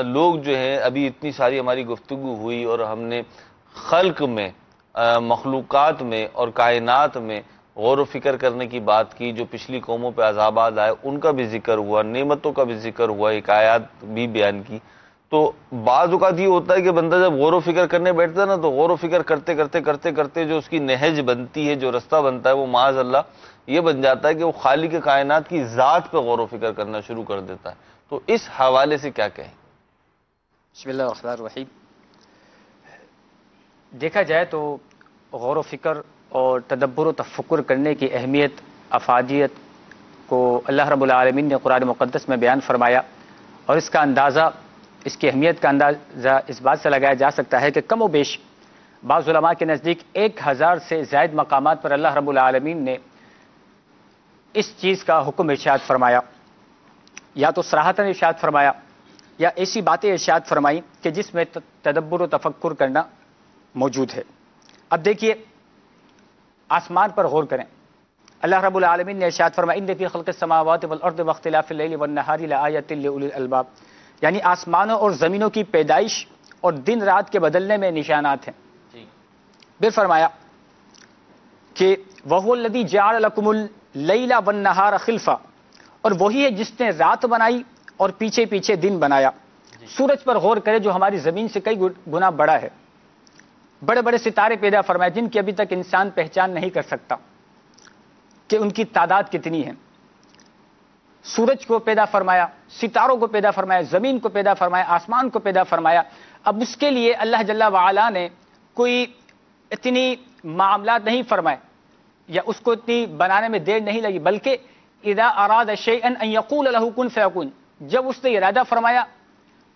لوگ جو ہیں ابھی اتنی ساری ہماری گفتگو ہوئی اور ہم نے خلق میں، مخلوقات میں اور کائنات میں غور و فکر کرنے کی بات کی، جو پچھلی قوموں پہ عذابات آئے ان کا بھی ذکر ہوا، نعمتوں کا بھی ذکر ہوا، حکایات بھی بیان کی۔ تو بعض اوقات یہ ہوتا ہے کہ بندہ جب غور و فکر کرنے بیٹھتا ہے نا تو غور و فکر کرتے کرتے کرتے کرتے جو اس کی نہج بنتی ہے، جو رستہ بنتا ہے، وہ معاذ اللہ یہ بن جاتا ہے کہ وہ خالق کائنات کی ذات پہ غور و فکر کرنا شروع کر دیتا ہے۔ تو اس حوالے سے کیا کہیں؟ بسم اللہ الرحمن الرحیم۔ دیکھا جائے تو غور و فکر اور تدبر و تفکر کرنے کی اہمیت، افادیت کو اللہ رب العالمین نے قرآن مقدس میں بیان فرمایا، اور اس کا اندازہ، اس کی اہمیت کا اندازہ اس بات سے لگایا جا سکتا ہے کہ کم و بیش بعض علماء کے نزدیک 1000 سے زائد مقامات پر اللہ رب العالمین نے اس چیز کا حکم ارشاد فرمایا، یا تو صراحتاً ارشاد فرمایا یا ایسی باتیں ارشاد فرمائی کہ جس میں تدبر و تفکر کرنا موجود ہے۔ اب دیکھیے آسمان پر غور کریں. اللہ رب العالمین نے ارشاد فرمایا ان فی خلق السماوات والارض واختلاف اللیل والنہار لآیات لأولی الالباب، یعنی آسمانوں اور زمینوں کی پیدائش اور دن رات کے بدلنے میں نشانات ہیں. پھر فرمایا کہ وَهُوَ الَّذِي جَعَلَ لَكُمُ اللَّيْلَ وَالنَّهَارَ خِلْفًا، اور وہی ہے جس نے رات بنائی اور پیچھے پیچھے دن بنایا. سورج پر غور کرے جو ہماری زمین سے کئی گنا بڑا ہے. بڑے بڑے ستارے پیدا فرمائے جن کی ابھی تک انسان پہچان نہیں کر سکتا کہ ان کی تعداد کتنی ہے. سورج کو پیدا فرمایا، ستاروں کو پیدا فرمایا، زمین کو پیدا فرمایا، آسمان کو پیدا فرمایا. اب اس کے لیے اللہ جل وعلا نے کوئی اتنی معاملات نہیں فرمائے یا اس کو اتنی بنانے میں دیر نہیں لگی، بلکہ اذا اراد شیئا ان یقول له کن فیکون، جب اس نے ارادہ فرمایا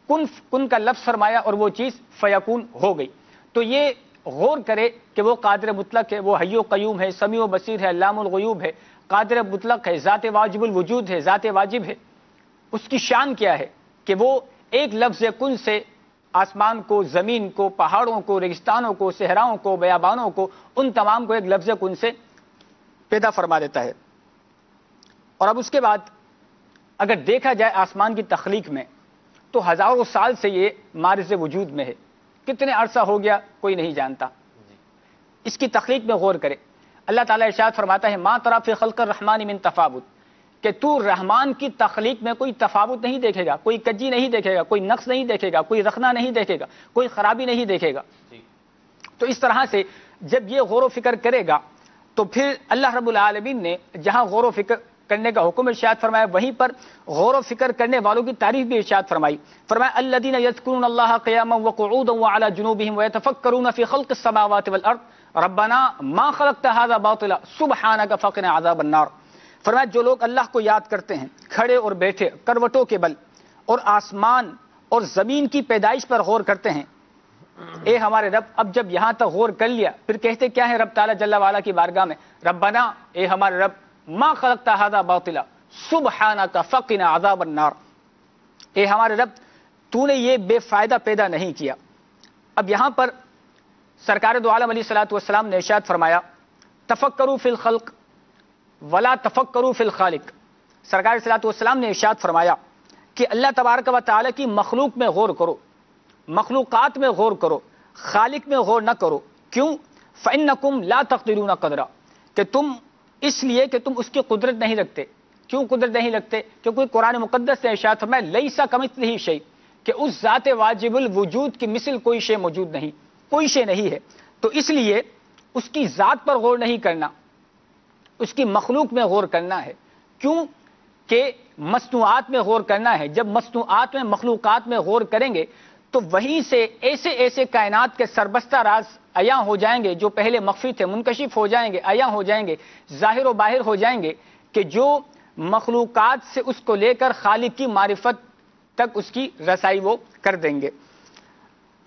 کن کا لفظ فرمایا اور وہ چیز فیکون ہو گئی. تو یہ غور کرے کہ وہ قادر مطلق ہے، وہ حی و قیوم ہے، سمیع و بصیر ہے، علام الغیوب ہے، قادر مطلق ہے، ذات واجب الوجود ہے، ذات واجب ہے. اس کی شان کیا ہے کہ وہ ایک لفظ کن سے آسمان کو، زمین کو، پہاڑوں کو، ریگستانوں کو، صحراؤں کو، بیابانوں کو، ان تمام کو ایک لفظ کن سے پیدا فرما دیتا ہے. اور اب اس کے بعد اگر دیکھا جائے آسمان کی تخلیق میں تو ہزاروں سال سے یہ معرض وجود میں ہے. کتنے عرصہ ہو گیا کوئی نہیں جانتا. اس کی تخلیق میں غور کرے. اللہ تعالیٰ ارشاد فرماتا ہے ما تری فی خلق الرحمن من تفاوت، کہ تو رحمان کی تخلیق میں کوئی تفاوت نہیں دیکھے گا، کوئی کجی نہیں دیکھے گا، کوئی نقص نہیں دیکھے گا، کوئی رخنا نہیں دیکھے گا، کوئی خرابی نہیں دیکھے گا. تو اس طرح سے جب یہ غور و فکر کرے گا تو پھر اللہ رب العالمین نے جہاں غور و فکر کرنے کا حکم ارشاد فرمایا وہیں پر غور و فکر کرنے والوں کی تعریف بھی ارشاد فرمائی. فرمایا الذین یذکرون اللہ قیاما وقعودا وعلی جنوبہم ویتفکرون فی خلق السماوات والارض ربنا ما خلقت هذا باطلا سبحانک فقنا عذاب النار. فرمایا جو لوگ اللہ کو یاد کرتے ہیں کھڑے اور بیٹھے کروٹوں کے بل اور آسمان اور زمین کی پیدائش پر غور کرتے ہیں، اے ہمارے رب. اب جب یہاں تک غور کر لیا پھر کہتے کیا ہے رب تعالیٰ جل وعلا کی بارگاہ میں ربنا، اے ہمارے رب، ما خلقت هذا باطلا سبحانک فقنا عذاب النار، اے ہمارے رب تو نے یہ بے فائدہ پیدا نہیں کیا. اب یہاں پر سرکار دو عالم علیہ الصلوۃ والسلام نے ارشاد فرمایا تفکروا فی الخلق ولا تفکروا فی الخالق. سرکار صلی اللہ علیہ وسلم نے ارشاد فرمایا کہ اللہ تبارک و تعالیٰ کی مخلوق میں غور کرو، مخلوقات میں غور کرو، خالق میں غور نہ کرو. کیوں؟ فإنکم لا تقدرون قدرا، کہ تم اس لیے کہ تم اس کی قدرت نہیں رکھتے. کیوں قدرت نہیں رکھتے؟ کیونکہ قرآن مقدس سے ارشاد فرمایا لیس کمثلہ شیء، کہ اس ذات واجب الوجود کی مثل کوئی شے موجود نہیں، کوئی شے نہیں ہے. تو اس لیے اس کی ذات پر غور نہیں کرنا، اس کی مخلوق میں غور کرنا ہے. کیوں کہ مصنوعات میں غور کرنا ہے. جب مصنوعات میں، مخلوقات میں غور کریں گے تو وہیں سے ایسے ایسے کائنات کے سربستہ راز عیاں ہو جائیں گے جو پہلے مخفی تھے، منکشف ہو جائیں گے، عیاں ہو جائیں گے، ظاہر و باہر ہو جائیں گے، کہ جو مخلوقات سے اس کو لے کر خالق کی معرفت تک اس کی رسائی وہ کر دیں گے.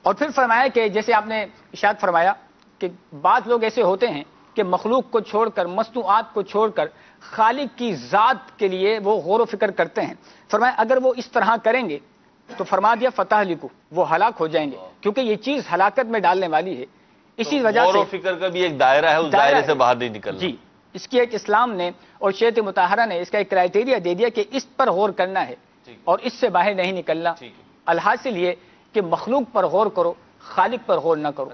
اور پھر فرمایا کہ جیسے آپ نے ارشاد فرمایا کہ بعض لوگ ایسے ہوتے ہیں کہ مخلوق کو چھوڑ کر، مصنوعات کو چھوڑ کر خالق کی ذات کے لیے وہ غور و فکر کرتے ہیں. فرمایا اگر وہ اس طرح کریں گے تو فرما دیا فتح لکھو، وہ ہلاک ہو جائیں گے، کیونکہ یہ چیز ہلاکت میں ڈالنے والی ہے. اسی وجہ سے غور و فکر کا بھی ایک دائرہ ہے، اس دائرے سے باہر نہیں نکلنا. جی، اس کی ایک اسلام نے اور شریعت مطہرہ نے اس کا ایک کرائیٹیریا دے دیا کہ اس پر غور کرنا ہے اور اس سے باہر نہیں نکلنا. الحاصل یہ کہ مخلوق پر غور کرو، خالق پر غور نہ کرو.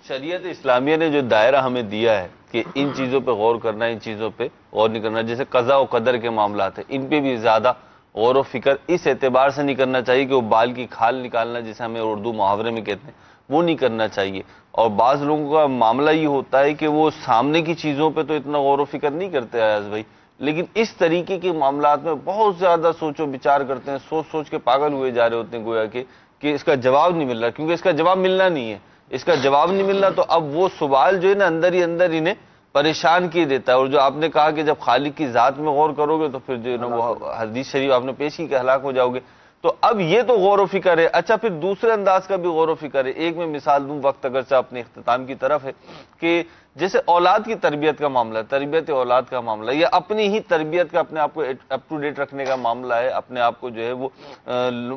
شریعت اسلامیہ نے جو دائرہ ہمیں دیا ہے کہ ان چیزوں پہ غور کرنا، ان چیزوں پہ غور نہیں کرنا، جیسے قضاء و قدر کے معاملات ہیں، ان پہ بھی زیادہ غور و فکر اس اعتبار سے نہیں کرنا چاہیے کہ وہ بال کی کھال نکالنا جسے ہمیں اردو محاورے میں کہتے ہیں، وہ نہیں کرنا چاہیے. اور بعض لوگوں کا معاملہ یہ ہوتا ہے کہ وہ سامنے کی چیزوں پہ تو اتنا غور و فکر نہیں کرتے ایاز بھائی، لیکن اس طریقے کے معاملات میں بہت زیادہ سوچ و بچار کرتے ہیں، سوچ سوچ کے پاگل ہوئے جا رہے ہوتے ہیں گویا کہ اس کا جواب نہیں مل رہا، کیونکہ اس کا جواب ملنا نہیں ہے. اس کا جواب نہیں مل رہا تو اب وہ سوال جو ہے نا اندر ہی اندر انہیں پریشان کیے دیتا ہے. اور جو آپ نے کہا کہ جب خالق کی ذات میں غور کرو گے تو پھر جو ہے نا وہ حدیث شریف آپ نے پیش کی کہ ہلاک ہو جاؤ گے. تو اب یہ تو غور و فکر ہے. اچھا پھر دوسرے انداز کا بھی غور و فکر ہے. ایک میں مثال دوں, وقت اگرچہ اپنے اختتام کی طرف ہے, کہ جیسے اولاد کی تربیت کا معاملہ ہے, تربیت اولاد کا معاملہ ہے, یا اپنی ہی تربیت کا اپنے آپ کو اپ ٹو ڈیٹ رکھنے کا معاملہ ہے, اپنے آپ کو جو ہے وہ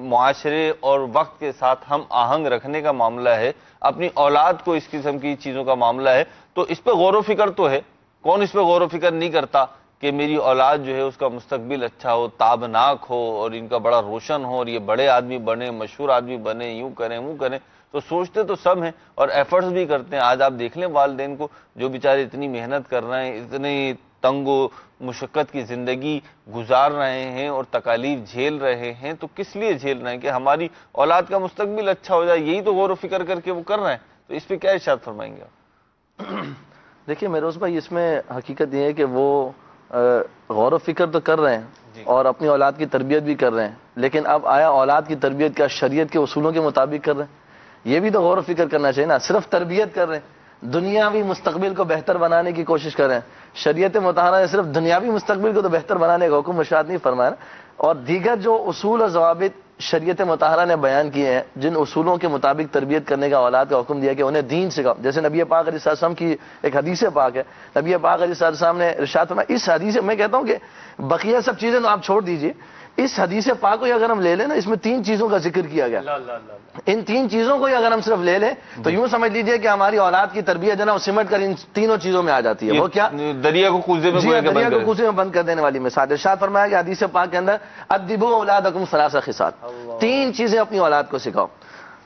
معاشرے اور وقت کے ساتھ ہم آہنگ رکھنے کا معاملہ ہے, اپنی اولاد کو اس قسم کی چیزوں کا معاملہ ہے, تو اس پہ غور و فکر تو ہے. کون اس پہ غور و فکر نہیں کرتا کہ میری اولاد جو ہے اس کا مستقبل اچھا ہو, تابناک ہو, اور ان کا بڑا روشن ہو, اور یہ بڑے آدمی بنے, مشہور آدمی بنے, یوں کریں وہ کریں. تو سوچتے تو سب ہیں اور ایفرٹس بھی کرتے ہیں. آج آپ دیکھ لیں والدین کو جو بیچارے اتنی محنت کر رہے ہیں, اتنی تنگ و مشقت کی زندگی گزار رہے ہیں اور تکالیف جھیل رہے ہیں, تو کس لیے جھیل رہے ہیں؟ کہ ہماری اولاد کا مستقبل اچھا ہو جائے. یہی تو غور و فکر کر کے وہ کر رہے ہیں. تو اس پہ کیا ارشاد فرمائیں گے آپ؟ دیکھیے مہروز بھائی, اس میں حقیقت یہ ہے کہ وہ غور و فکر تو کر رہے ہیں اور اپنی اولاد کی تربیت بھی کر رہے ہیں, لیکن اب آیا اولاد کی تربیت کیا شریعت کے اصولوں کے مطابق کر رہے ہیں؟ یہ بھی تو غور و فکر کرنا چاہیے نا. صرف تربیت کر رہے ہیں, دنیاوی مستقبل کو بہتر بنانے کی کوشش کر رہے ہیں. شریعت مطالعہ نے صرف دنیاوی مستقبل کو تو بہتر بنانے کا حکم ارشاد نہیں فرمایا, اور دیگر جو اصول اور ضوابط شریعت مطہرہ نے بیان کیے ہیں, جن اصولوں کے مطابق تربیت کرنے کا اولاد کا حکم دیا کہ انہیں دین سکھاؤ. جیسے نبی پاک علیہ السلام کی ایک حدیث پاک ہے, نبی پاک علیہ السلام نے ارشاد فرمایا, اس حدیث میں کہتا ہوں کہ بقیہ سب چیزیں تو آپ چھوڑ دیجئے, اس حدیث پاک کو اگر ہم لے لیں نا, اس میں 3 چیزوں کا ذکر کیا گیا. ان 3 چیزوں کو اگر ہم صرف لے لیں تو یوں سمجھ لیجئے کہ ہماری اولاد کی تربیت جو ہے نا وہ سمٹ کر ان 3 چیزوں میں آ جاتی ہے. وہ کیا؟ دریا کو کوزے میں بند کر دینے والی مثال. ارشاد فرمایا کہ حدیث پاک کے اندر ادبوا اولادکم ثلاث خصال, 3 چیزیں اپنی اولاد کو سکھاؤ.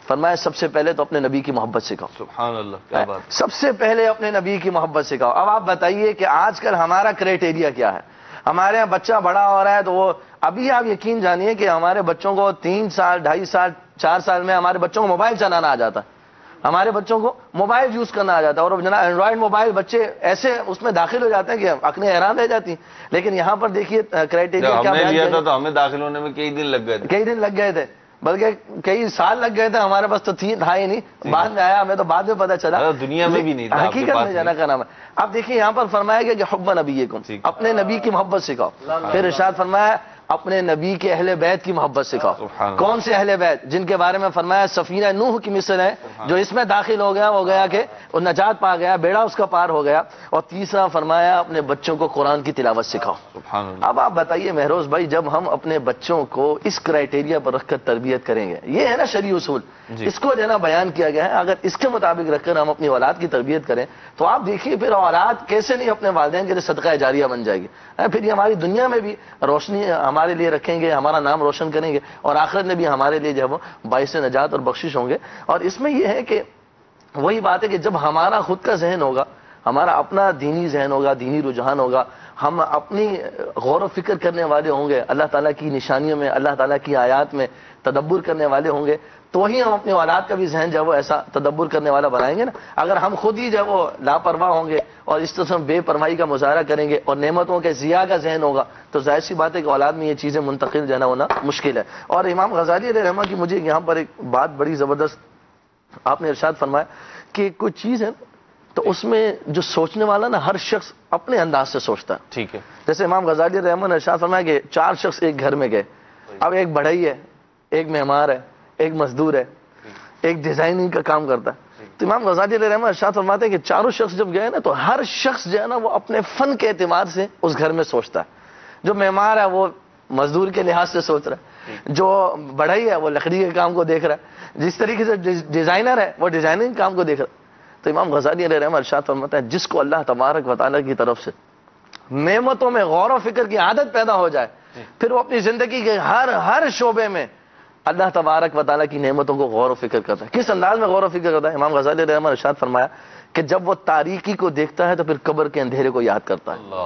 فرمایا سب سے پہلے تو اپنے نبی کی محبت سکھاؤ. سبحان اللہ, کیا بات. سب سے پہلے اپنے نبی کی محبت سکھاؤ. اب آپ بتائیے کہ آج کل ہمارا کرائٹیریا کیا ہے؟ ہمارے یہاں بچہ بڑا ہو رہا ہے تو وہ ابھی آپ یقین جانیے کہ ہمارے بچوں کو 3 سال 2.5 سال 4 سال میں ہمارے بچوں کو موبائل چلانا آ جاتا ہے, ہمارے بچوں کو موبائل یوز کرنا آ جاتا ہے. اور جناب اینڈرائڈ موبائل بچے ایسے اس میں داخل ہو جاتے ہیں کہ عقلیں حیران رہ جاتی ہیں. لیکن یہاں پر دیکھیے کرائٹیریا کیا بیان کیا تھا, تو ہمیں داخل ہونے میں کئی دن لگ گئے تھے, بلکہ کئی سال لگ گئے تھے. ہمارے پاس تو تھا ہی نہیں, بعد میں آیا, ہمیں تو بعد میں پتا چلا, دنیا میں بھی نہیں تھا, حقیقت میں جانا کا نام ہے. اب دیکھیے یہاں پر فرمایا گیا کہ حب نبیکم, اپنے نبی کی محبت سکھاؤ. پھر ارشاد فرمایا اپنے نبی کے اہل بیت کی محبت سکھاؤ. کون سے اہل بیت؟ جن کے بارے میں فرمایا سفینہ نوح کی مثل ہے, جو اس میں داخل ہو گیا وہ گیا کہ وہ نجات پا گیا, بیڑا اس کا پار ہو گیا. اور تیسرا فرمایا اپنے بچوں کو قرآن کی تلاوت سکھاؤ. اب آپ بتائیے مہروز بھائی, جب ہم اپنے بچوں کو اس کرائٹیریا پر رکھ کر تربیت کریں گے, یہ ہے نا شرعی اصول, اس کو جو ہے نا بیان کیا گیا ہے, اگر اس کے مطابق رکھ کر ہم اپنی اولاد کی تربیت کریں تو آپ دیکھیے پھر اولاد کیسے نہیں اپنے والدین کے لیے صدقہ جاریہ بن جائے گی. پھر یہ ہماری دنیا میں بھی روشنی ہمارے لیے رکھیں گے, ہمارا نام روشن کریں گے, اور آخرت میں بھی ہمارے لیے جو ہے وہ باعث نجات اور بخشش ہوں گے. اور اس میں یہ ہے کہ وہی بات ہے کہ جب ہمارا خود کا ذہن ہوگا, ہمارا اپنا دینی ذہن ہوگا, دینی رجحان ہوگا, ہم اپنی غور و فکر کرنے والے ہوں گے, اللہ تعالیٰ کی نشانیوں میں, اللہ تعالیٰ کی آیات میں تدبر کرنے والے ہوں گے, تو ہی ہم اپنی اولاد کا بھی ذہن جو ہے وہ ایسا تدبر کرنے والا بنائیں گے نا. اگر ہم خود ہی جو ہے وہ لاپرواہ ہوں گے اور اس طرح بے پرواہی کا مظاہرہ کریں گے اور نعمتوں کے ضیاء کا ذہن ہوگا, تو ظاہر سی بات ہے کہ اولاد میں یہ چیزیں منتقل جو ہے نا ہونا مشکل ہے. اور امام غزالی علیہ رحمہ کی مجھے یہاں پر ایک بات بڑی زبردست آپ نے ارشاد فرمایا کہ کوئی چیز ہے تو اس میں جو سوچنے والا نا ہر شخص اپنے انداز سے سوچتا ہے. ٹھیک ہے. جیسے امام غزالی علیہ رحمہ نے ارشاد فرمایا کہ 4 شخص ایک گھر میں گئے. اب ایک بڑھئی ہے, ایک معمار ہے, ایک مزدور ہے, ایک ڈیزائننگ کا کام کرتا ہے. تو امام غزالی علیہ رحمہ ارشاد فرماتے ہیں کہ 4 شخص جب گئے نا تو ہر شخص جو ہے نا وہ اپنے فن کے اعتبار سے اس گھر میں سوچتا ہے. جو معمار ہے وہ مزدور کے لحاظ سے سوچ رہا ہے, جو بڑھئی ہے وہ لکڑی کے کام کو دیکھ رہا ہے, جس طریقے سے ڈیزائنر ہے وہ ڈیزائننگ کام کو دیکھ رہا ہے. تو امام غزالی علیہ رحمہ ارشاد فرماتا ہے جس کو اللہ تبارک و تعالیٰ کی طرف سے نعمتوں میں غور و فکر کی عادت پیدا ہو جائے, پھر وہ اپنی زندگی کے ہر شعبے میں اللہ تبارک و تعالیٰ کی نعمتوں کو غور و فکر کرتا ہے. کس انداز میں غور و فکر کرتا ہے؟ امام غزالی علیہ رحمہ ارشاد فرمایا کہ جب وہ تاریکی کو دیکھتا ہے تو پھر قبر کے اندھیرے کو یاد کرتا ہے,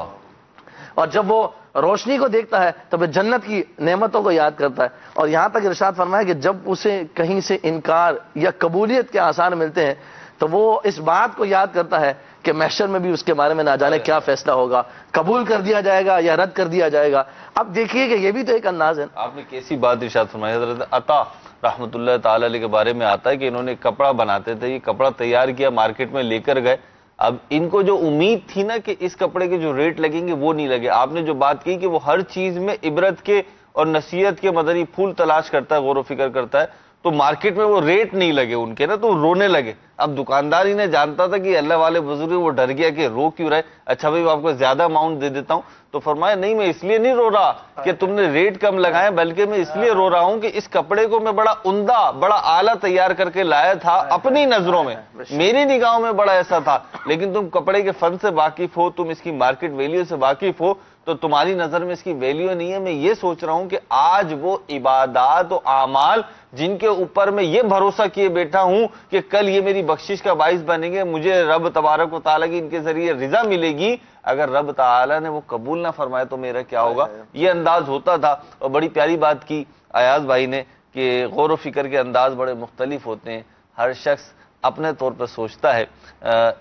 اور جب وہ روشنی کو دیکھتا ہے تو پھر جنت کی نعمتوں کو یاد کرتا ہے. اور یہاں تک ارشاد فرمایا کہ جب اسے کہیں سے انکار یا قبولیت کے آثار ملتے ہیں تو وہ اس بات کو یاد کرتا ہے کہ محشر میں بھی اس کے بارے میں نہ جانے کیا فیصلہ ہوگا, قبول کر دیا جائے گا یا رد کر دیا جائے گا. اب دیکھیے کہ یہ بھی تو ایک انداز ہے. آپ نے کیسی بات ارشاد فرمائی. حضرت عطا رحمۃ اللہ تعالی علیہ کے بارے میں آتا ہے کہ انہوں نے کپڑا بناتے تھے, یہ کپڑا تیار کیا, مارکیٹ میں لے کر گئے. اب ان کو جو امید تھی نا کہ اس کپڑے کے جو ریٹ لگیں گے وہ نہیں لگے. آپ نے جو بات کی کہ وہ ہر چیز میں عبرت کے اور نصیحت کے مدنی پھول تلاش کرتا ہے، غور و فکر کرتا ہے، تو مارکیٹ میں وہ ریٹ نہیں لگے ان کے نا، تو رونے لگے. اب دکاندار ہی نے جانتا تھا کہ اللہ والے بزرگ، وہ ڈر گیا کہ رو کیوں رہے. اچھا بھائی آپ کو زیادہ اماؤنٹ دے دیتا ہوں. تو فرمایا نہیں، میں اس لیے نہیں رو رہا کہ تم نے ریٹ کم لگائے، بلکہ میں اس لیے رو رہا ہوں کہ اس کپڑے کو میں بڑا عمدہ، بڑا اعلیٰ تیار کر کے لایا تھا اپنی نظروں میں، میری نگاہوں میں بڑا ایسا تھا، لیکن تم کپڑے کے فن سے واقف ہو، تم اس کی مارکیٹ ویلیو سے واقف ہو، تو تمہاری نظر میں اس کی ویلیو نہیں ہے. میں یہ سوچ رہا ہوں کہ آج وہ عبادات و اعمال جن کے اوپر میں یہ بھروسہ کیے بیٹھا ہوں کہ کل یہ میری بخشش کا باعث بنیں گے، مجھے رب تبارک و تعالیٰ کی ان کے ذریعے رضا ملے گی، اگر رب تعالیٰ نے وہ قبول نہ فرمائے تو میرا کیا ہوگا. یہ انداز ہوتا تھا. اور بڑی پیاری بات کی ایاز بھائی نے کہ غور و فکر کے انداز بڑے مختلف ہوتے ہیں، ہر شخص اپنے طور پر سوچتا ہے.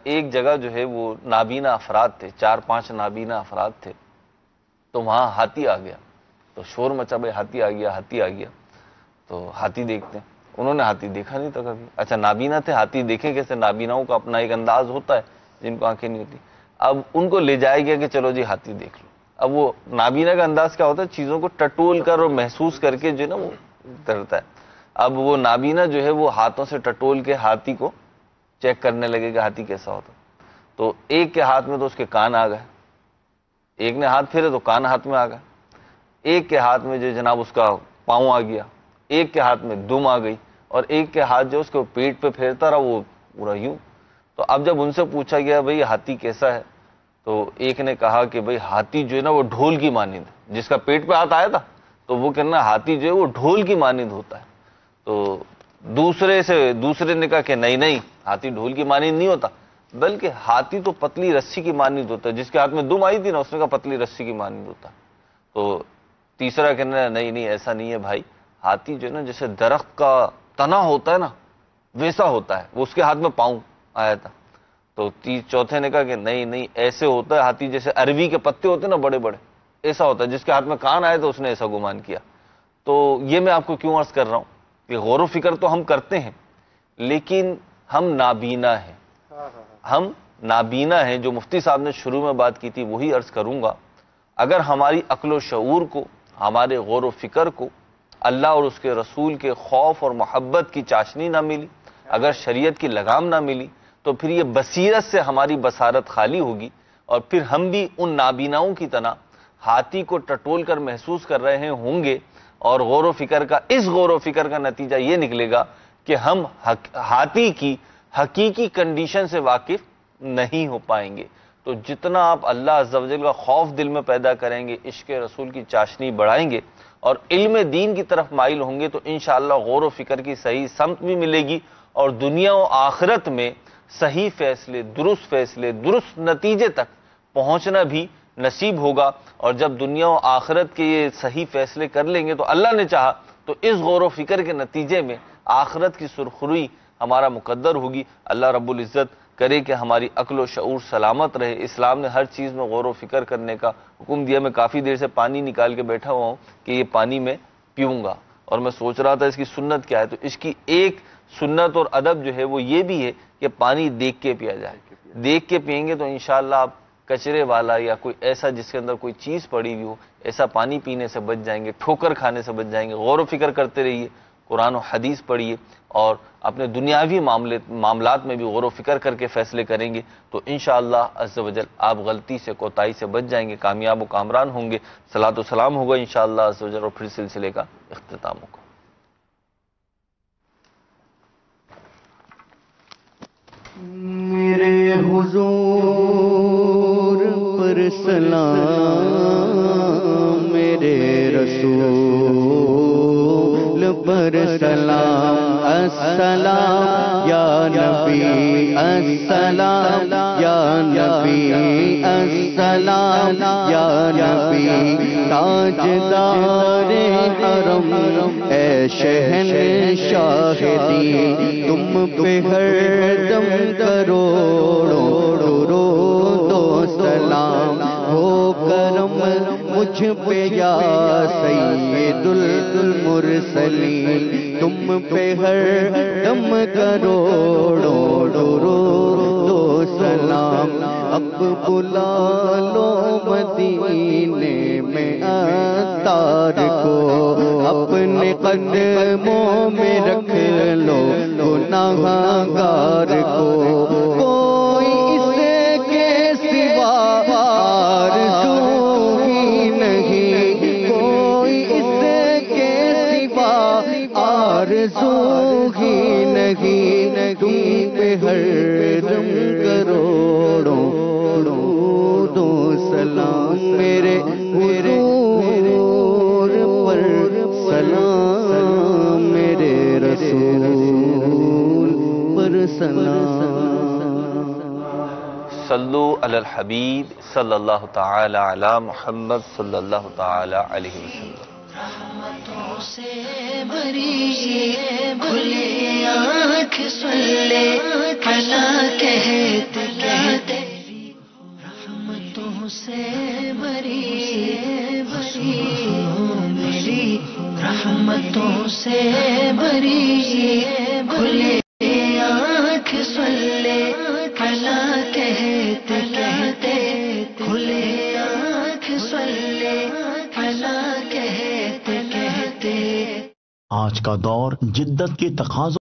ایک جگہ جو ہے وہ نابینا افراد تھے، 4-5 نابینا افراد تھے، تو وہاں ہاتھی آ گیا. تو شور مچا، بھائی ہاتھی آ گیا، ہاتھی آ گیا. تو ہاتھی دیکھتے ہیں، انہوں نے ہاتھی دیکھا نہیں تھا کبھی. اچھا نابینا تھے، ہاتھی دیکھیں کیسے؟ نابیناؤں کا اپنا ایک انداز ہوتا ہے جن کو آنکھیں نہیں ہوتی. اب ان کو لے جایا گیا کہ چلو جی ہاتھی دیکھ لو. اب وہ نابینا کا انداز کیا ہوتا ہے؟ چیزوں کو ٹٹول کر اور محسوس کر کے جو ہے نا وہ کرتا ہے. اب وہ نابینا جو ہے وہ ہاتھوں سے ٹٹول کے ہاتھی کو چیک کرنے لگے کہ ہاتھی کیسا ہوتا. تو ایک کے ہاتھ میں تو اس کے کان آ گئے، ایک نے ہاتھ پھیرے تو کان ہاتھ میں آ گئے، ایک کے ہاتھ میں جو جناب اس کا پاؤں آ گیا، ایک کے ہاتھ میں دم آ گئی، اور ایک کے ہاتھ جو اس کو پیٹ پہ پھیرتا رہا وہ پورا یوں. تو اب جب ان سے پوچھا گیا بھئی ہاتھی کیسا ہے، تو ایک نے کہا کہ بھئی ہاتھی جو ہے نا وہ ڈھول کی مانند ہے. جس کا پیٹ پہ ہاتھ آیا تھا تو وہ کہنا ہاتھی جو ہے وہ ڈھول کی مانند ہوتا ہے. تو دوسرے نے کہا کہ نہیں، ہاتھی ڈھول کی مانند نہیں ہوتا، بلکہ ہاتھی تو پتلی رسی کی مانند ہوتا ہے. جس کے ہاتھ میں دم آئی تھی نا اس نے کہا پتلی رسی کی مانند ہوتا ہے. تو تیسرا کہنا نہیں ایسا نہیں ہے بھائی، ہاتھی جو ہے نا جیسے درخت کا تنا ہوتا ہے نا ویسا ہوتا ہے. وہ اس کے ہاتھ میں پاؤں آیا تھا. تو چوتھے نے کہا کہ نہیں ایسے ہوتا ہے ہاتھی جیسے اروی کے پتے ہوتے ہیں نا بڑے بڑے، ایسا ہوتا ہے. جس کے ہاتھ میں کان آئے تو اس نے ایسا گمان کیا. تو یہ میں آپ کو کیوں عرض کر رہا ہوں کہ غور و فکر تو ہم کرتے ہیں لیکن ہم نابینا ہیں. ہم نابینا ہیں. جو مفتی صاحب نے شروع میں بات کی تھی وہی عرض کروں گا. اگر ہماری عقل و شعور کو، ہمارے غور و فکر کو اللہ اور اس کے رسول کے خوف اور محبت کی چاشنی نہ ملی، اگر شریعت کی لگام نہ ملی، تو پھر یہ بصیرت سے ہماری بصارت خالی ہوگی، اور پھر ہم بھی ان نابیناؤں کی طرح ہاتھی کو ٹٹول کر محسوس کر رہے ہوں گے. اور غور و فکر کا نتیجہ یہ نکلے گا کہ ہم ہاتھی کی حقیقی کنڈیشن سے واقف نہیں ہو پائیں گے. تو جتنا آپ اللہ عز و جل کا خوف دل میں پیدا کریں گے، عشق رسول کی چاشنی بڑھائیں گے اور علم دین کی طرف مائل ہوں گے، تو انشاءاللہ غور و فکر کی صحیح سمت بھی ملے گی، اور دنیا و آخرت میں صحیح فیصلے، درست نتیجے تک پہنچنا بھی نصیب ہوگا. اور جب دنیا و آخرت کے یہ صحیح فیصلے کر لیں گے تو اللہ نے چاہا تو اس غور و فکر کے نتیجے میں آخرت کی سرخروئی ہمارا مقدر ہوگی. اللہ رب العزت کرے کہ ہماری عقل و شعور سلامت رہے. اسلام نے ہر چیز میں غور و فکر کرنے کا حکم دیا. میں کافی دیر سے پانی نکال کے بیٹھا ہوا ہوں کہ یہ پانی میں پیوں گا، اور میں سوچ رہا تھا اس کی سنت کیا ہے. تو اس کی ایک سنت اور ادب جو ہے وہ یہ بھی ہے کہ پانی دیکھ کے پیا جائے. دیکھ کے پئیں گے تو انشاءاللہ آپ کچرے والا یا کوئی ایسا جس کے اندر کوئی چیز پڑی ہوئی ہو ایسا پانی پینے سے بچ جائیں گے، ٹھوکر کھانے سے بچ جائیں گے. غور و فکر کرتے رہیے، قرآن و حدیث پڑھیے، اور اپنے دنیاوی معاملات میں بھی غور و فکر کر کے فیصلے کریں گے تو انشاءاللہ عز و جل آپ غلطی سے، کوتاہی سے بچ جائیں گے، کامیاب و کامران ہوں گے. صلاۃ و سلام ہوگا انشاءاللہ عز و جل، اور پھر سلسلے کا اختتام ہوگا. میرے حضور پر سلام، میرے رسول پر سلام. السلام یا نبی، السلام یا نبی، السلام یا نبی. تاجدار حرم اے شہنشاہ دین، تم پہ ہر دم کروڑوں درود و سلام ہو کرم مجھ پہ یا سید المرسلین. تم پہ ہر دم کروڑوں درود و سلام. اب بلا لو مدینے میں عطار کو، اپنے قدموں میں رکھ لو گناہگار کو، کوئی اس کے سوا آرزو ہی نہیں، کوئی اس کے سوا آرزو ہی نہیں، تم پہ ہر دم کروڑوں درود و سلام، میرے حضور پر سلام، میرے رسول پر سلام۔ صلو علی الحبیب صلی اللہ تعالی علی محمد صلی اللہ تعالی علیہ وسلم۔ رحمتوں سے بری کھلی آنکھ سن لے کلا کہتے کہتے، رحمتوں سے بری میری، رحمتوں سے بری کھلی آنکھ سن لے کلا کہتے کہتے، کھلی آنکھ سن لے کلا کہتے کہتے۔ آج کا دور جدت کے تقاضوں